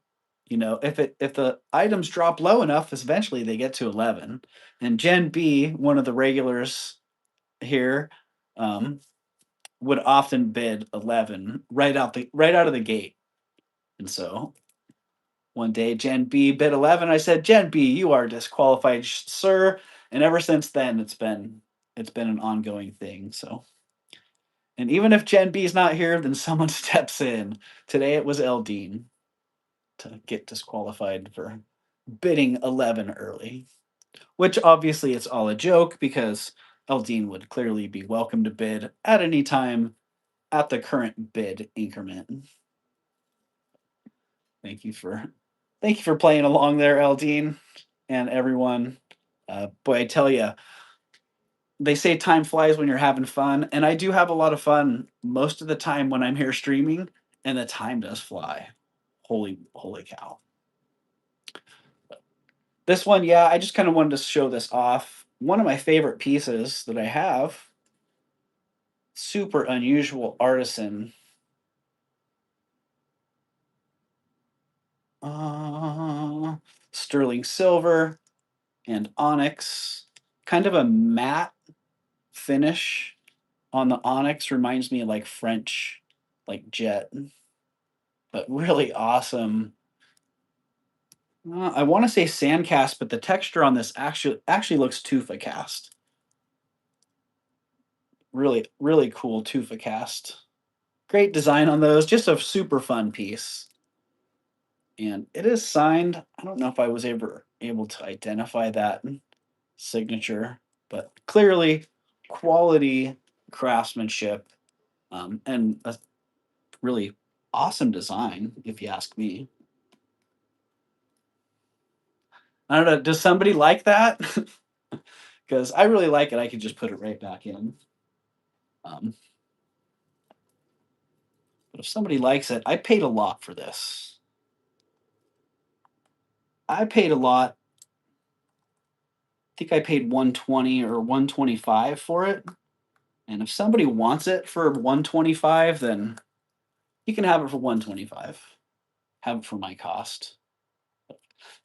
if the items drop low enough, eventually they get to 11. And Gen B, one of the regulars here, um, would often bid 11 right out of the gate. And so one day Gen B bid 11. I said, Gen B, you are disqualified, sir. And ever since then, it's been an ongoing thing. So, and even if Gen B is not here, then someone steps in. Today it was Eldine to get disqualified for bidding 11 early, which obviously it's all a joke because Eldine would clearly be welcome to bid at any time at the current bid increment. Thank you for playing along there, Eldine, and everyone. Boy, I tell you, they say time flies when you're having fun, and I do have a lot of fun most of the time when I'm here streaming, and the time does fly. Holy cow! This one, yeah, I just kind of wanted to show this off. One of my favorite pieces that I have, super unusual artisan. Uh, sterling silver and onyx, kind of a matte finish on the onyx. Reminds me of like French, like jet, but really awesome. I want to say sand cast, but the texture on this actually looks tufa cast. Really cool tufa cast. Great design on those. Just a super fun piece. And it is signed. I don't know if I was ever able to identify that signature, but clearly quality craftsmanship, and a really awesome design, if you ask me. I don't know. Does somebody like that? Because I really like it. I could just put it right back in. Um, but if somebody likes it, I paid a lot for this. I paid a lot. I think I paid 120 or 125 for it. And if somebody wants it for 125, then you can have it for 125. Have it for my cost.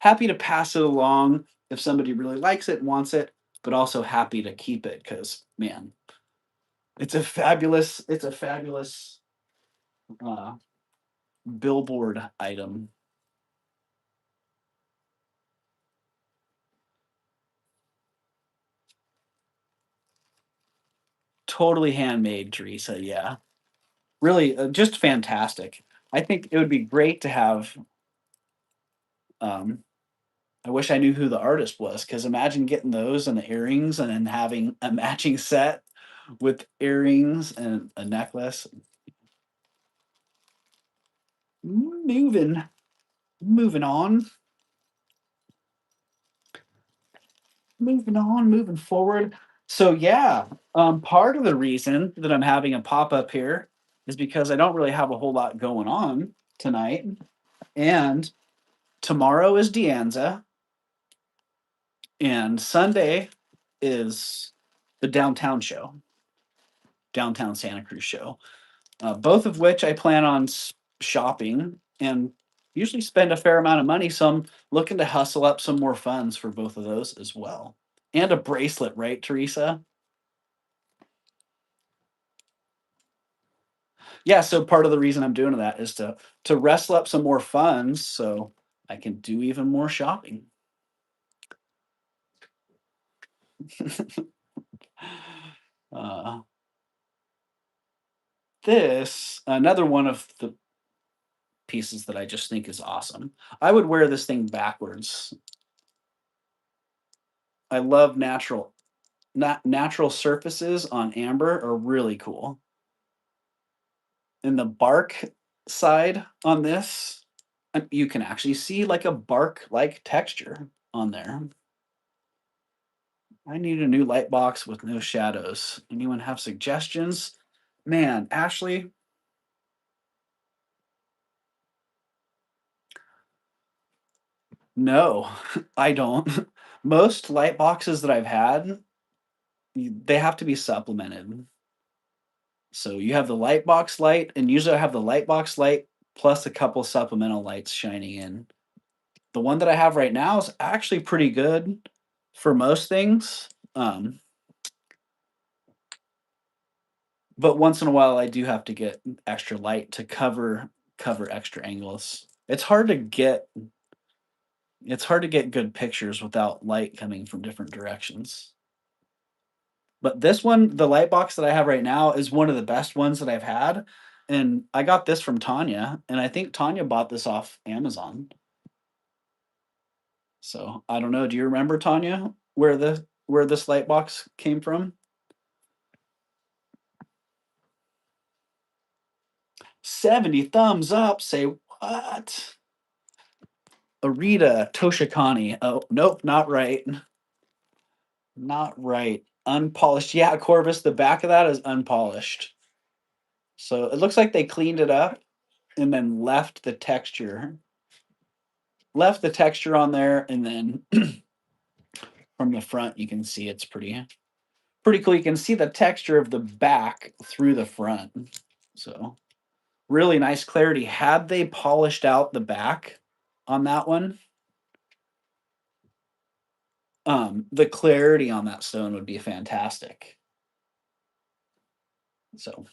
Happy to pass it along if somebody really likes it, wants it, but also happy to keep it because man, it's a fabulous uh, billboard item. Totally handmade, Teresa. Yeah, really, just fantastic. I think it would be great to have. Um, I wish I knew who the artist was because imagine getting those and the earrings and then having a matching set with earrings and a necklace. Moving, moving on, moving forward. So yeah, part of the reason that I'm having a pop up here is because I don't really have a whole lot going on tonight, and tomorrow is Deanza, and Sunday is the downtown show, downtown Santa Cruz show. Both of which I plan on shopping and usually spend a fair amount of money. So I'm looking to hustle up some more funds for both of those as well. And a bracelet, right, Teresa? Yeah, so part of the reason I'm doing that is to wrestle up some more funds so I can do even more shopping. uh, this another one of the pieces that I just think is awesome. I would wear this thing backwards. I love natural surfaces on amber are really cool. And the bark side on this, you can actually see like a bark like texture on there. I need a new light box with no shadows. Anyone have suggestions? Man, Ashley, no, I don't. Most light boxes that I've had, they have to be supplemented. So you have the light box light, and usually I have the light box light plus a couple supplemental lights shining in. The one that I have right now is actually pretty good for most things. But once in a while I do have to get extra light to cover extra angles. It's hard to get good pictures without light coming from different directions. But this one, the light box that I have right now is one of the best ones that I've had. And I got this from Tanya, and I think Tanya bought this off Amazon. So I don't know. Do you remember, Tanya, where this light box came from? 70 thumbs up. Say what? Arita Toshikani. Oh, nope, not right. Not right. Unpolished. Yeah, Corvus, the back of that is unpolished. So it looks like they cleaned it up and then left the texture. Left the texture on there, and then from the front you can see it's pretty cool. You can see the texture of the back through the front. So really nice clarity. Had they polished out the back on that one, the clarity on that stone would be fantastic. So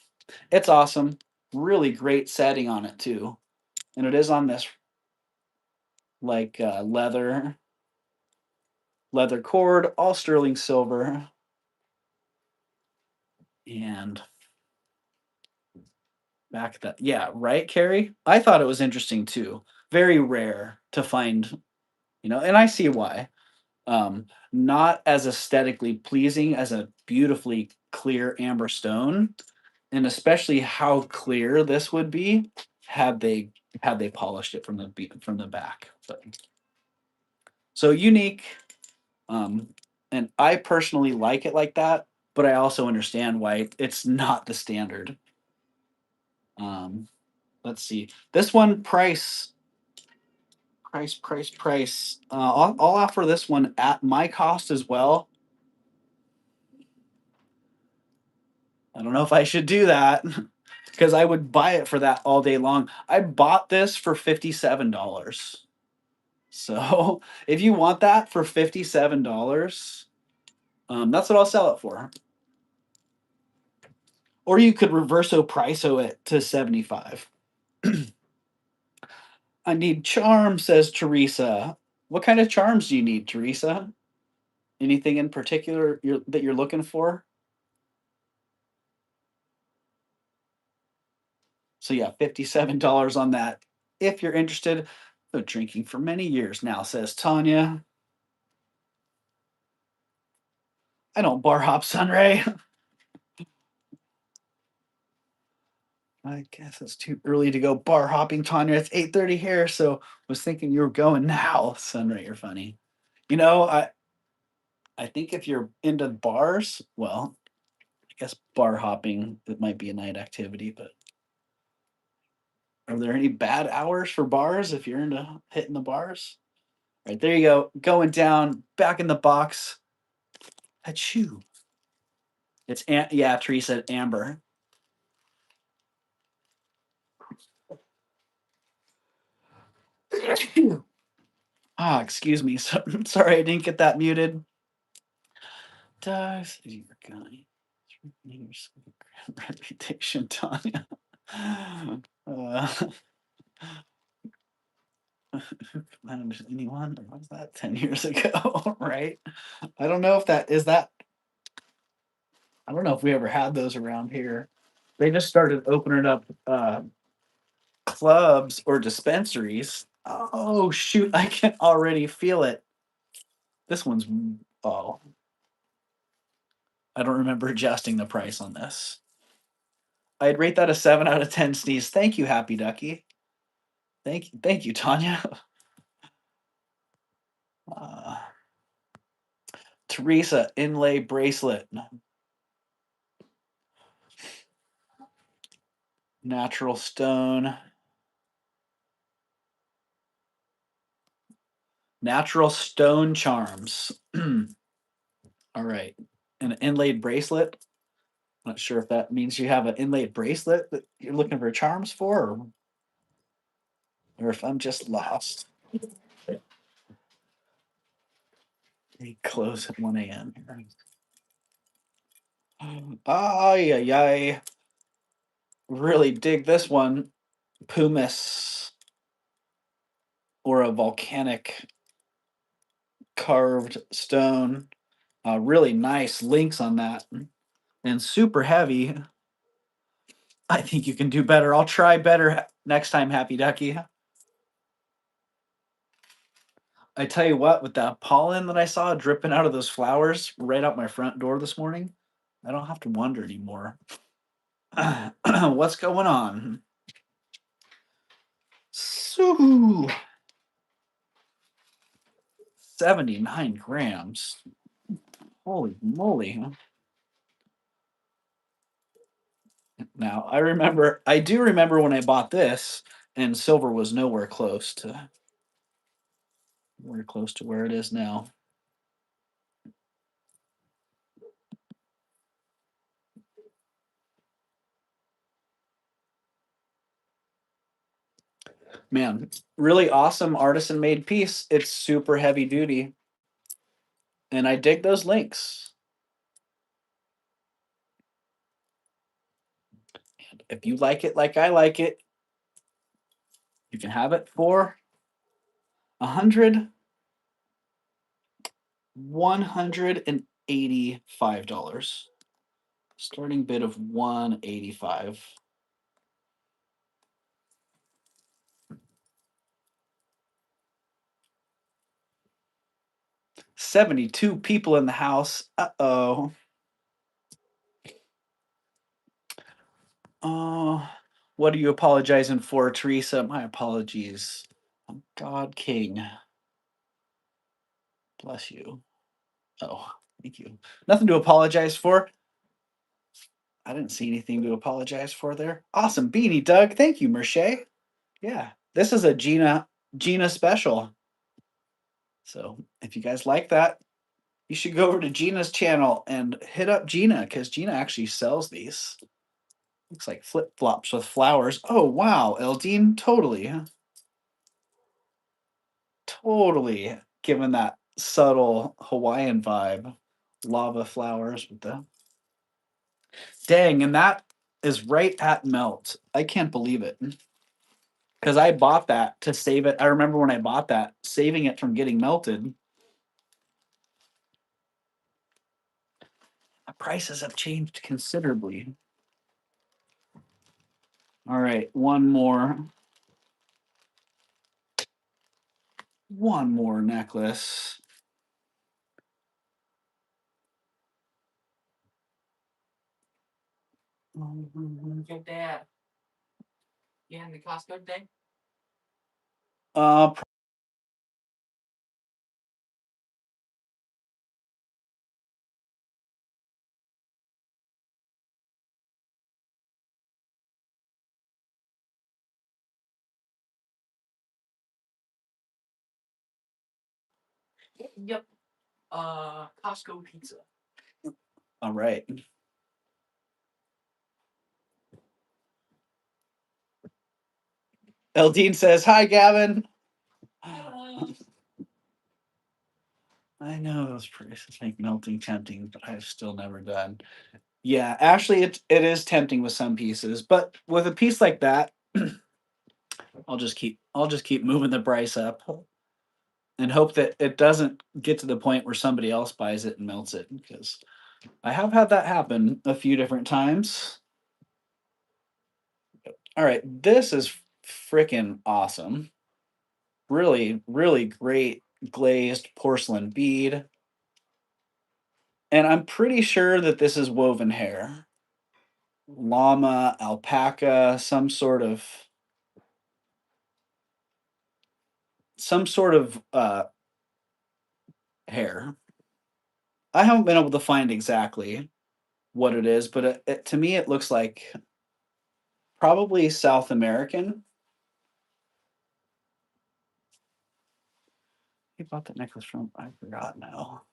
it's awesome. Really great setting on it too. And it is on this like leather cord, all sterling silver. And back that, yeah, right, Carrie? I thought it was interesting too. Very rare to find, and I see why. Not as aesthetically pleasing as a beautifully clear amber stone, and especially how clear this would be had they polished it from the back. But so unique. And I personally like it like that, but I also understand why it's not the standard. Um, let's see. This one price. I'll offer this one at my cost as well. I don't know if I should do that because I would buy it for that all day long. I bought this for $57. So if you want that for $57, that's what I'll sell it for. Or you could reverso price it to 75. I need charms, says Teresa. What kind of charms do you need, Teresa? Anything in particular that you're looking for? So yeah, $57 on that. If you're interested, been drinking for many years now, says Tanya. I don't bar hop, Sunray. I guess it's too early to go bar hopping, Tanya. It's 8:30 here, so was thinking you were going now. Sunray, you're funny. You know, I think if you're into bars, well, I guess bar hopping it might be a night activity, but are there any bad hours for bars if you're into hitting the bars? All right, there you go. Going down, back in the box. Achoo. It's yeah, Teresa, amber. Ah, excuse me. So, sorry, I didn't get that muted. Does your guy reputation, Tanya? Anyone? Or was that 10 years ago? Right? I don't know if that is that. I don't know if we ever had those around here. They just started opening up clubs or dispensaries. Oh shoot! I can already feel it. This one's oh. I don't remember adjusting the price on this. I'd rate that a 7 out of 10 sneeze. Thank you, Happy Ducky. Thank you, Tanya. Uh, Teresa, inlay bracelet. Natural stone. Natural stone charms. All right. An inlaid bracelet. Not sure if that means you have an inlaid bracelet that you're looking for charms for, or if I'm just lost. They close at 1 a.m. Ay, ay, ay. Really dig this one. Pumice or a volcanic carved stone. Really nice links on that and super heavy. I think you can do better. I'll try better next time, Happy Ducky. I tell you what, with that pollen that I saw dripping out of those flowers right out my front door this morning, I don't have to wonder anymore. What's going on? So 79 grams. Holy moly. Now, I do remember when I bought this and silver was nowhere close to where it is now. Man, really awesome artisan made piece. It's super heavy duty. And I dig those links. And if you like it like I like it, you can have it for $185. Starting bid of 185. 72 people in the house. Uh-oh. What are you apologizing for, Teresa? My apologies. I'm God King. Bless you. Oh, thank you. Nothing to apologize for. I didn't see anything to apologize for there. Awesome beanie, Doug. Thank you, Merche. Yeah, this is a Gina special. So if you guys like that, you should go over to Gina's channel and hit up Gina because Gina actually sells these. Looks like flip flops with flowers. Oh wow, Eldine, totally, totally giving that subtle Hawaiian vibe. Lava flowers with the dang, and that is right at melt. I can't believe it. Because I bought that to save it. I remember when I bought that, saving it from getting melted. The prices have changed considerably. All right, one more. One more necklace. Your dad. You had the Costco today? Uh, Yep. Costco pizza. All right. Eldine says, "Hi, Gavin." Hello. I know those prices make melting tempting, but I've still never done. Yeah, actually, it is tempting with some pieces, but with a piece like that, I'll just keep moving the price up and hope that it doesn't get to the point where somebody else buys it and melts it, because I have had that happen a few different times. All right, this is freaking awesome. Really, really great glazed porcelain bead. And I'm pretty sure that this is woven hair. Llama, alpaca, some sort of hair. I haven't been able to find exactly what it is, but to me it looks like probably South American. Who bought that necklace from? I forgot now.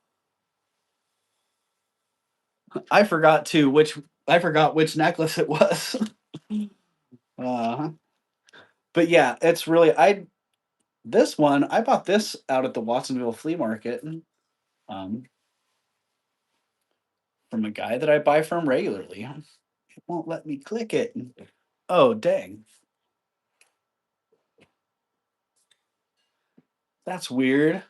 I forgot too which necklace it was. uh, but yeah, it's really this one I bought this out at the Watsonville flea market, um, from a guy that I buy from regularly. It won't let me click it. Oh dang, that's weird.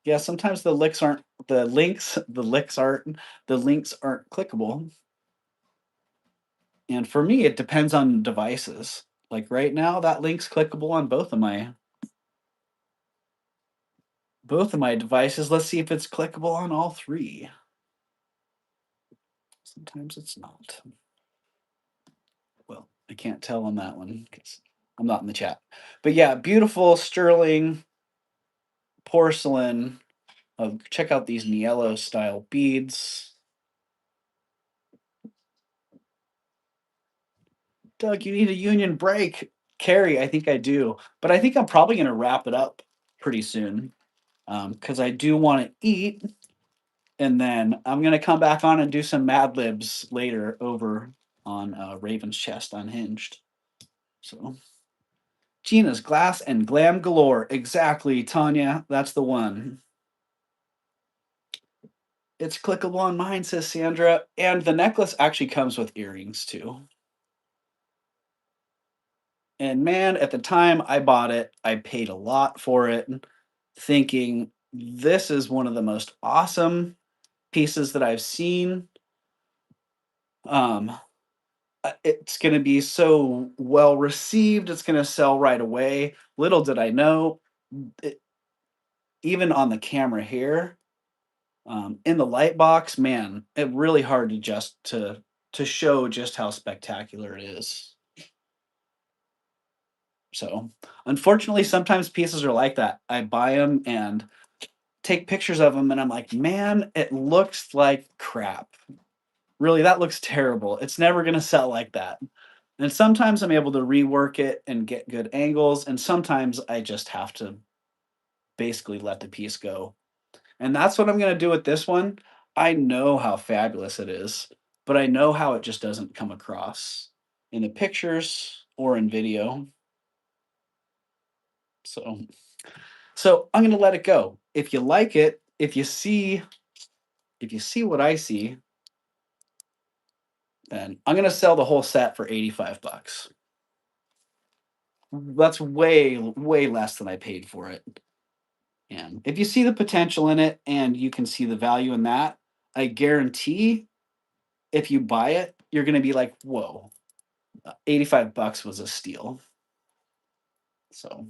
Yeah, sometimes the links aren't clickable. And for me, it depends on devices. Like right now, that link's clickable on both of my devices. Let's see if it's clickable on all three. Sometimes it's not. Well, I can't tell on that one because I'm not in the chat. But yeah, beautiful sterling porcelain. Check out these Niello style beads. Doug, you need a union break. Carrie, I think I do. But I think I'm probably going to wrap it up pretty soon because I do want to eat. And then I'm going to come back on and do some Mad Libs later over on Raven's Chest Unhinged. So, Gina's glass and glam galore. Exactly, Tanya. That's the one. It's clickable on mine, says Sandra. And the necklace actually comes with earrings too. And man, at the time I bought it, I paid a lot for it, thinking this is one of the most awesome pieces that I've seen. Um, it's going to be so well received. It's going to sell right away. Little did I know, it, even on the camera here, in the light box, man, it really hard to show just how spectacular it is. So, unfortunately, sometimes pieces are like that. I buy them and take pictures of them, and I'm like, man, it looks like crap. Really, that looks terrible. It's never going to sell like that. And sometimes I'm able to rework it and get good angles, and sometimes I just have to basically let the piece go. And that's what I'm going to do with this one. I know how fabulous it is, but I know how it just doesn't come across in the pictures or in video. So I'm going to let it go. If you like it, if you see what I see, then I'm going to sell the whole set for $85. That's way, way less than I paid for it. And if you see the potential in it and you can see the value in that, I guarantee if you buy it, you're going to be like, whoa, $85 was a steal. So,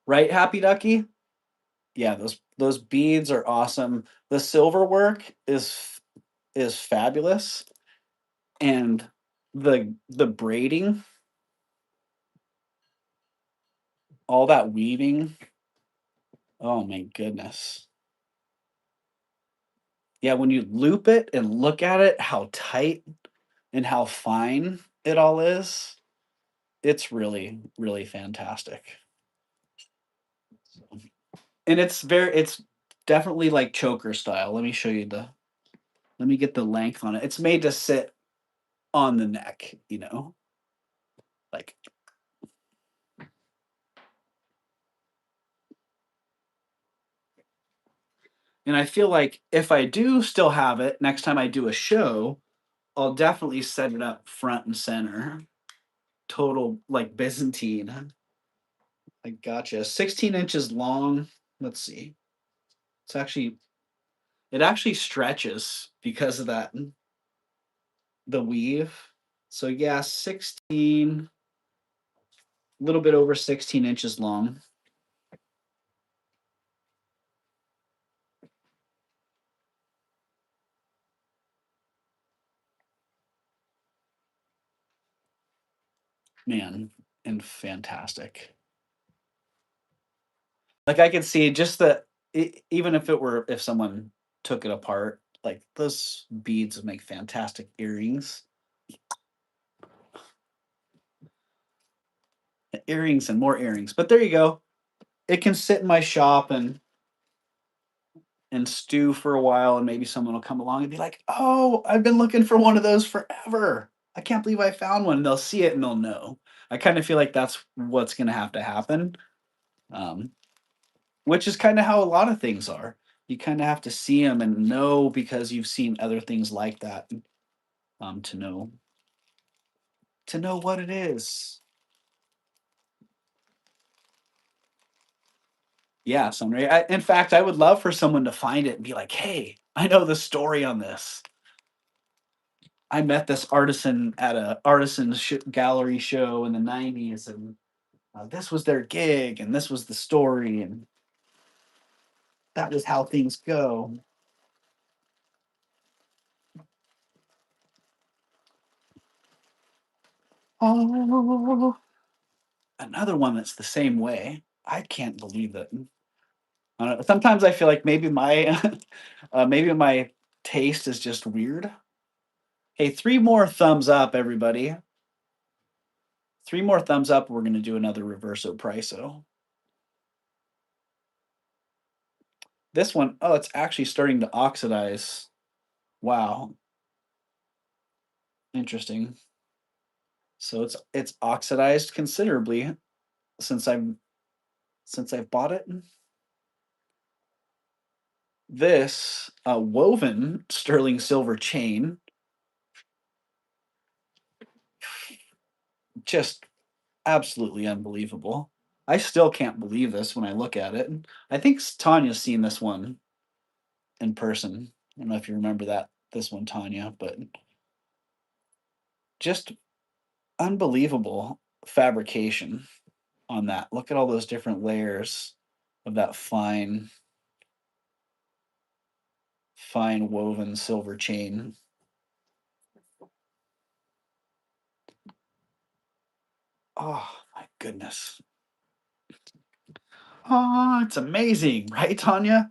right, Happy Ducky? Yeah, those beads are awesome. The silver work is fabulous, and the braiding, all that weaving. Oh my goodness. Yeah, when you loop it and look at it, how tight and how fine it all is, it's really, really fantastic. And it's definitely like choker style. Let me show you let me get the length on it. It's made to sit on the neck, you know, like. And I feel like if I do still have it, next time I do a show, I'll definitely set it up front and center. Total like Byzantine. I gotcha. 16 inches long. Let's see. It's actually, it actually stretches because of that, the weave. So yeah, 16, a little bit over 16 inches long. Man, and fantastic. Like I can see just the, even if it were, if someone took it apart, like those beads would make fantastic earrings. Earrings and more earrings. But there you go. It can sit in my shop and stew for a while, and maybe someone will come along and be like, "Oh, I've been looking for one of those forever. I can't believe I found one." And they'll see it and they'll know. I kind of feel like that's what's going to have to happen, um, which is kind of how a lot of things are. You kind of have to see them and know because you've seen other things like that, to know what it is. Yeah, Sunray. In fact, I would love for someone to find it and be like, "Hey, I know the story on this. I met this artisan at a artisan gallery show in the '90s, and this was their gig, and this was the story, and that was how things go." Oh, another one that's the same way. I can't believe it. Sometimes I feel like maybe my maybe my taste is just weird. Hey, three more thumbs up, everybody. Three more thumbs up. We're gonna do another Reverso Priso. This one, oh, it's actually starting to oxidize. Wow, interesting. So it's oxidized considerably since I've bought it. This woven sterling silver chain, just absolutely unbelievable. I still can't believe this when I look at it. I think Tanya's seen this one in person. I don't know if you remember this one, Tanya, but just unbelievable fabrication on that. Look at all those different layers of that fine woven silver chain. Oh my goodness. Oh, it's amazing, right, Tanya?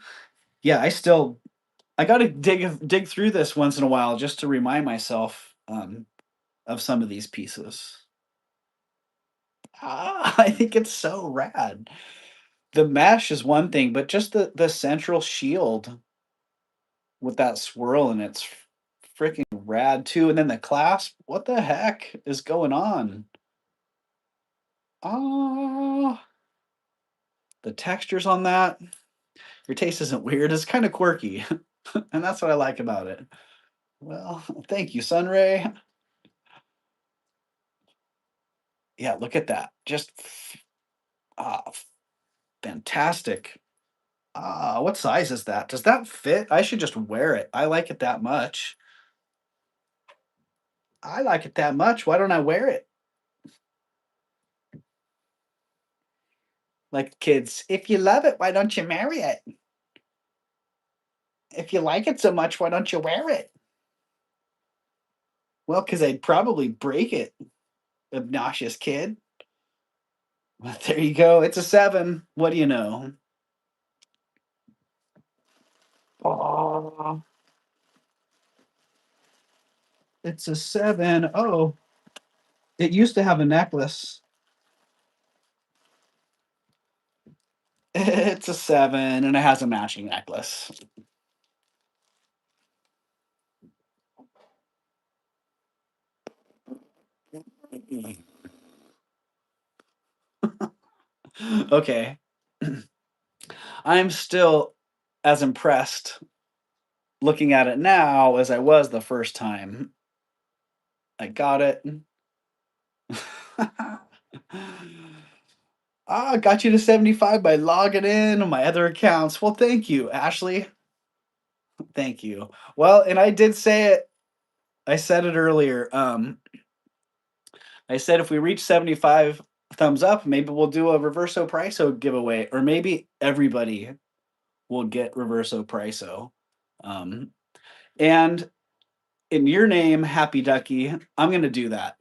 Yeah, I gotta dig through this once in a while just to remind myself of some of these pieces. I think it's so rad. The mesh is one thing, but just the central shield with that swirl in it's freaking rad too. And then the clasp, what the heck is going on? Oh, the textures on that. Your taste isn't weird. It's kind of quirky, and that's what I like about it. Well, thank you, Sunray. Yeah, look at that. Just ah, fantastic. What size is that? Does that fit? I should just wear it. I like it that much. I like it that much. Why don't I wear it? Like kids, if you love it, why don't you marry it? If you like it so much, why don't you wear it? Well, because I'd probably break it, obnoxious kid. But there you go. It's a 7. What do you know? Oh, it's a 7. Oh, it used to have a necklace. It's a 7 and it has a matching necklace. Okay. I'm still as impressed looking at it now as I was the first time I got it. Got you to 75 by logging in on my other accounts. Well, thank you, Ashley. Thank you. Well, and I did say it. I said it earlier. I said if we reach 75 thumbs up, maybe we'll do a Reverso Priso giveaway, or maybe everybody will get Reverso Priso. Um, and in your name, Happy Ducky, I'm going to do that.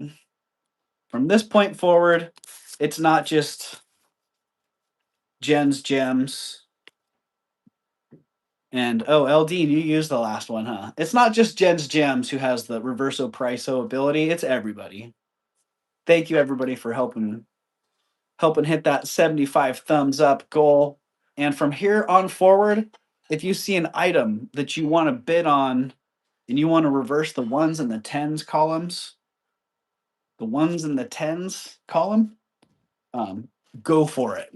From this point forward, it's not just Jen's Gems. And oh, LD, you used the last one, huh? It's not just Jen's Gems who has the Reverso Priso ability. It's everybody. Thank you, everybody, for helping hit that 75 thumbs up goal. And from here on forward, if you see an item that you want to bid on and you want to reverse the ones and the tens columns, the ones and the tens column, go for it.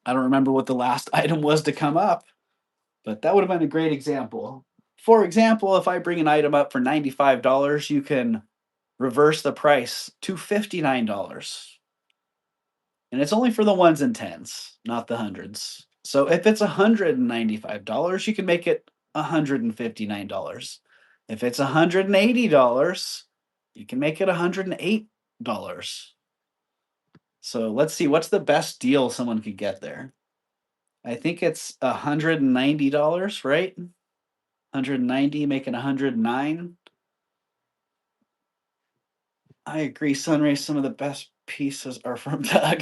I don't remember what the last item was to come up, but that would have been a great example. For example, if I bring an item up for $95, you can reverse the price to $59. And it's only for the ones and tens, not the hundreds. So if it's $195, you can make it $159. If it's $180, you can make it $108. So let's see, what's the best deal someone could get there? I think it's $190, right? 190, making 109. I agree, Sunray, some of the best pieces are from Doug.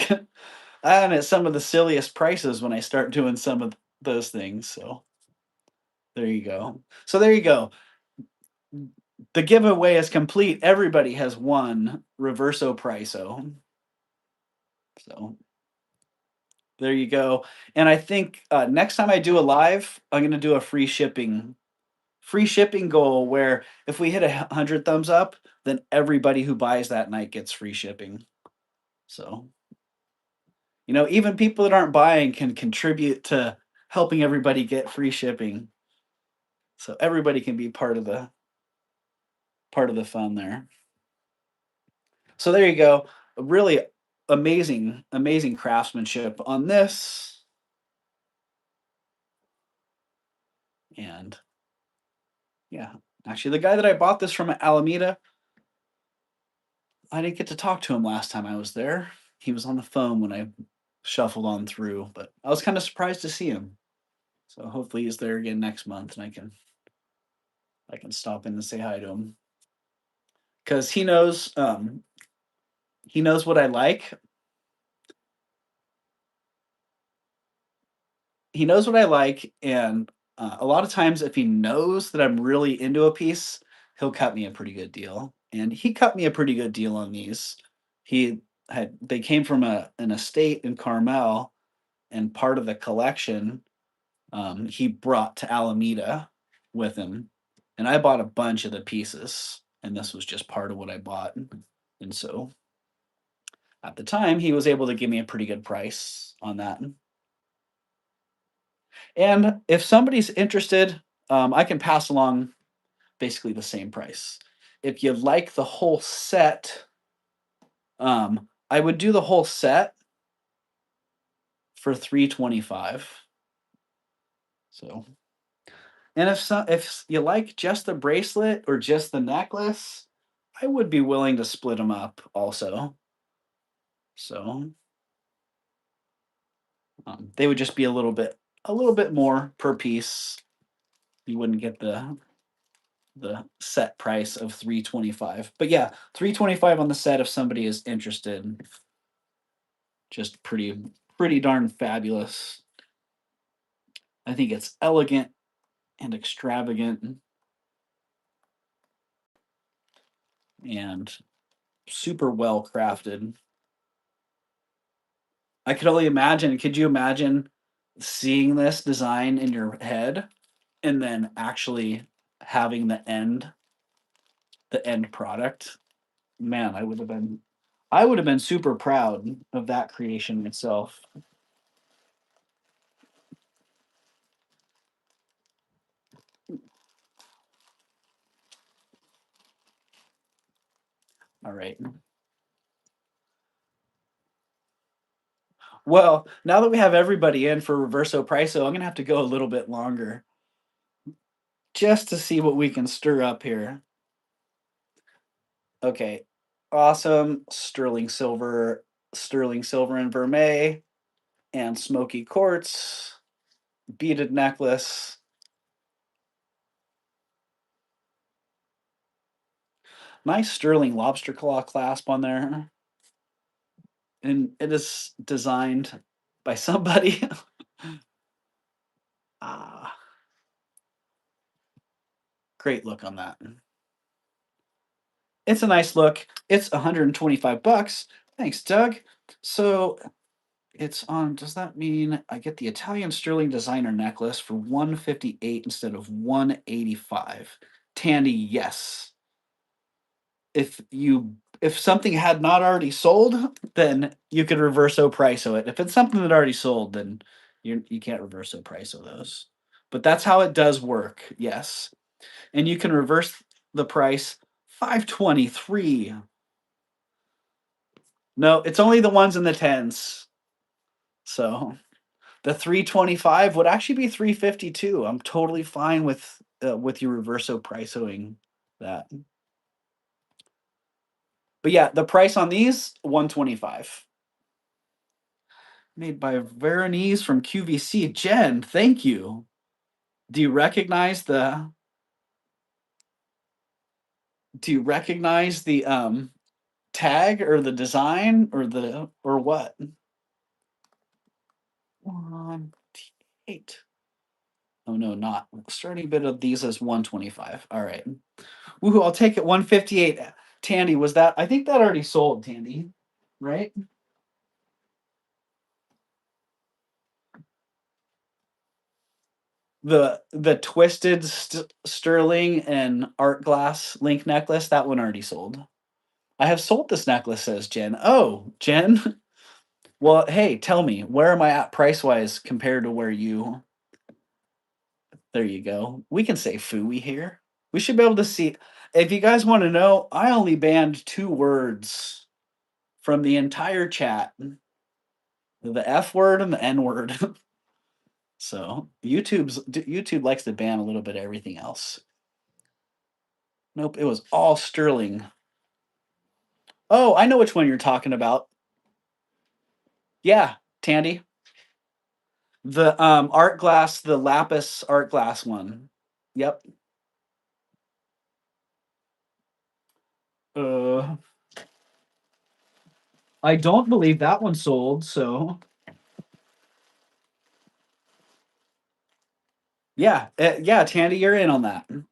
And at some of the silliest prices when I start doing some of those things. So there you go. So there you go. The giveaway is complete. Everybody has won Reverso Priso. So there you go. And I think next time I do a live, I'm going to do a free shipping goal where if we hit 100 thumbs up, then everybody who buys that night gets free shipping. So, even people that aren't buying can contribute to helping everybody get free shipping. So everybody can be part of the fun there. So there you go. A really amazing craftsmanship on this. And yeah, actually the guy that I bought this from at Alameda, I didn't get to talk to him last time I was there. He was on the phone when I shuffled on through, but I was kind of surprised to see him. So hopefully he's there again next month and I can stop in and say hi to him. Cuz he knows what I like. He knows what I like, and a lot of times if he knows that I'm really into a piece, he'll cut me a pretty good deal. And he cut me a pretty good deal on these. They came from an estate in Carmel, and part of the collection he brought to Alameda with him, and I bought a bunch of the pieces, and this was just part of what I bought. And so at the time, he was able to give me a pretty good price on that. And if somebody's interested, I can pass along basically the same price. If you like the whole set, I would do the whole set for $325. So, and if you like just the bracelet or just the necklace, I would be willing to split them up also. So, they would just be a little bit more per piece. You wouldn't get the set price of 325. But yeah, 325 on the set if somebody is interested. Just pretty darn fabulous. I think it's elegant and extravagant and super well crafted. I could only imagine. Could you imagine seeing this design in your head and then actually having the end product? Man, I would have been super proud of that creation itself. All right. Well, now that we have everybody in for Reverso Priso, I'm gonna have to go a little bit longer just to see what we can stir up here. Okay. Awesome. Sterling silver and vermeil, and smoky quartz, beaded necklace. Nice sterling lobster claw clasp on there. And it is designed by somebody. Ah, great look on that. It's a nice look. It's 125 bucks. Thanks, Doug. So it's on, does that mean I get the Italian sterling designer necklace for 158 instead of 185? Tandy, yes. If something had not already sold, then you could reverso priso it. If it's something that already sold, then you can't reverso priso those. But that's how it does work, yes. And you can reverse the price 523. No, it's only the ones in the tens. So the 325 would actually be 352. I'm totally fine with your reverso prisoing that. But yeah, the price on these 125. Made by Veronese from QVC. Jen, thank you. Do you recognize the tag or the design or what? 128. Oh no, not starting bid of these is 125. All right. Woohoo, I'll take it 158. Tandy, was that, I think that already sold, Tandy, right? The twisted sterling and art glass link necklace, that one already sold. I have sold this necklace, says Jen. Oh, Jen. Well, hey, tell me, where am I at price wise compared to where you? There you go. We can say fooey here. We should be able to see. If you guys want to know, I only banned 2 words from the entire chat: the F word and the N word. So YouTube likes to ban a little bit of everything else. Nope, it was all sterling. Oh, I know which one you're talking about. Yeah, Tandy. The art glass, the lapis art glass one. Yep. Uh, I don't believe that one sold, so yeah, yeah, Tandy, you're in on that. I'm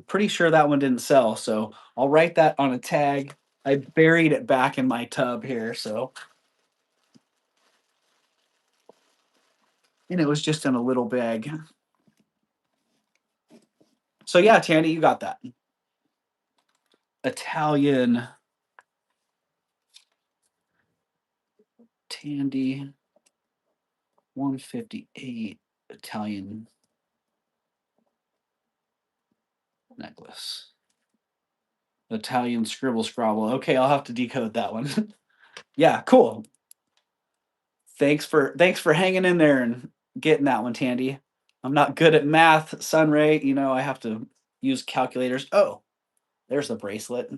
pretty sure that one didn't sell, so I'll write that on a tag. I buried it back in my tub here, so. And it was just in a little bag. So yeah, Tandy, you got that. Italian Tandy 158 Italian necklace. Italian scribble scrabble. Okay, I'll have to decode that one. Yeah, cool. Thanks for hanging in there and getting that one, Tandy. I'm not good at math, Sunray. You know, I have to use calculators. Oh, there's the bracelet.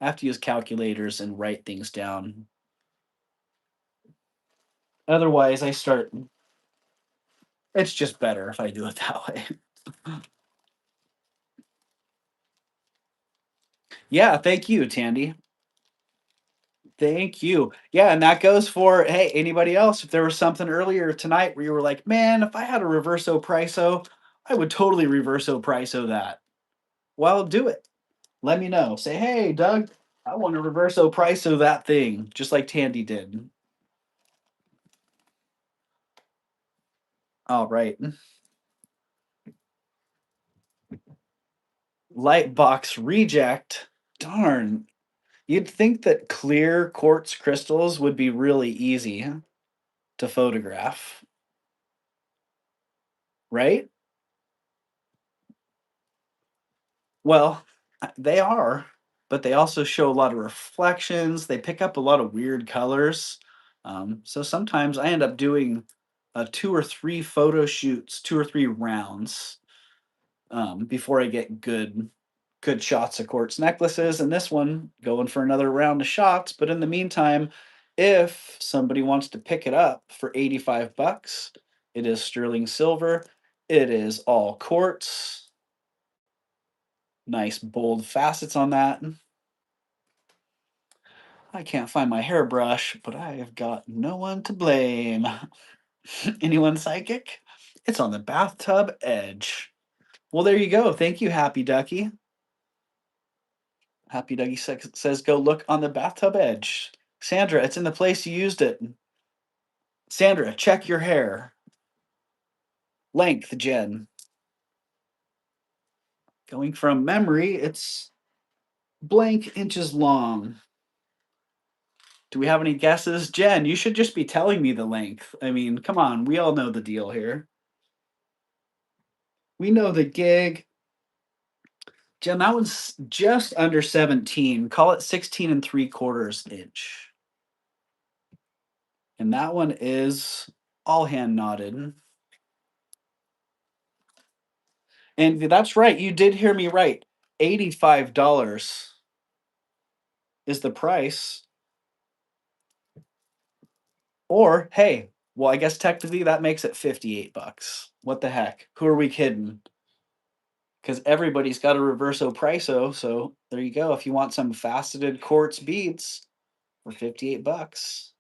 I have to use calculators and write things down. Otherwise, it's just better if I do it that way. Yeah, thank you, Tandy. Thank you. Yeah, and that goes for, hey, anybody else? If there was something earlier tonight where you were like, man, if I had a reverso priso, I would totally reverso priso that. Well, do it. Let me know. Say, hey, Doug, I want to reverso price of that thing, just like Tandy did. All right. Light box reject. Darn. You'd think that clear quartz crystals would be really easy to photograph, right? Well, they are, but they also show a lot of reflections. They pick up a lot of weird colors. So sometimes I end up doing 2 or 3 photo shoots, 2 or 3 rounds before I get good shots of quartz necklaces. And this one going for another round of shots. But in the meantime, if somebody wants to pick it up for 85 bucks, it is sterling silver. It is all quartz. Nice bold facets on that. I can't find my hairbrush, but I have got no one to blame. Anyone psychic? It's on the bathtub edge. Well, there you go. Thank you, Happy Ducky. Happy Ducky says go look on the bathtub edge. Sandra, it's in the place you used it. Sandra, check your hair. Length, Jen. Going from memory, it's blank inches long. Do we have any guesses? Jen, you should just be telling me the length. I mean, come on, we all know the deal here. We know the gig. Jen, that was just under 17. Call it 16 3/4 inch. And that one is all hand knotted. And that's right, you did hear me right. $85 is the price. Or, hey, well, I guess technically that makes it 58 bucks. What the heck? Who are we kidding? Because everybody's got a reverso priso. So there you go. If you want some faceted quartz beads for 58 bucks.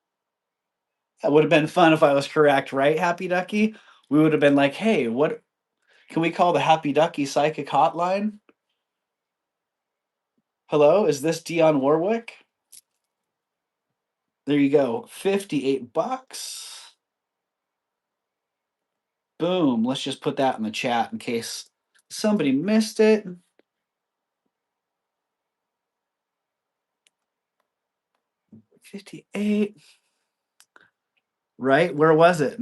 That would have been fun if I was correct, right, Happy Ducky? We would have been like, hey, what can we call the Happy Ducky psychic hotline? Hello, is this Dionne Warwick? There you go. 58 bucks. Boom. Let's just put that in the chat in case somebody missed it. 58. Right? Where was it?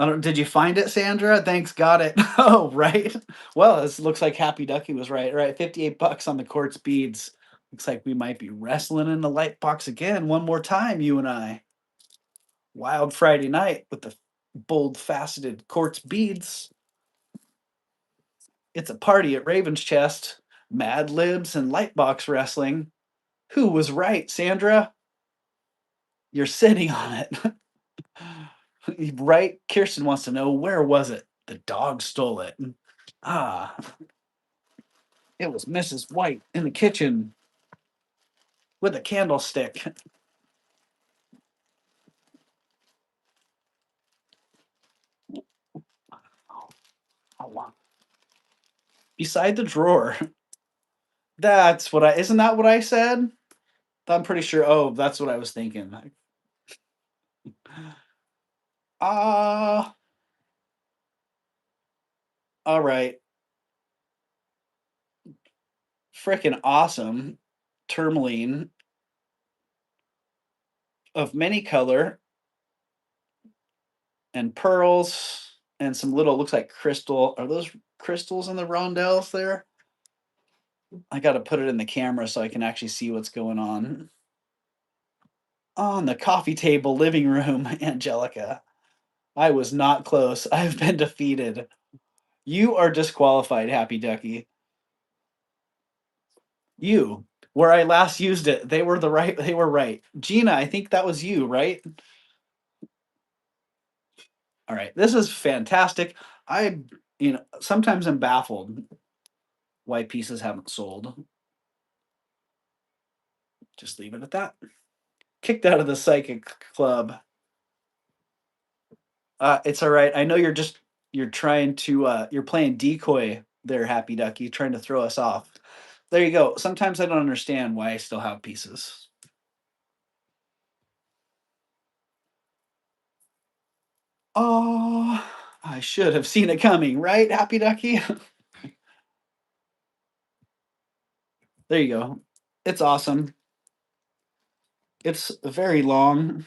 I don't, did you find it, Sandra? Thanks, got it. Oh, right. Well, this looks like Happy Ducky was right. All right, 58 bucks on the quartz beads. Looks like we might be wrestling in the light box again one more time, you and I. Wild Friday night with the bold faceted quartz beads. It's a party at Raven's Chest. Mad Libs and Lightbox Wrestling. Who was right, Sandra? You're sitting on it. Right? Kirsten wants to know, where was it? The dog stole it. Ah, it was Mrs. White in the kitchen with a candlestick. Beside the drawer. That's what isn't that what I said? I'm pretty sure. Oh, that's what I was thinking. Ah, all right. Freaking awesome. Tourmaline of many color and pearls and some little, looks like crystal. Are those crystals in the rondelles there? I got to put it in the camera so I can actually see what's going on. On the coffee table, living room, Angelica. I was not close. I've been defeated. You are disqualified, Happy Ducky. You, where I last used it, they were right. Gina, I think that was you, right? All right. This is fantastic. Sometimes I'm baffled why pieces haven't sold. Just leave it at that. Kicked out of the psychic club. It's all right. I know you're trying to you're playing decoy, there, Happy Ducky, trying to throw us off. There you go. Sometimes I don't understand why I still have pieces. Oh, I should have seen it coming, right, Happy Ducky? There you go. It's awesome. It's very long.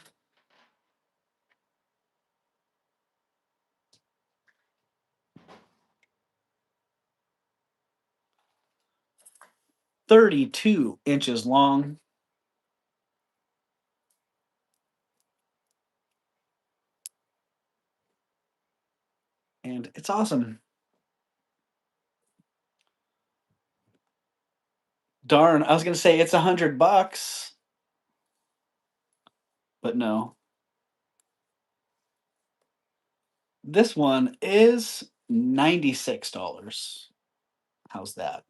"32 inches long." And it's awesome. Darn, I was gonna say it's $100, but no. This one is $96. How's that?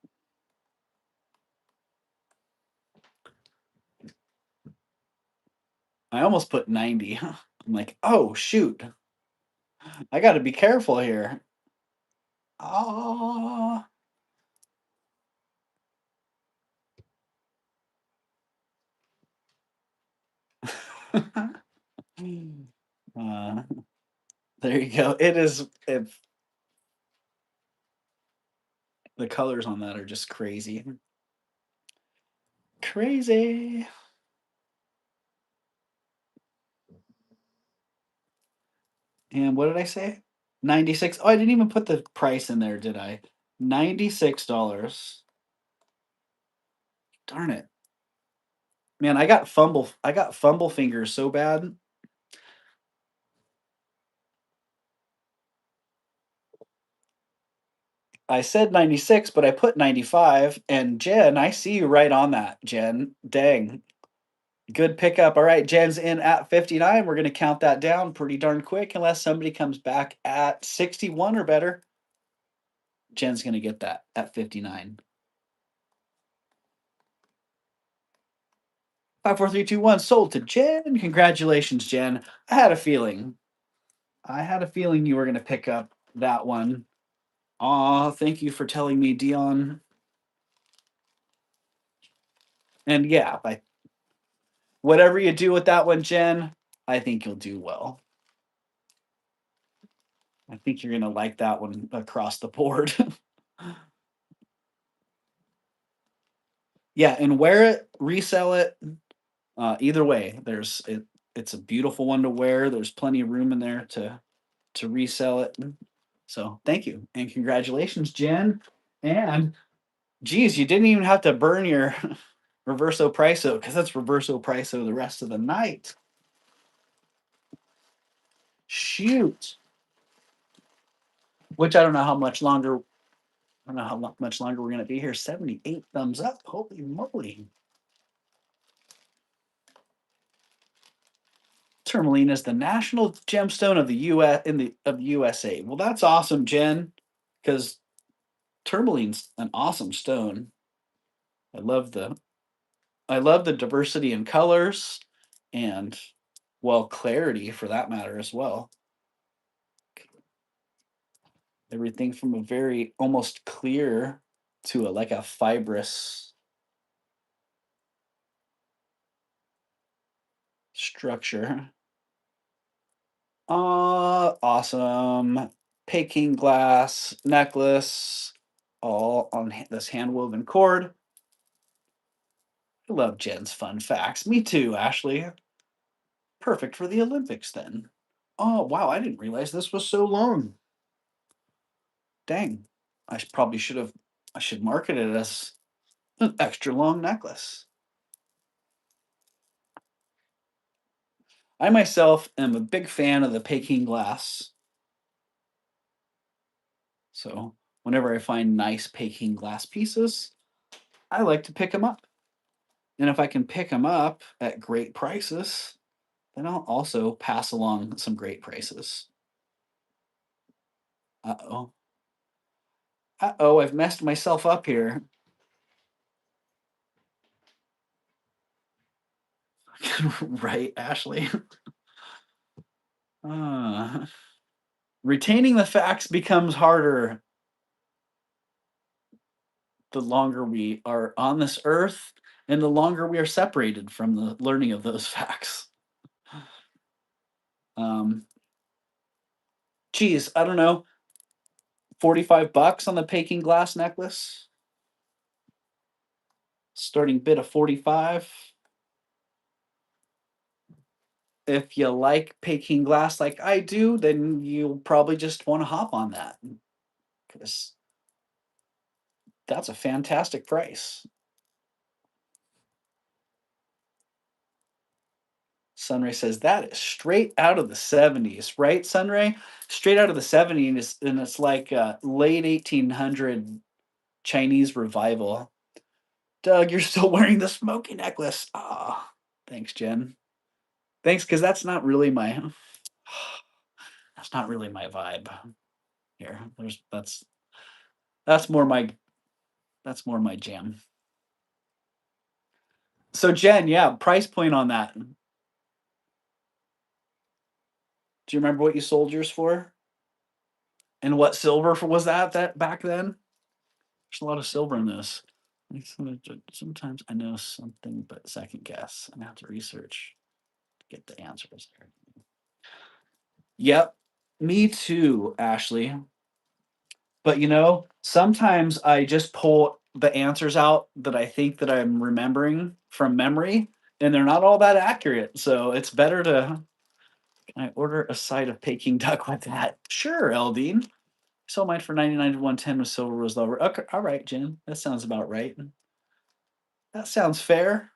I almost put 90. I'm like, oh shoot, I got to be careful here. Oh, uh, there you go. It is. If the colors on that are just crazy, crazy. And what did I say? 96. Oh, I didn't even put the price in there, did I? $96. Darn it. Man, I got fumble fingers so bad. I said 96, but I put 95. And Jen, I see you right on that, Jen. Dang. Good pickup. All right, Jen's in at 59. We're going to count that down pretty darn quick unless somebody comes back at 61 or better. Jen's going to get that at 59. 5, 4, 3, 2, 1. Sold to Jen. Congratulations, Jen. I had a feeling. I had a feeling you were going to pick up that one. Aw, thank you for telling me, Dion. And yeah, whatever you do with that one, Jen, I think you'll do well. I think you're going to like that one across the board. Yeah, and wear it, resell it. Either way, it's a beautiful one to wear. There's plenty of room in there to resell it. So thank you and congratulations, Jen. And geez, you didn't even have to burn your Reverso Priso because that's Reverso Priso the rest of the night. Shoot. Which I don't know how much longer. I don't know how much longer we're gonna be here. 78 thumbs up. Holy moly. Tourmaline is the national gemstone of the US of the USA. Well, that's awesome, Jen, because tourmaline's an awesome stone. I love the diversity in colors and well clarity for that matter as well. Everything from a very almost clear to like a fibrous structure. Awesome. Peking glass necklace, all on this hand woven cord. I love Jen's fun facts. Me too, Ashley. Perfect for the Olympics then. Oh, wow. I didn't realize this was so long. Dang. Probably should have, I should market it as an extra long necklace. I myself am a big fan of the Peking glass. So whenever I find nice Peking glass pieces, I like to pick them up. And if I can pick them up at great prices, then I'll also pass along some great prices. Uh-oh. Uh-oh, I've messed myself up here. Right, Ashley? Retaining the facts becomes harder. the longer we are on this earth and the longer we are separated from the learning of those facts. Um, Geez, I don't know, 45 bucks on the Peking glass necklace. Starting bid of 45. If you like Peking glass like I do, then you'll probably just want to hop on that because that's a fantastic price. Sunray says that is straight out of the 70s, right, Sunray? Straight out of the 70s, and it's like late 1800 Chinese revival. Doug, you're still wearing the smoky necklace. Ah, thanks, Jen. Thanks, because that's not really my vibe here. That's more my that's more my jam. So Jen, yeah, price point on that. Do you remember what you sold yours for? And what silver was that back then? There's a lot of silver in this. Sometimes I know something, but second guess. I have to research to get the answers there. Yep, me too, Ashley. But sometimes I just pull the answers out that I think that I'm remembering from memory, and they're not all that accurate. So it's better to. Can I order a side of Peking duck with that? Sure, Eldine. Sold mine for 99 to 110 with silver was lower. Okay, all right, Jen. That sounds about right. That sounds fair.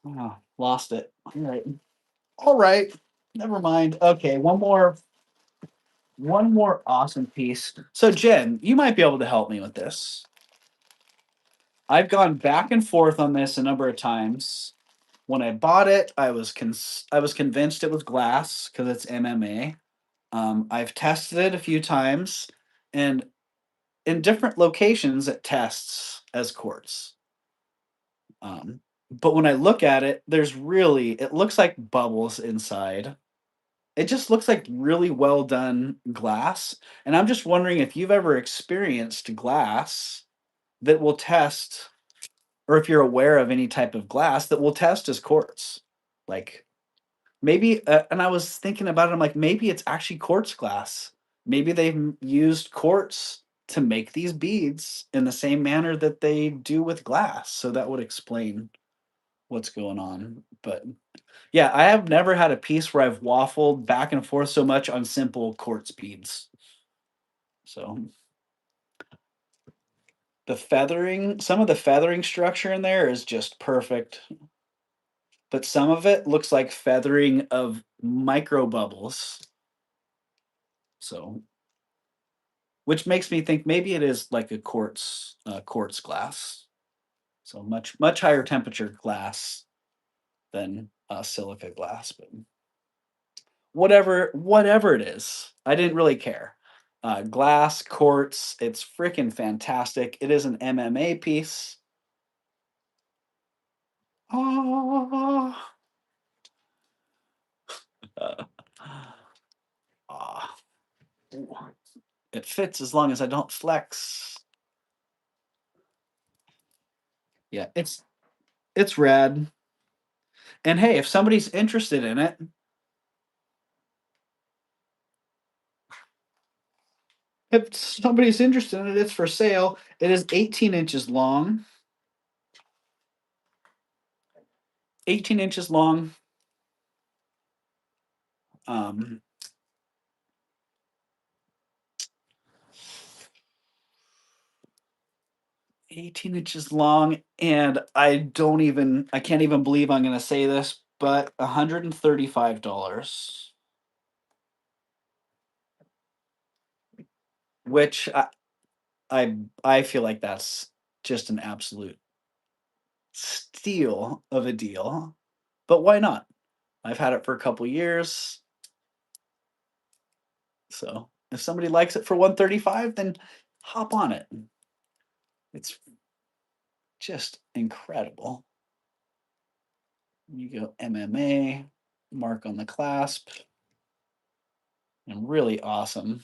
Oh, lost it. All right. All right. Never mind. Okay, one more awesome piece. So Jen, you might be able to help me with this. I've gone back and forth on this a number of times. When I bought it, I was convinced it was glass because it's MMA. I've tested it a few times, and in different locations, it tests as quartz. But when I look at it, it looks like bubbles inside. It just looks like really well done glass. And I'm just wondering if you've ever experienced glass that will test, or if you're aware of any type of glass that will test as quartz. Like maybe, and I was thinking about it, I'm like, maybe it's actually quartz glass. Maybe they've used quartz to make these beads in the same manner that they do with glass. So that would explain what's going on. But yeah, I have never had a piece where I've waffled back and forth so much on simple quartz beads. So some of the feathering structure in there is just perfect. But some of it looks like feathering of micro bubbles. So, which makes me think maybe it is like a quartz glass. So much higher temperature glass than silica glass, but whatever it is, I didn't really care. Glass, quartz, it's freaking fantastic. It is an MMA piece. Oh, uh, ah, it fits as long as I don't flex. Yeah, it's rad. And hey, if somebody's interested in it, it's for sale. It is 18 inches long. 18 inches long. Um, 18 inches long, and I can't even believe I'm going to say this, but $135, which I feel like that's just an absolute steal of a deal. But why not? I've had it for a couple years, so if somebody likes it for 135, then hop on it. It's just incredible. You go MMA, mark on the clasp. and really awesome.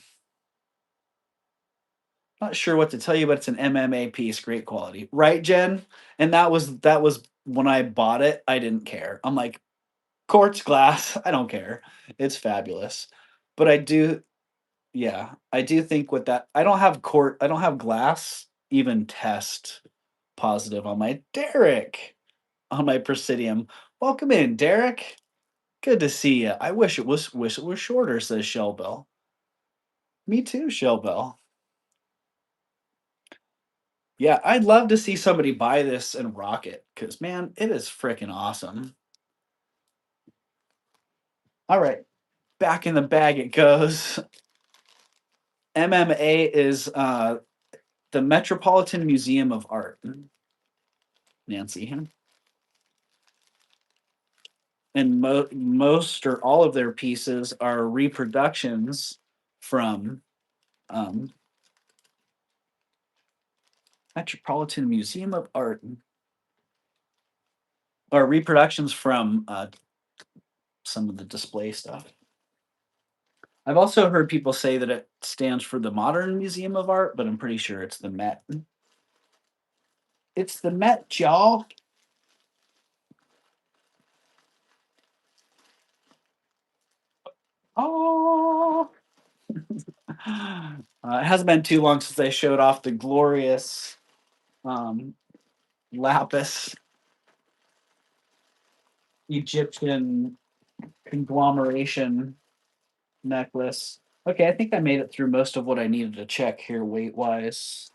Not sure what to tell you, but it's an MMA piece, great quality, right, Jen? And that was when I bought it. I didn't care. I'm like, quartz glass. I don't care. It's fabulous. But I do, yeah, I do think with that, I don't have glass even test positive on my Derek on my Presidium. Welcome in, Derek. Good to see you. I wish it was shorter, says Shellbell. Me too, Shellbell. Yeah, I'd love to see somebody buy this and rock it because man, it is freaking awesome. All right, back in the bag it goes. MMA is the Metropolitan Museum of Art, Nancy. And most or all of their pieces are reproductions from um, Metropolitan Museum of Art, or reproductions from some of the display stuff. I've also heard people say that it stands for the Modern Museum of Art, but I'm pretty sure it's the Met. It's the Met, y'all. Oh, it hasn't been too long since they showed off the glorious um, lapis Egyptian conglomeration necklace. Okay, I think I made it through most of what I needed to check here weight wise.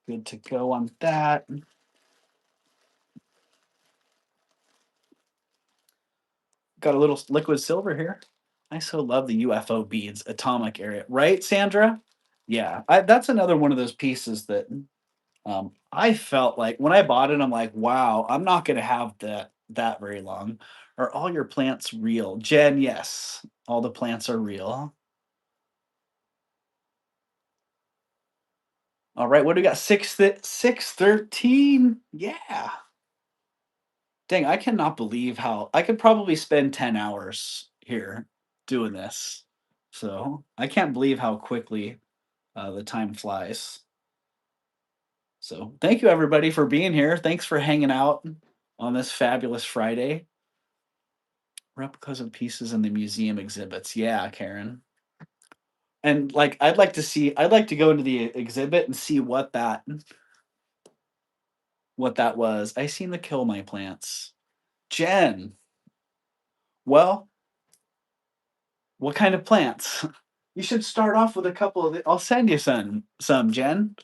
Good to go on that. Got a little liquid silver here. I so love the UFO beads, atomic area, right, Sandra? Yeah, that's another one of those pieces that I felt like when I bought it, I'm like, wow, I'm not going to have that very long. Are all your plants real, Jen? Yes, all the plants are real. All right, what do we got? 613. Yeah. Dang, I cannot believe how I could probably spend 10 hours here doing this. So I can't believe how quickly the time flies. So thank you everybody for being here. Thanks for hanging out on this fabulous Friday. Replicas of pieces in the museum exhibits. Yeah, Karen. And like I'd like to go into the exhibit and see what that was. I seen the kill my plants. Jen, well, what kind of plants? You should start off with a couple of I'll send you some, Jen.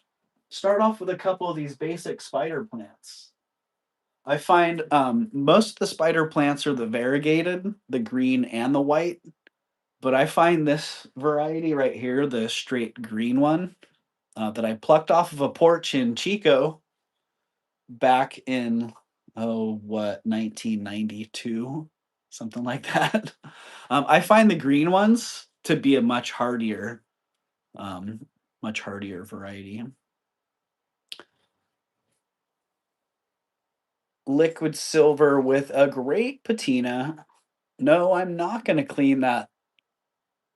Start off with a couple of these basic spider plants. I find most of the spider plants are the variegated, the green and the white, but I find this variety right here, the straight green one, that I plucked off of a porch in Chico back in 1992, something like that. I find the green ones to be a um, much hardier variety. Liquid silver with a great patina. No, I'm not going to clean that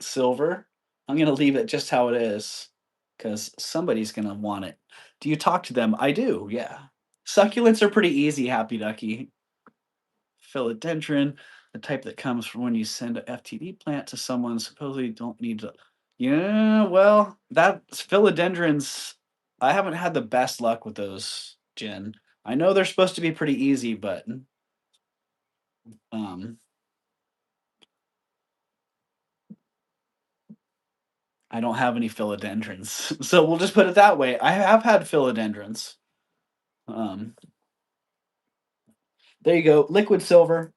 silver. I'm going to leave it just how it is because somebody's going to want it. Do you talk to them? I do, yeah. Succulents are pretty easy, Happy Ducky. Philodendron, the type that comes from when you send a FTD plant to someone supposedly don't need to. Yeah, well, that's philodendrons. I haven't had the best luck with those, Jen. I know they're supposed to be pretty easy, but um, I don't have any philodendrons. So we'll just put it that way. I have had philodendrons. Um, there you go. Liquid silver.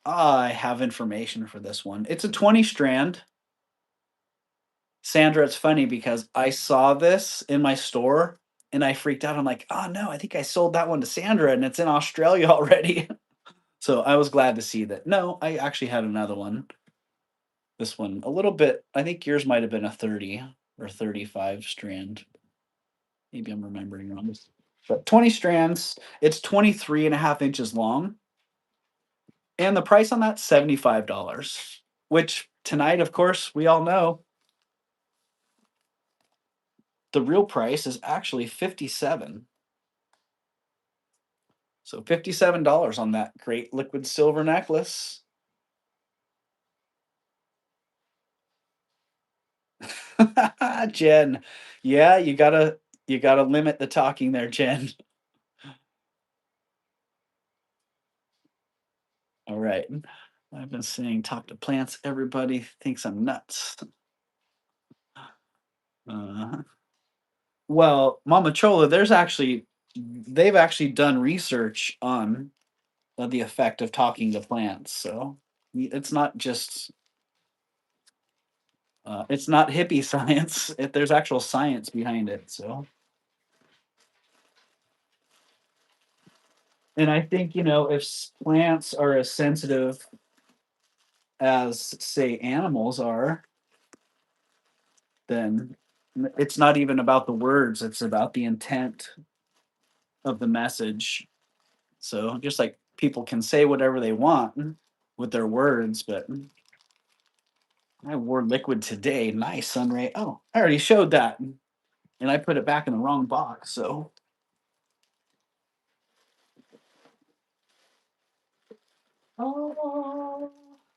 I have information for this one. It's a 20 strand. Sandra, it's funny because I saw this in my store and I freaked out. I'm like, oh no, I think I sold that one to Sandra and it's in Australia already. So I was glad to see that. No, I actually had another one. This one, a little bit, I think yours might have been a 30 or 35 strand. Maybe I'm remembering wrong. But 20 strands, it's 23 and a half inches long. And the price on that, $75, which tonight, of course, we all know the real price is actually 57. So $57 on that great liquid silver necklace. Jen. Yeah, you gotta limit the talking there, Jen. All right. I've been saying talk to plants. Everybody thinks I'm nuts. Uh, well, Mama Chola, they've actually done research on the effect of talking to plants. So it's not just it's not hippie science. There's actual science behind it. So, and I think if plants are as sensitive as say animals are, then it's not even about the words. It's about the intent of the message. So just like people can say whatever they want with their words, but I wore liquid today. Nice sunray. Oh, I already showed that. And I put it back in the wrong box. So, oh,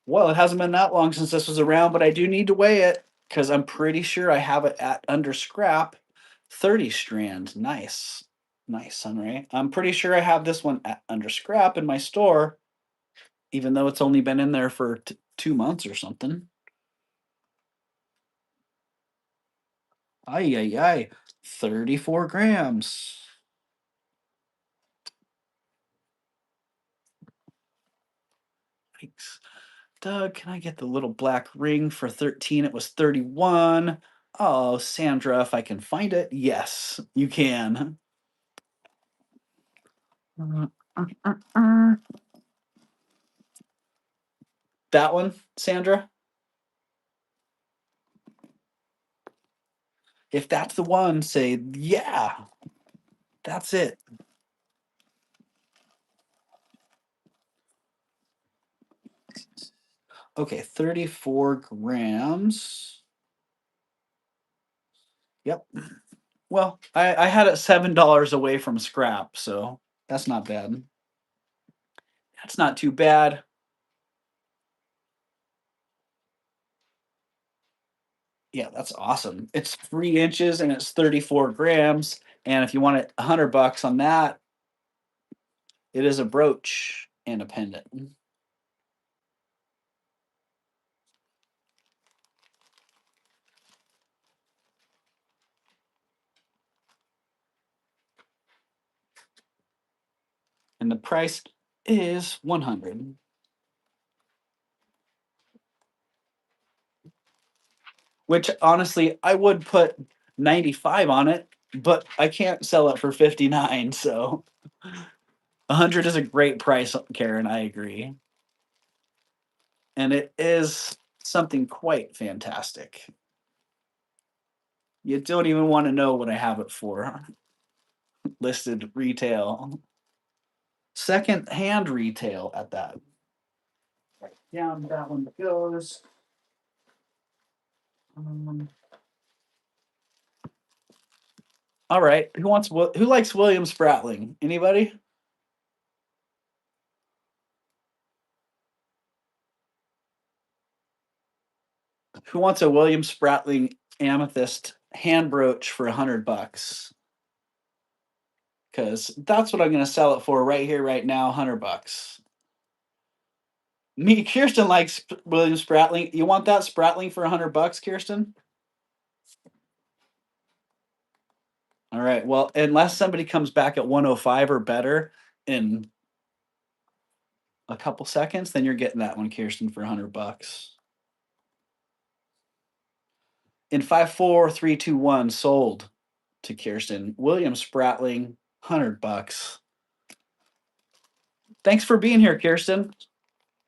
well, it hasn't been that long since this was around, but I do need to weigh it because I'm pretty sure I have it at under scrap 30 strand. Nice. Nice, Sunray. I'm pretty sure I have this one at under scrap in my store, even though it's only been in there for 2 months or something. Ay, ay, ay. 34 grams. Thanks. Doug, can I get the little black ring for 13? It was 31. Oh, Sandra, if I can find it, yes, you can. That one, Sandra? If that's the one, say, yeah, that's it. Okay, 34 grams. Yep. Well, I had it $7 away from scrap, so that's not bad. That's not too bad. Yeah, that's awesome. It's 3 inches and it's 34 grams. And if you want it $100 on that, it is a brooch and a pendant. And the price is 100. Which honestly, I would put 95 on it, but I can't sell it for 59. So 100 is a great price, Karen. I agree. And it is something quite fantastic. You don't even want to know what I have it for. Listed retail. Second hand retail at that. Right down that one goes. Um, all right. Who likes William Spratling? Anybody? Who wants a William Spratling amethyst hand brooch for $100? Because that's what I'm going to sell it for right here, right now, $100. Me, Kirsten likes William Spratling. You want that Spratling for $100, Kirsten? All right. Well, unless somebody comes back at 105 or better in a couple seconds, then you're getting that one, Kirsten, for $100. In 5, 4, 3, 2, 1, sold to Kirsten. William Spratling, $100. Thanks for being here, Kirsten.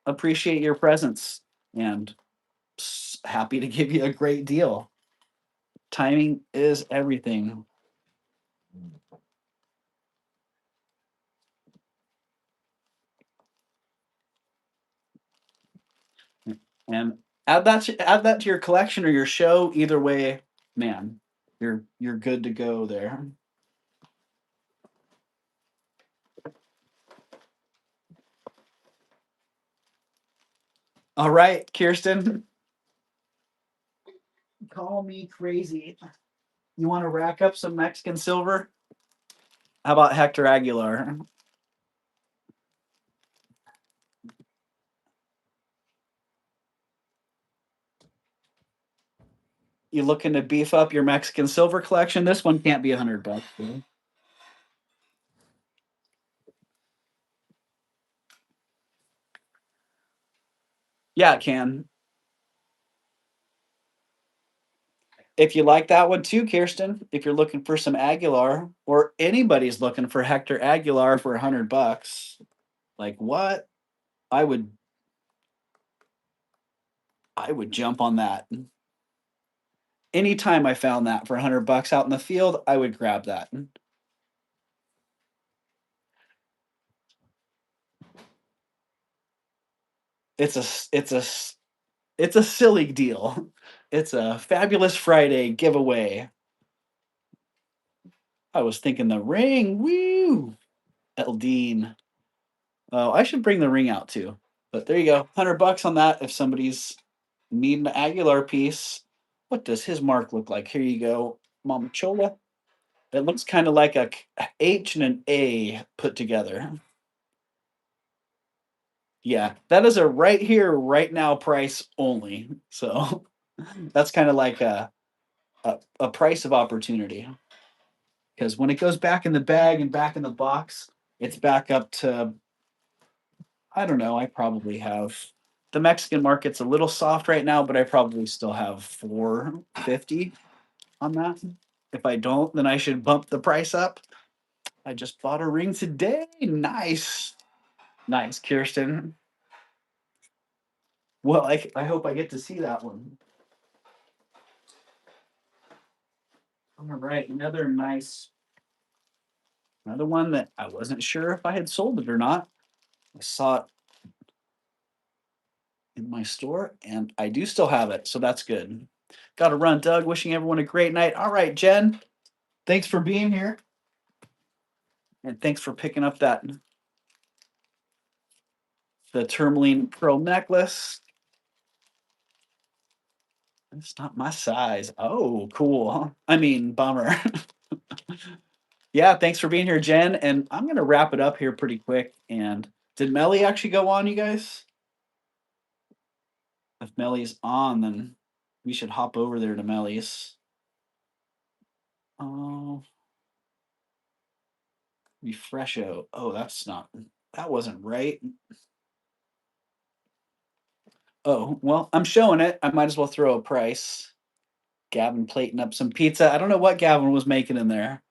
Appreciate your presence and happy to give you a great deal. Timing is everything. And add that to your collection or your show. Either way, man, you're good to go there. All right, Kirsten. Call me crazy. You want to rack up some Mexican silver? How about Hector Aguilar? You looking to beef up your Mexican silver collection? This one can't be $100. Dude. Yeah, it can. If you like that one too, Kirsten, if you're looking for some Aguilar, or anybody's looking for Hector Aguilar for $100, like what? I would I would jump on that. Anytime I found that for $100 out in the field, I would grab that. It's a it's a silly deal. It's a fabulous Friday giveaway. I was thinking the ring. Woo! Eldine. Oh, I should bring the ring out too. But there you go. $100 on that if somebody's needing an Aguilar piece. What does his mark look like? Here you go, Mama Chola. It looks kind of like a H and an A put together. Yeah, that is a right here, right now price only. So that's kind of like a price of opportunity. Because when it goes back in the bag and back in the box, it's back up to, I don't know, I probably have, the Mexican market's a little soft right now, but I probably still have 450 on that. If I don't, then I should bump the price up. I just bought a ring today. Nice. Nice, Kirsten. Well, I hope I get to see that one. All right, another one that I wasn't sure if I had sold it or not. I saw it in my store and I do still have it, so that's good. Got to run, Doug. Wishing everyone a great night. All right, Jen, thanks for being here and thanks for picking up the tourmaline pearl necklace. It's not my size. Oh, cool. I mean, bummer. Yeah, thanks for being here, Jen. And I'm gonna wrap it up here pretty quick. And did Melly actually go on, you guys? If Melly's on, then we should hop over there to Melly's. Oh, Refresho. Oh, that wasn't right. Oh, well, I'm showing it. I might as well throw a price. Gavin plating up some pizza. I don't know what Gavin was making in there.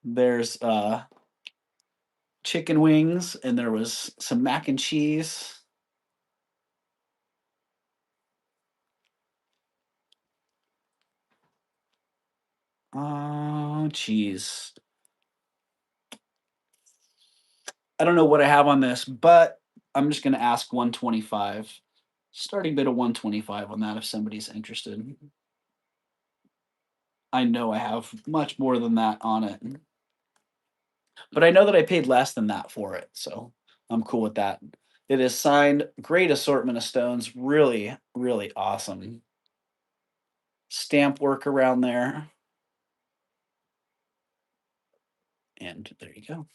There's chicken wings and there was some mac and cheese. Oh, cheese. I don't know what I have on this, but I'm just going to ask 125. Starting bid of 125 on that if somebody's interested. I know I have much more than that on it. But I know that I paid less than that for it, so I'm cool with that. It is signed, great assortment of stones, really, really awesome. Stamp work around there. And there you go.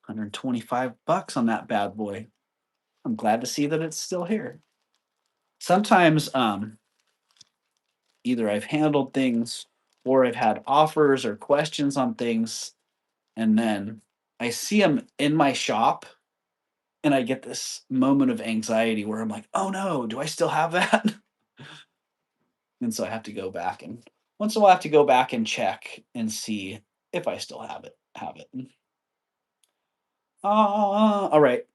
$125 on that bad boy. I'm glad to see that it's still here. Sometimes either I've handled things or I've had offers or questions on things and then I see them in my shop and I get this moment of anxiety where I'm like, "Oh no, do I still have that?" And so I have to go back and once in a while I have to go back and check and see if I still have it. All right.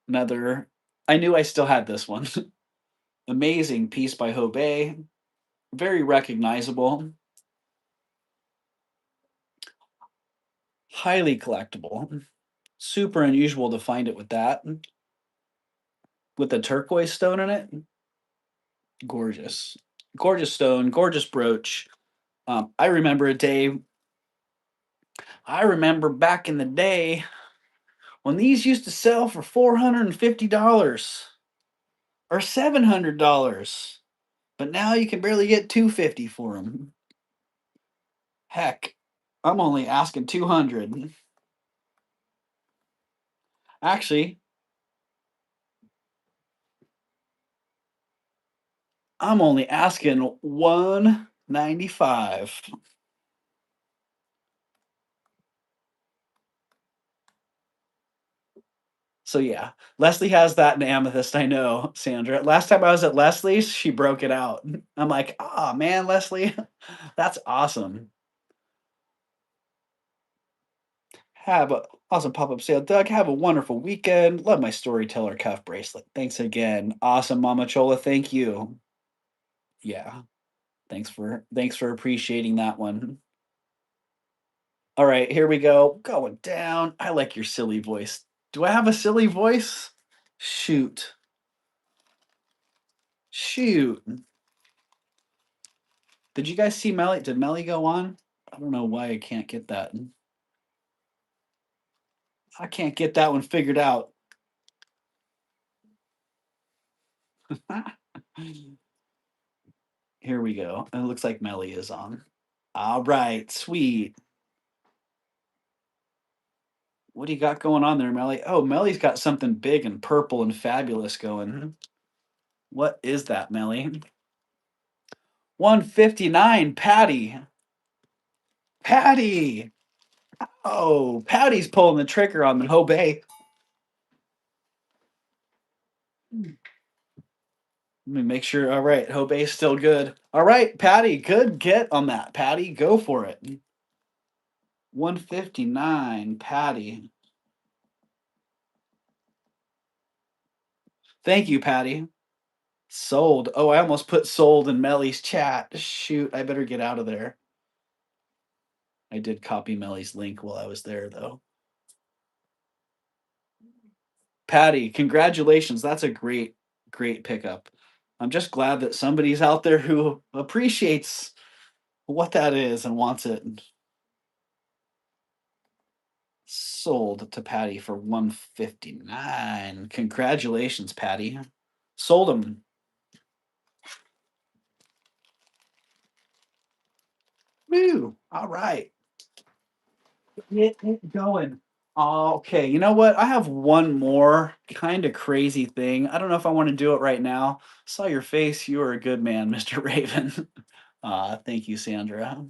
Another I knew I still had this one. Amazing piece by Hobey. Very recognizable. Highly collectible. Super unusual to find it with that. With the turquoise stone in it. Gorgeous. Gorgeous stone, gorgeous brooch. I remember a day, I remember back in the day when these used to sell for $450 or $700, but now you can barely get $250 for them. Heck, I'm only asking 200. Actually, I'm only asking 195. So yeah, Leslie has that in amethyst. I know, Sandra. Last time I was at Leslie's, she broke it out. I'm like, ah, man, Leslie, that's awesome. Have a awesome pop up sale, Doug. Have a wonderful weekend. Love my storyteller cuff bracelet. Thanks again. Awesome, Mama Chola. Thank you. Yeah, thanks for appreciating that one. All right, here we go. Going down. I like your silly voice. Do I have a silly voice? Shoot. Shoot. Did you guys see Melly? Did Melly go on? I don't know why I can't get that. I can't get that one figured out. Here we go. It looks like Melly is on. All right, sweet. What do you got going on there, Melly? Oh, Melly's got something big and purple and fabulous going. What is that, Melly? 159, Patty. Patty. Oh, Patty's pulling the trigger on the Hobey. Let me make sure. All right, Hobey's still good. All right, Patty, good get on that. Patty, go for it. 159, Patty. Thank you, Patty. Sold. Oh, I almost put sold in Melly's chat. Shoot, I better get out of there. I did copy Melly's link while I was there, though. Patty, congratulations. That's a great, great pickup. I'm just glad that somebody's out there who appreciates what that is and wants it. Sold to Patty for 159. Congratulations, Patty. Sold them. Woo! All right. Get it going. Okay, you know what? I have one more kind of crazy thing. I don't know if I want to do it right now. Saw your face. You are a good man, Mr. Raven. Thank you, Sandra.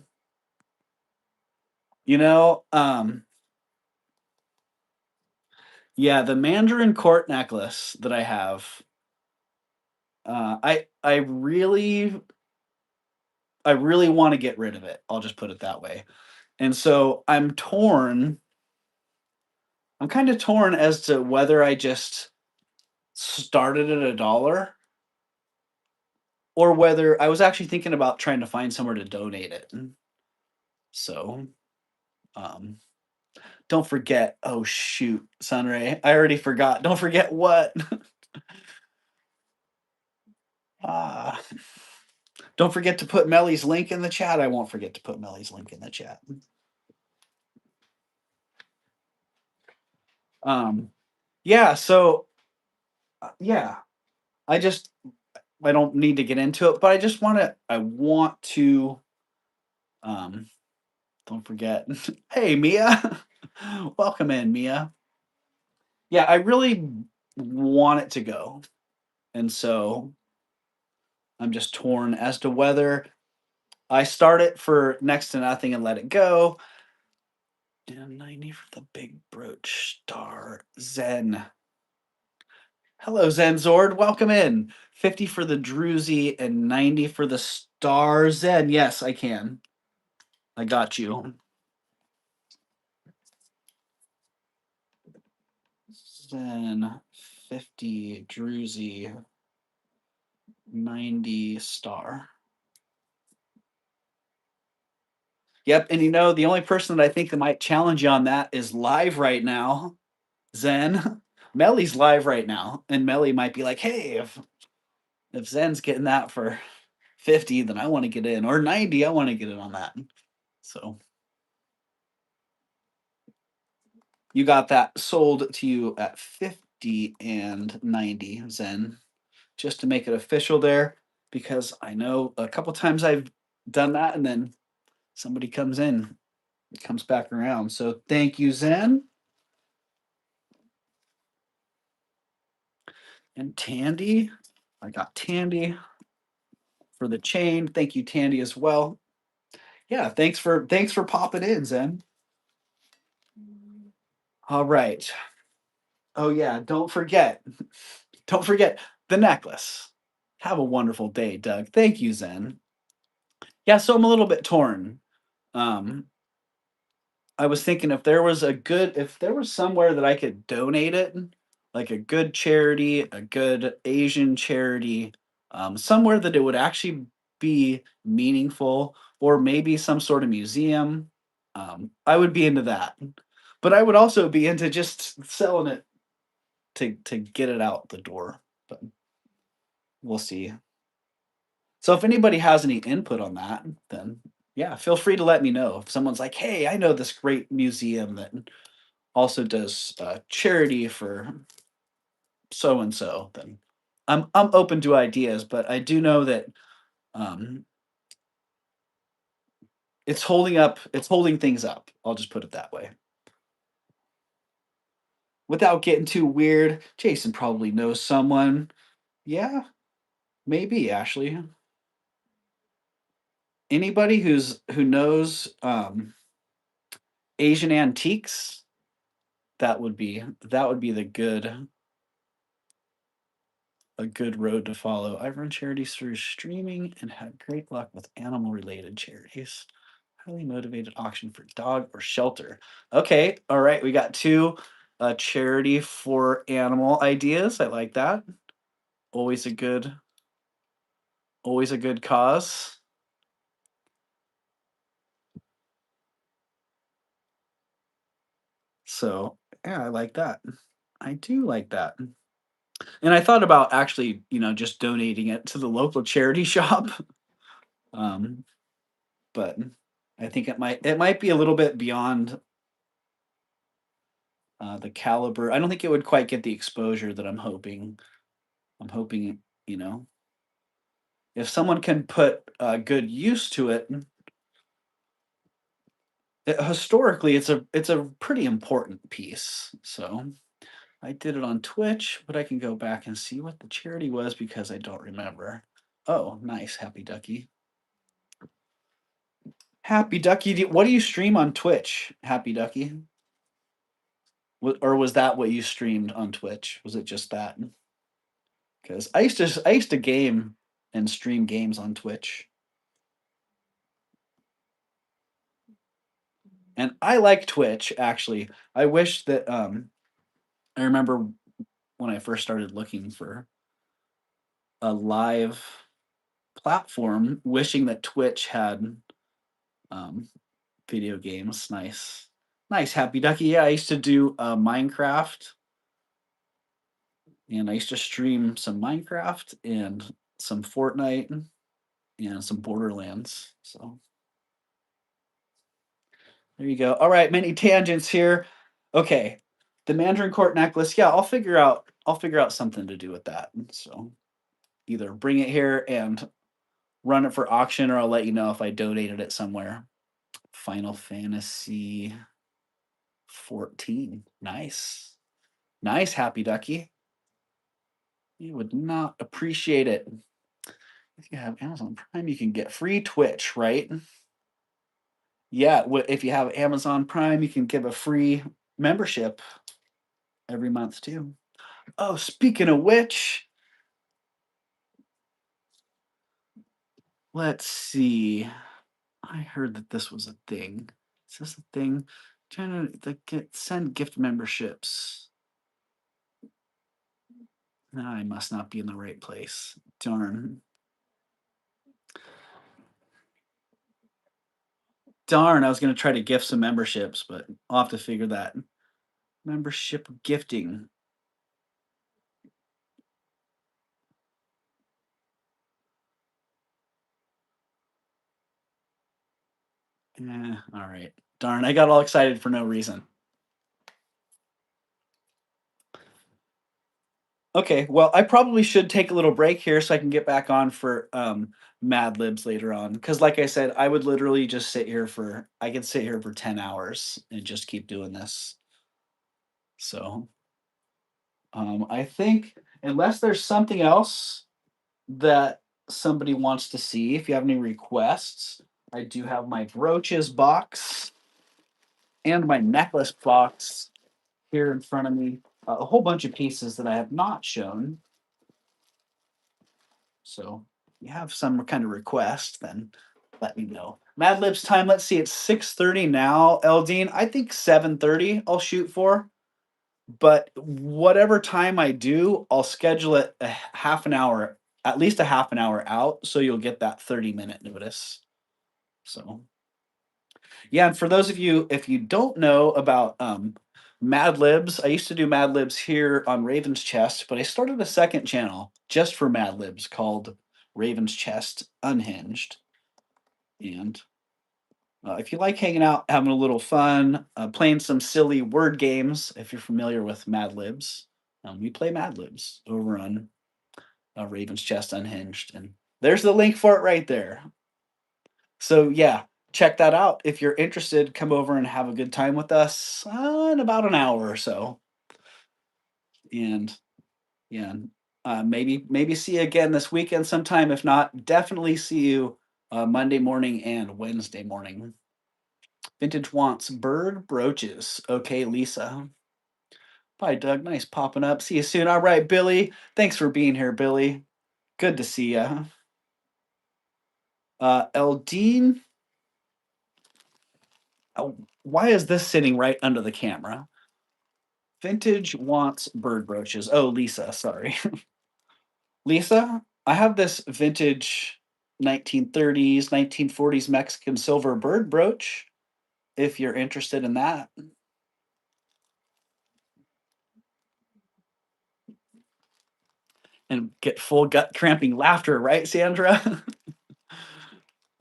You know, yeah, the Mandarin court necklace that I have. I really want to get rid of it. I'll just put it that way. And so I'm torn. I'm kind of torn as to whether I just started at $1 or whether I was actually thinking about trying to find somewhere to donate it. So, um, don't forget. Oh shoot, Sunray, I already forgot. Don't forget what. Ah, don't forget to put Melly's link in the chat. I won't forget to put Melly's link in the chat. Um, yeah. So, yeah, I just I don't need to get into it, but I just want to. I want to. Um, don't forget. Hey, Mia. Welcome in, Mia. Yeah, I really want it to go. And so I'm just torn as to whether I start it for next to nothing and let it go. And 90 for the big brooch star Zen. Hello, Zenzord. Welcome in. 50 for the Druzy and 90 for the star Zen. Yes, I can. I got you. Zen 50 Druzy 90 star. Yep, and the only person that I think that might challenge you on that is live right now. Zen. Melly's live right now, and Melly might be like, "Hey, if Zen's getting that for 50, then I want to get in, or 90, I want to get in on that." So you got that sold to you at 50 and 90, Zen, just to make it official there, because I know a couple times I've done that, and then somebody comes in, it comes back around. So thank you, Zen. And Tandy, I got Tandy for the chain. Thank you, Tandy, as well. Yeah, thanks for popping in, Zen. All right. Oh yeah, don't forget the necklace. Have a wonderful day, Doug. Thank you, Zen. Yeah, so I'm a little bit torn. Um, I was thinking if there was somewhere that I could donate it, like a good charity, a good Asian charity, somewhere that it would actually be meaningful, or maybe some sort of museum. I would be into that. But I would also be into just selling it to get it out the door. But we'll see. So if anybody has any input on that, then yeah, feel free to let me know. If someone's like, "Hey, I know this great museum that also does charity for so and so," then I'm open to ideas. But I do know that um, it's holding things up. I'll just put it that way. Without getting too weird, Jason probably knows someone. Yeah, maybe Ashley. Anybody who knows Asian antiques, that would be the good a good road to follow. I've run charities through streaming and had great luck with animal related charities. Highly motivated auction for dog or shelter. Okay, all right, we got two charity for animal ideas. I like that. Always a good always a good cause. So, yeah, I like that. I do like that. And I thought about actually, just donating it to the local charity shop. Um, but I think it might be a little bit beyond the caliber. I don't think it would quite get the exposure that I'm hoping. I'm hoping, you know, if someone can put good use to it, historically, it's a pretty important piece. So I did it on Twitch, but I can go back and see what the charity was because I don't remember. Oh, nice, Happy Ducky. Happy Ducky, what do you stream on Twitch, Happy Ducky? Or was that what you streamed on Twitch? Was it just that? Because I used to game and stream games on Twitch, and I like Twitch actually. I wish that I remember when I first started looking for a live platform, wishing that Twitch had um, video games. Nice, nice, Happy Ducky. Yeah, I used to do Minecraft, and I used to stream some Minecraft and some Fortnite and some Borderlands. So there you go. All right, many tangents here. Okay, the Mandarin Court necklace. Yeah, I'll figure out something to do with that. So either bring it here and run it for auction, or I'll let you know if I donated it somewhere. Final Fantasy 14. Nice. Nice, Happy Ducky. You would not appreciate it. If you have Amazon Prime, you can get free Twitch, right? Yeah, if you have Amazon Prime, you can give a free membership every month too. Oh, speaking of which, let's see. I heard that this was a thing. Is this a thing? Trying to send gift memberships. No, I must not be in the right place. Darn. Darn, I was going to try to gift some memberships, but I'll have to figure that Membership gifting. All right. Darn, I got all excited for no reason. Okay, well, I probably should take a little break here so I can get back on for Mad Libs later on. Because, like I said, I would literally just I could sit here for 10 hours and just keep doing this. So, I think, unless there's something else that somebody wants to see, if you have any requests, I do have my brooches box and my necklace box here in front of me. A whole bunch of pieces that I have not shown. So you have some kind of request, then let me know. Mad Libs time. Let's see. It's 6:30 now, Eldine. I think 7:30 I'll shoot for. But whatever time I do, I'll schedule it a half an hour, at least a half an hour out, so you'll get that 30-minute notice. So yeah, and for those of you, if you don't know about Mad Libs, I used to do Mad Libs here on Raven's Chest, but I started a second channel just for Mad Libs called Raven's Chest Unhinged. And if you like hanging out, having a little fun, playing some silly word games, if you're familiar with Mad Libs, we play Mad Libs over on Raven's Chest Unhinged. And there's the link for it right there. So yeah, check that out. If you're interested, come over and have a good time with us in about an hour or so. And yeah, maybe see you again this weekend sometime. If not, definitely see you Monday morning and Wednesday morning. Vintage wants bird brooches. Okay, Lisa. Bye, Doug. Nice popping up. See you soon. All right, Billy. Thanks for being here, Billy. Good to see you. Eldine. Oh, why is this sitting right under the camera? Vintage wants bird brooches. Oh, Lisa, sorry. Lisa, I have this vintage 1930s, 1940s Mexican silver bird brooch if you're interested in that. And get full gut cramping laughter, right, Sandra?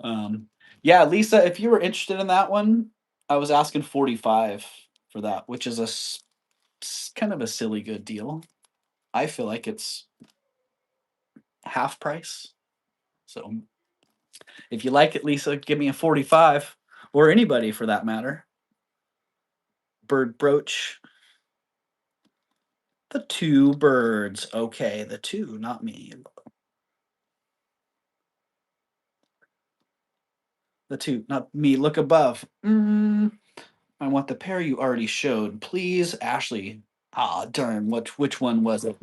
um, yeah, Lisa, if you were interested in that one, I was asking 45 for that, which is kind of a silly good deal. I feel like it's half price. So if you like it, Lisa, give me a 45, or anybody for that matter. Bird brooch. The two birds. Okay, the two, not me. The two, not me. Look above. I want the pair you already showed. Please, Ashley. Ah, darn. Which one was it?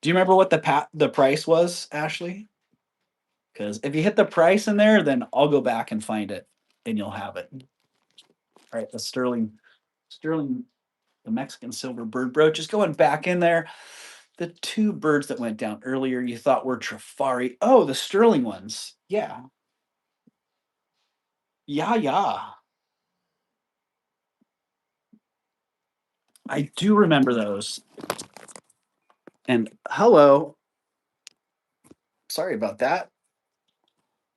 Do you remember what the price was, Ashley? Because if you hit the price in there, then I'll go back and find it, and you'll have it. All right, the sterling, the Mexican silver bird brooch is going back in there. The two birds that went down earlier you thought were Trifari. Oh, the sterling ones. Yeah. Yeah, yeah. I do remember those. And hello. Sorry about that.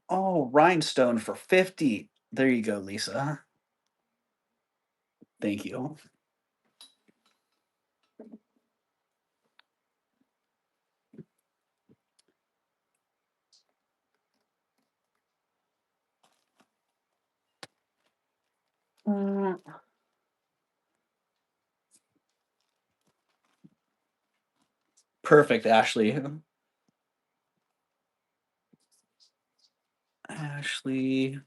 Oh, rhinestone for 50. There you go, Lisa. Thank you. Perfect, Ashley. Ashley.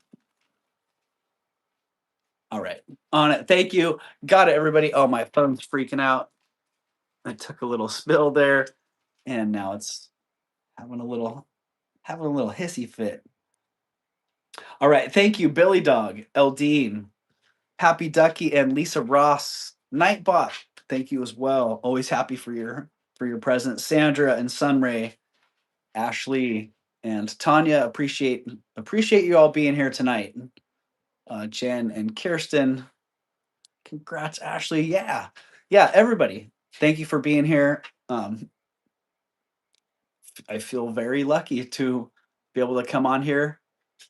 All right. On it. Thank you. Got it, everybody. Oh, my phone's freaking out. I took a little spill there, and now it's having a little hissy fit. All right. Thank you, Billy Dog, Eldine, Happy Ducky, and Lisa Ross. Nightbot. Thank you as well. Always happy for your presence. Sandra and Sunray, Ashley and Tanya. Appreciate you all being here tonight. Jen and Kirsten. Congrats, Ashley. Yeah. Yeah, everybody. Thank you for being here. I feel very lucky to be able to come on here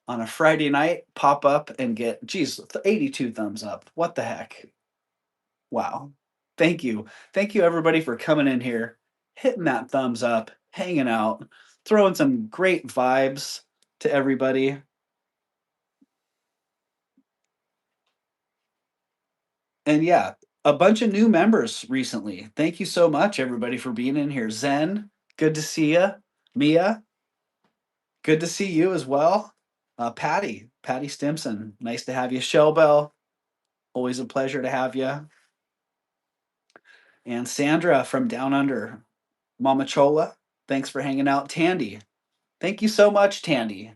on a Friday night, pop up and get, geez, 82 thumbs up. What the heck? Wow. Thank you. Thank you, everybody, for coming in here, hitting that thumbs up, hanging out, throwing some great vibes to everybody. And yeah, a bunch of new members recently. Thank you so much, everybody, for being in here. Zen, good to see you. Mia, good to see you as well. Patty Stimson, nice to have you. Shellbell, always a pleasure to have you. And Sandra from Down Under, Mama Chola, thanks for hanging out. Tandy, thank you so much, Tandy.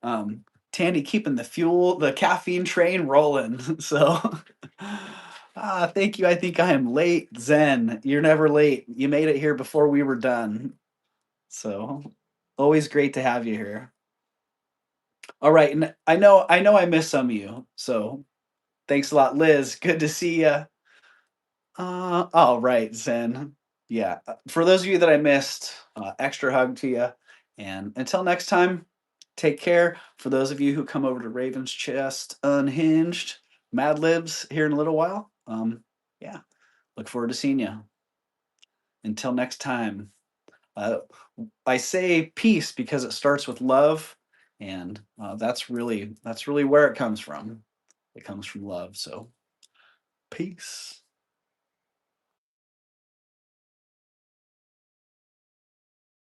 Tandy keeping the caffeine train rolling. So, thank you. I think I am late. Zen, you're never late. You made it here before we were done. So, always great to have you here. All right, and I know I missed some of you. So, thanks a lot, Liz. Good to see you. All right, Zen. Yeah, for those of you that I missed, extra hug to you. And until next time, take care. For those of you who come over to Raven's Chest Unhinged, Mad Libs here in a little while, yeah, look forward to seeing you. Until next time, uh, I say peace because it starts with love, and that's really where it comes from. It comes from love. So, peace.